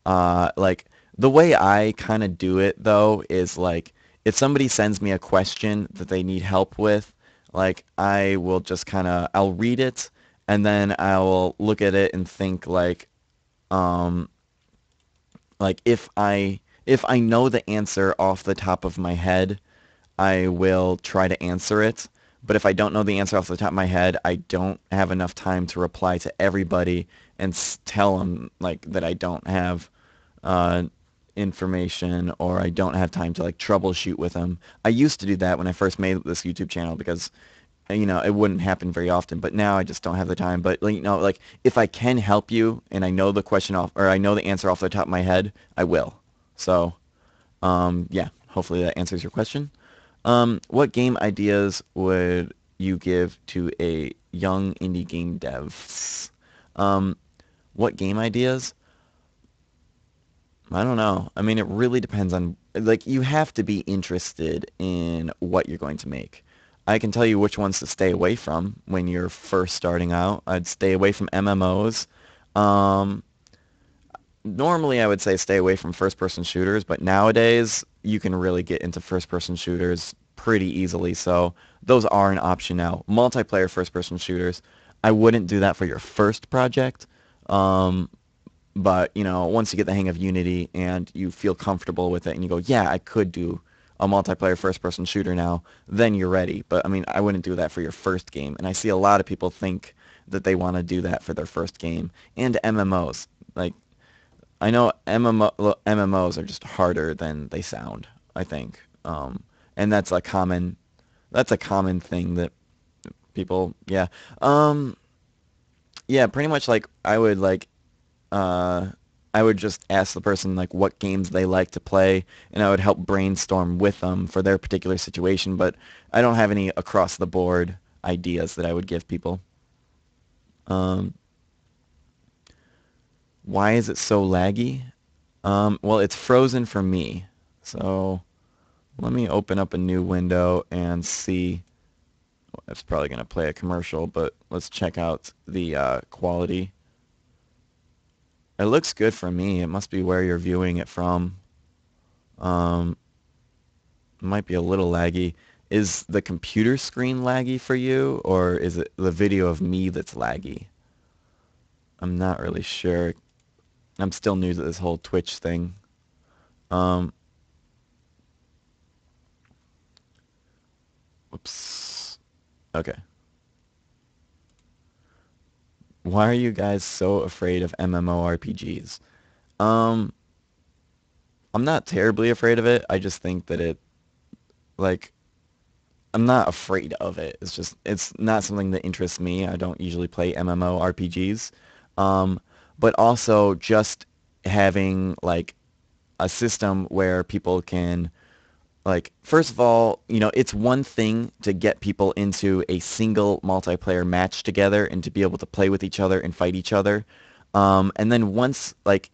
the way I kind of do it though is like if somebody sends me a question that they need help with, like I will just I'll read it and then I'll look at it and think um, like if I know the answer off the top of my head, I will try to answer it. But if I don't know the answer off the top of my head, I don't have enough time to reply to everybody and tell them like that I don't have uh, information or I don't have time to like troubleshoot with them. I used to do that when I first made this YouTube channel because you know it wouldn't happen very often. But now I just don't have the time. But like, you know, like if I can help you and I know the question off or I know the answer off the top of my head, I will. So yeah, hopefully that answers your question. What game ideas would you give to a young indie game devs? Um, what game ideas? I don't know. I mean, it really depends on, like, you have to be interested in what you're going to make. I can tell you which ones to stay away from when you're first starting out. I'd stay away from MMOs. Um, normally I would say stay away from first-person shooters, but nowadays you can really get into first-person shooters pretty easily. So those are an option now. Multiplayer first-person shooters, I wouldn't do that for your first project. Um, but once you get the hang of Unity and you feel comfortable with it, and you go, yeah, I could do a multiplayer first-person shooter now, then you're ready. But I mean, I wouldn't do that for your first game. And I see a lot of people think that they want to do that for their first game. And MMOs, like I know MMOs are just harder than they sound, I think. And that's a common thing that people, yeah. Um, yeah, pretty much like uh I would just ask the person like what games they like to play, and I would help brainstorm with them for their particular situation, but I don't have any across the board ideas that I would give people. Um, why is it so laggy? Well, it's frozen for me. So let me open up a new window and see. It's probably going to play a commercial, but let's check out the quality. It looks good for me. It must be where you're viewing it from. Um, it might be a little laggy. Is the computer screen laggy for you, or is it the video of me that's laggy? I'm not really sure. I'm still new to this whole Twitch thing. Um, Oops. Okay. Why are you guys so afraid of MMORPGs? Um, I'm not terribly afraid of it. I just think that like, I'm not afraid of it. It's not something that interests me. I don't usually play MMORPGs. Um, but also just having, like, a system where people can, like, first of all, it's one thing to get people into a single multiplayer match together and to be able to play with each other and fight each other. And then once, like,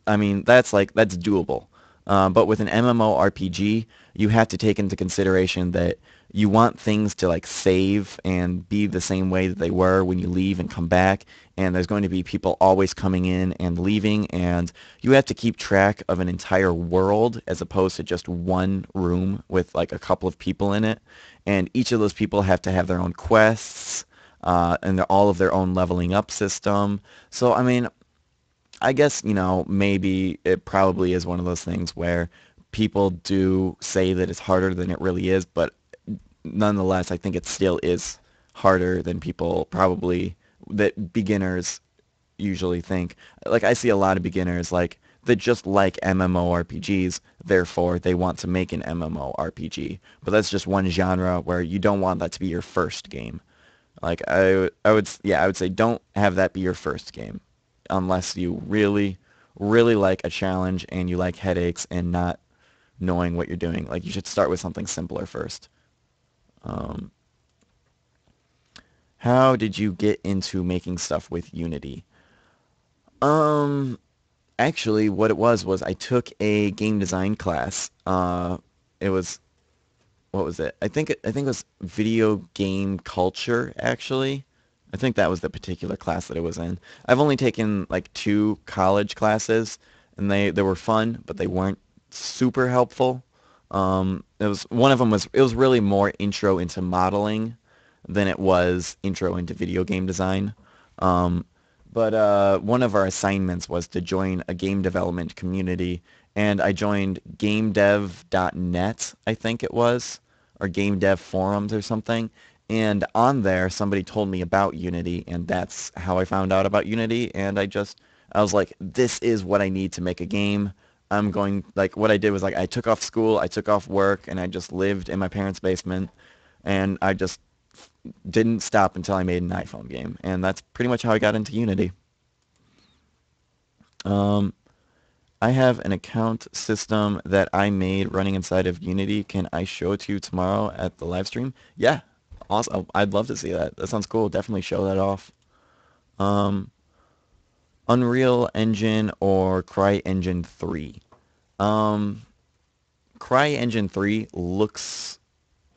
I mean, that's doable. But with an MMORPG, you have to take into consideration that you want things to like save and be the same way that they were when you leave and come back. And there's going to be people always coming in and leaving, and you have to keep track of an entire world as opposed to just one room with like a couple of people in it. And each of those people have to have their own quests, and all of their own leveling up system. So I mean, I guess, maybe it probably is one of those things where people do say that it's harder than it really is, but nonetheless, I think it still is harder than people probably, that beginners usually think. Like, I see a lot of beginners, like, that just like MMORPGs, therefore they want to make an MMORPG. But that's just one genre where you don't want that to be your first game. Like I would say don't have that be your first game unless you really, really like a challenge and you like headaches and not knowing what you're doing. Like you should start with something simpler first. Um, how did you get into making stuff with Unity? Um, Actually, what it was I took a game design class. It was what was it? I think it was video game culture actually. I think that was the particular class that it was in. I've only taken like two college classes, and they were fun, but they weren't super helpful. It was one of them was it was really more intro into modeling than it was intro into video game design. Um, but one of our assignments was to join a game development community, and I joined gamedev.net, I think it was, or game dev forums or something. And on there, somebody told me about Unity, and that's how I found out about Unity. And I was like, this is what I need to make a game. What I did was like, I took off school, I took off work, and I just lived in my parents' basement, and I just didn't stop until I made an iPhone game. And that's pretty much how I got into Unity. Um, I have an account system that I made running inside of Unity. Can I show it to you tomorrow at the live stream? Yeah, awesome. I'd love to see that. That sounds cool. Definitely show that off. Um, Unreal Engine or CryEngine 3? Um, CryEngine 3 looks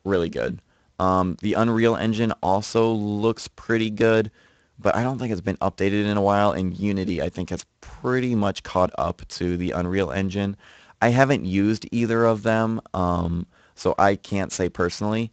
really good. The Unreal Engine also looks pretty good, but I don't think it's been updated in a while, and Unity, I think, has pretty much caught up to the Unreal Engine. I haven't used either of them, so I can't say personally.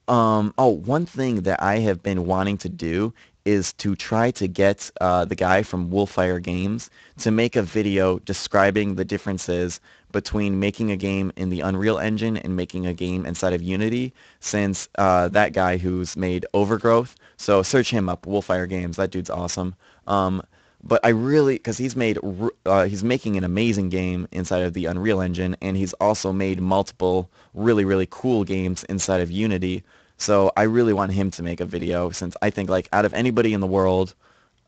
Oh, one thing that I have been wanting to do is to try to get the guy from Wolfire Games to make a video describing the differences between making a game in the Unreal Engine and making a game inside of Unity, since that guy who's made Overgrowth, so search him up, Wolfire Games, that dude's awesome. But I really, because he's making an amazing game inside of the Unreal Engine, and he's also made multiple really, really cool games inside of Unity. So I really want him to make a video, since I think, like, out of anybody in the world,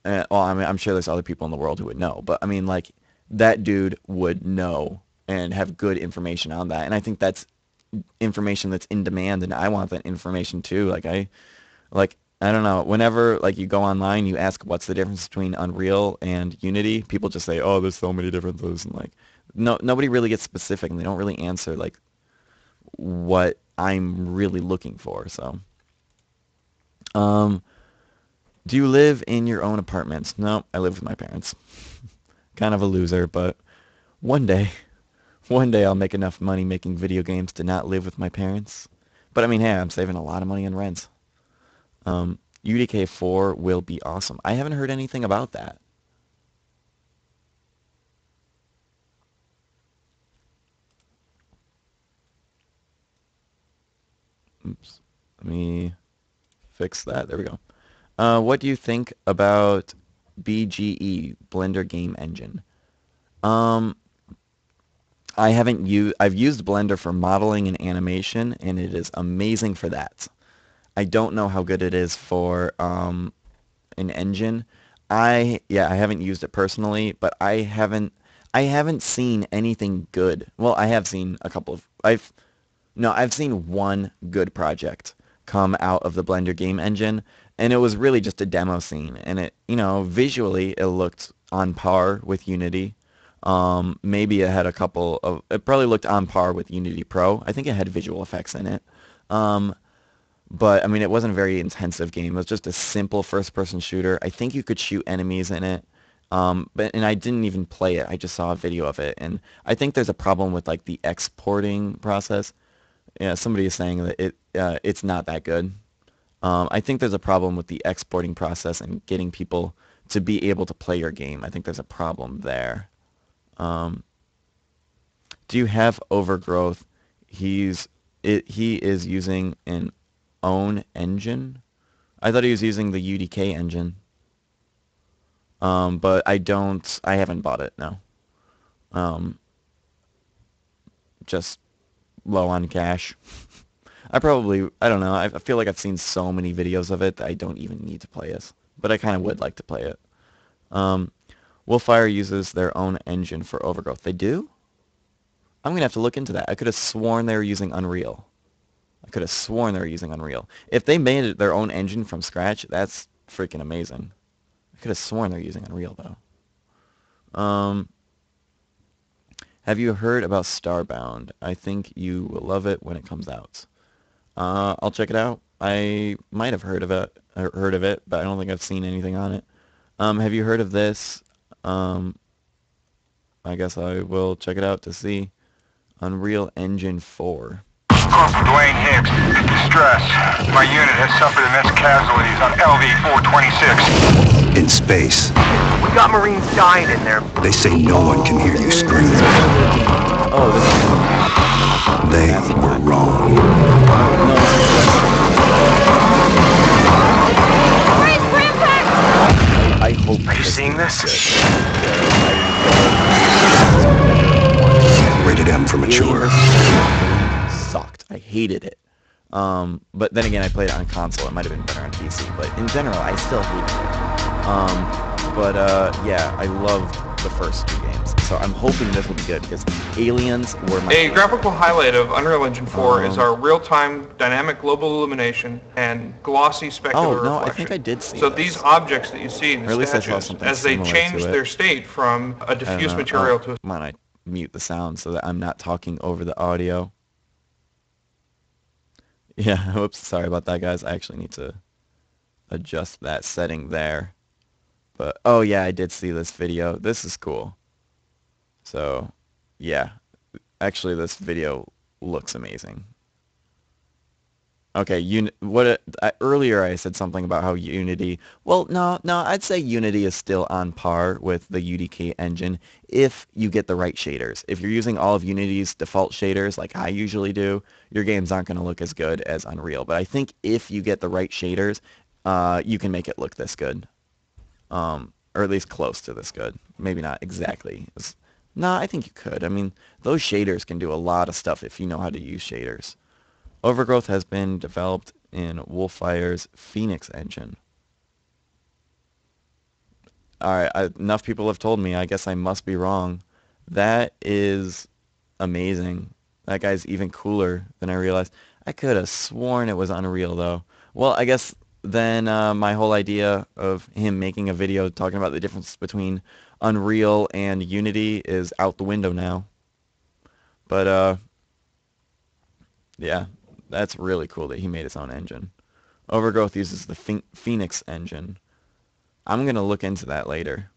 well, I mean, I'm sure there's other people in the world who would know, but I mean, like, that dude would know and have good information on that. And I think that's information that's in demand, and I want that information too. Like, I don't know, whenever, like, you go online, you ask what's the difference between Unreal and Unity, people just say, oh, there's so many differences, and, like, no, nobody really gets specific, and they don't really answer, like, what I'm really looking for. So, um, do you live in your own apartment? No, I live with my parents. Kind of a loser, but one day, one day I'll make enough money making video games to not live with my parents. But I mean, hey, I'm saving a lot of money on rent. UDK 4 will be awesome. I haven't heard anything about that. Oops. Let me fix that. There we go. What do you think about BGE, Blender Game Engine? Um, I've used Blender for modeling and animation, and it is amazing for that. I don't know how good it is for an engine. I haven't used it personally, but I haven't seen anything good. Well, I have seen a couple of I've seen one good project come out of the Blender game engine, and it was really just a demo scene, and visually it looked on par with Unity. Maybe it had it probably looked on par with Unity Pro. I think it had visual effects in it. Um, but I mean, it wasn't a very intensive game. It was just a simple first-person shooter. I think you could shoot enemies in it. And I didn't even play it. I just saw a video of it, and I think there's a problem with, like, the exporting process. Yeah, somebody is saying that it's not that good. I think there's a problem with the exporting process and getting people to be able to play your game. I think there's a problem there. Um, do you have Overgrowth? He is using an own engine. I thought he was using the UDK engine. But I haven't bought it, no. Um, just low on cash. I don't know, I feel like I've seen so many videos of it that I don't even need to play it. But I kind of would like to play it. Um, Wolfire uses their own engine for Overgrowth. They do? I'm going to have to look into that. I could have sworn they were using Unreal. I could have sworn they were using Unreal. If they made their own engine from scratch, that's freaking amazing. I could have sworn they're using Unreal, though. Have you heard about Starbound? I think you will love it when it comes out. I'll check it out. I might have heard of it, but I don't think I've seen anything on it. Have you heard of this? I guess I will check it out to see. Unreal Engine 4. Corporal Dwayne Hicks, distress. My unit has suffered immense casualties on LV-426. In space, We got Marines dying in there. they say no one can hear you scream. Oh, They were wrong. I hope. Are you seeing this? Rated M for mature. Sucked. I hated it. But then again, I played it on console. It might have been better on PC. But in general, I still hated it. Yeah, I loved the first two games. So I'm hoping this will be good, because Aliens were my A favorite. graphical highlight of Unreal Engine 4 is our real-time dynamic global illumination and glossy specular Oh, no, I reflection. think I did see So this. these objects that you see in Or the at least I saw statues, something as they similar change to it. their state from a I don't diffuse know. material Oh, to a... come on, I mute the sound so that I'm not talking over the audio. Yeah, whoops, sorry about that, guys. I actually need to adjust that setting there. But oh yeah, I did see this video. This is cool. So yeah, actually this video looks amazing. Okay, earlier I said something about how Unity. Well, no, I'd say Unity is still on par with the UDK engine if you get the right shaders. If you're using all of Unity's default shaders, like I usually do, your games aren't going to look as good as Unreal. But I think if you get the right shaders, you can make it look this good, or at least close to this good.Maybe not exactly. No, I think you could. I mean, those shaders can do a lot of stuff if you know how to use shaders. Overgrowth has been developed in Wolfire's Phoenix engine. Alright, enough people have told me. I guess I must be wrong. That is amazing. That guy's even cooler than I realized. I could have sworn it was Unreal, though. Well, I guess then my whole idea of him making a video talking about the difference between Unreal and Unity is out the window now. But, yeah, that's really cool that he made his own engine. Overgrowth uses the Phoenix engine. I'm going to look into that later.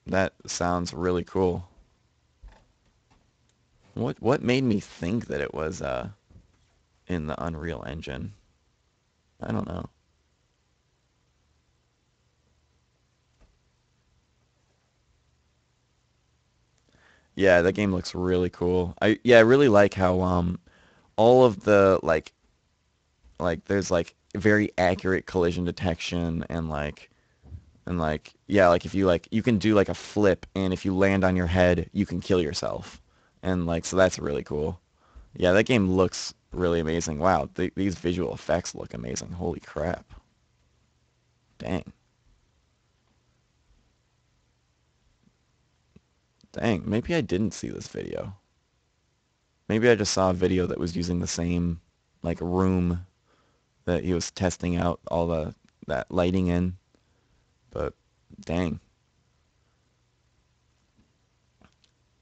That sounds really cool. What made me think that it was in the Unreal Engine? I don't know. Yeah, that game looks really cool. I really like how all of the there's like very accurate collision detection and yeah, like if you you can do like a flip, and if you land on your head you can kill yourself, and so that's really cool. Yeah, that game looks really amazing. Wow, these visual effects look amazing. Holy crap. Dang. Dang, maybe I didn't see this video. Maybe I just saw a video that was using the same room that he was testing out all that lighting in. But dang.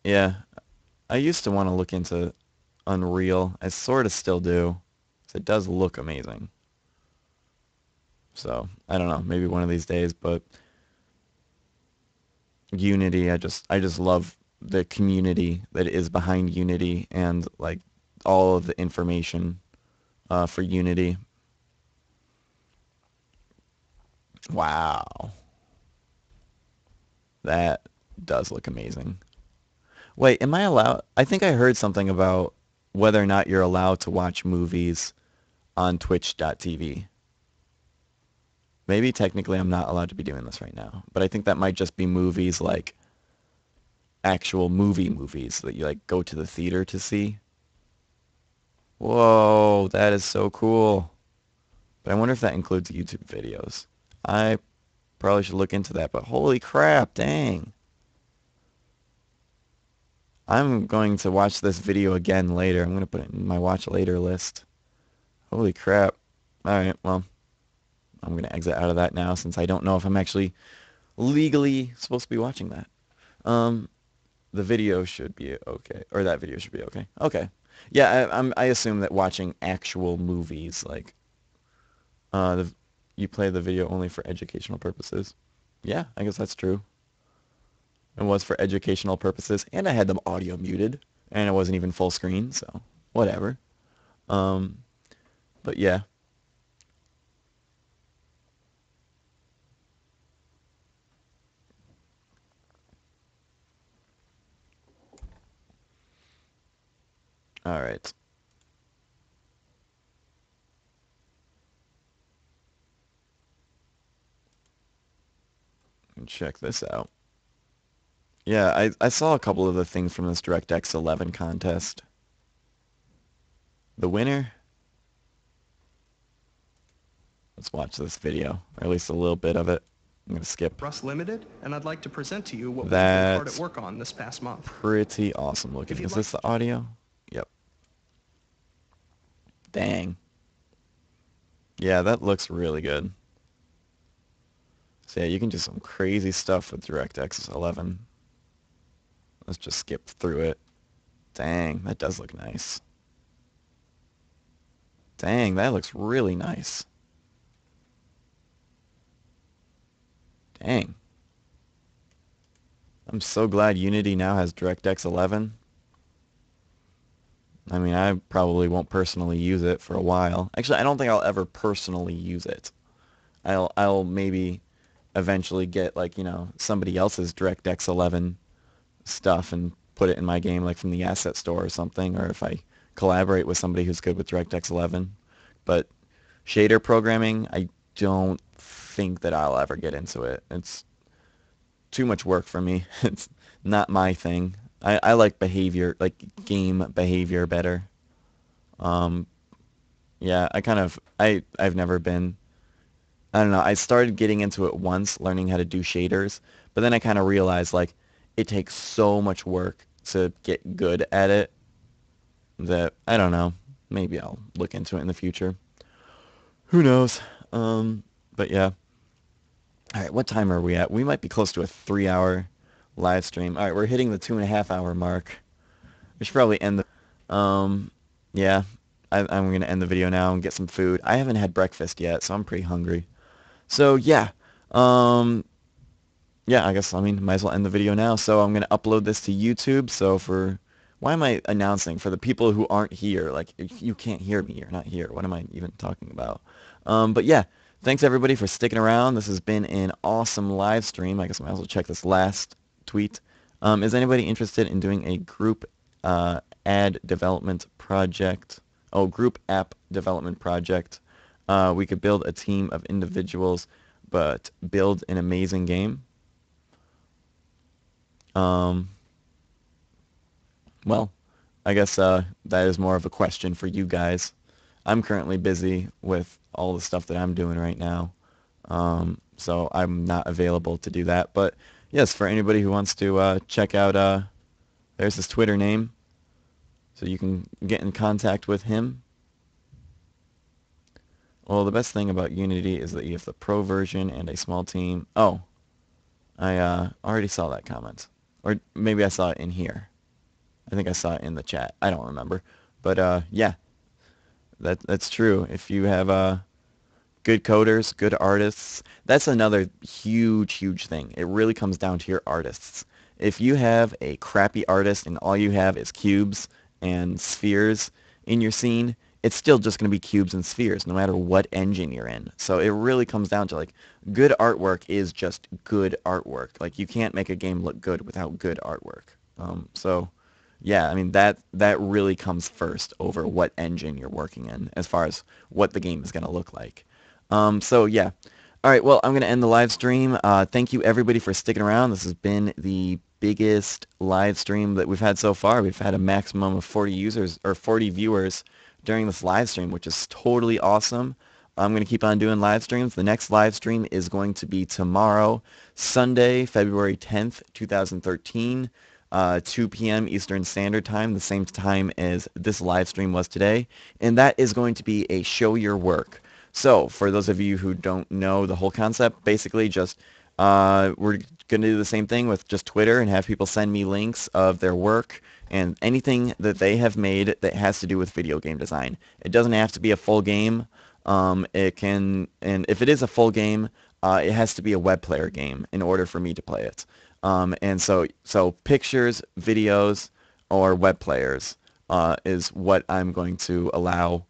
Yeah, I used to want to look into Unreal. I sort of still do. 'Cause it does look amazing. So, I don't know, maybe one of these days, but Unity, I just love the community that is behind Unity, and all of the information for Unity. Wow. That does look amazing. Wait, am I allowed? I think I heard something about whether or not you're allowed to watch movies on twitch.tv. Maybe technically I'm not allowed to be doing this right now, but I think that might just be movies, like actual movies that you go to the theater to see. Whoa, that is so cool. But I wonder if that includes YouTube videos. I probably should look into that, but holy crap, dang. I'm going to watch this video again later. I'm going to put it in my watch later list. Holy crap. Alright, well, I'm going to exit out of that now since I don't know if I'm actually legally supposed to be watching that. The video should be okay, or that video should be okay. Okay. Yeah, I assume that watching actual movies, you play the video only for educational purposes. Yeah, I guess that's true. It was for educational purposes, and I had them audio muted, and it wasn't even full screen, so whatever. But yeah. All right. Check this out. Yeah, I saw a couple of the things from this DirectX 11 contest. The winner? Let's watch this video, or at least a little bit of it. I'm going to skip. Russ Limited, and I'd like to present to you what we've been hard That's at work on this past month. pretty awesome looking. Is this the audio? Yep. Dang. Yeah, that looks really good. So yeah, you can do some crazy stuff with DirectX 11. Let's just skip through it. Dang, that does look nice. Dang, that looks really nice. Dang. I'm so glad Unity now has DirectX 11. I mean, I probably won't personally use it for a while. Actually, I don't think I'll ever personally use it. I'll maybe eventually get, like, you know, somebody else's DirectX 11 stuff and put it in my game, like from the asset store or something, or if I collaborate with somebody who's good with DirectX 11. But shader programming, I don't think that I'll ever get into it. It's too much work for me. It's not my thing. I like behavior, like game behavior better. Um, yeah, I've never been, I don't know, I started getting into it once, learning how to do shaders, but then I kind of realized, like, it takes so much work to get good at it that, I don't know, maybe I'll look into it in the future. Who knows? But yeah. All right, what time are we at? We might be close to a 3-hour live stream. All right, we're hitting the 2.5-hour mark. We should probably end the... yeah, I'm going to end the video now and get some food. I haven't had breakfast yet, so I'm pretty hungry. So, yeah. Yeah, I guess, I mean, might as well end the video now. So I'm going to upload this to YouTube. So for... Why am I announcing? For the people who aren't here, like, if you can't hear me, you're not here. What am I even talking about? But yeah, thanks everybody for sticking around. This has been an awesome live stream. I guess I might as well check this last tweet. Is anybody interested in doing a group ad development project? Oh, group app development project. We could build a team of individuals, but build an amazing game. Well, I guess that is more of a question for you guys. I'm currently busy with all the stuff that I'm doing right now, so I'm not available to do that. But yes, for anybody who wants to check out, there's his Twitter name, so you can get in contact with him. Well, the best thing about Unity is that you have the pro version and a small team. Oh, I already saw that comment. Or maybe I saw it in here. I think I saw it in the chat. I don't remember. But yeah, that's true. If you have good coders, good artists, that's another huge thing. It really comes down to your artists. If you have a crappy artist and all you have is cubes and spheres in your scene, it's still just going to be cubes and spheres no matter what engine you're in. So it really comes down to, like, good artwork is just good artwork. Like, you can't make a game look good without good artwork. So yeah, I mean, that really comes first over what engine you're working in as far as what the game is going to look like. So yeah. All right, well, I'm going to end the live stream. Thank you, everybody, for sticking around. This has been the biggest live stream that we've had so far. We've had a maximum of 40 users or 40 viewers during this live stream, which is totally awesome. I'm going to keep on doing live streams. The next live stream is going to be tomorrow, Sunday, February 10th, 2013. 2 p.m. Eastern Standard Time, the same time as this live stream was today, and that is going to be a show your work. So for those of you who don't know the whole concept, basically just we're going to do the same thing with just Twitter and have people send me links of their work and anything that they have made that has to do with video game design. It doesn't have to be a full game. It can, and if it is a full game, it has to be a web player game in order for me to play it. And so pictures, videos, or web players is what I'm going to allow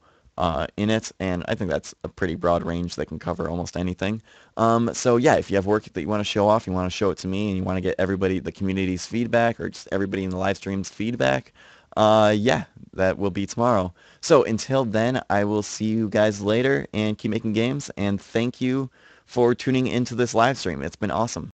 in it, and I think that's a pretty broad range that can cover almost anything. So yeah, if you have work that you want to show off, you want to show it to me, and you want to get everybody, the community's feedback, or just everybody in the live stream's feedback, yeah, that will be tomorrow. So until then, I will see you guys later, and keep making games, and thank you for tuning into this live stream. It's been awesome.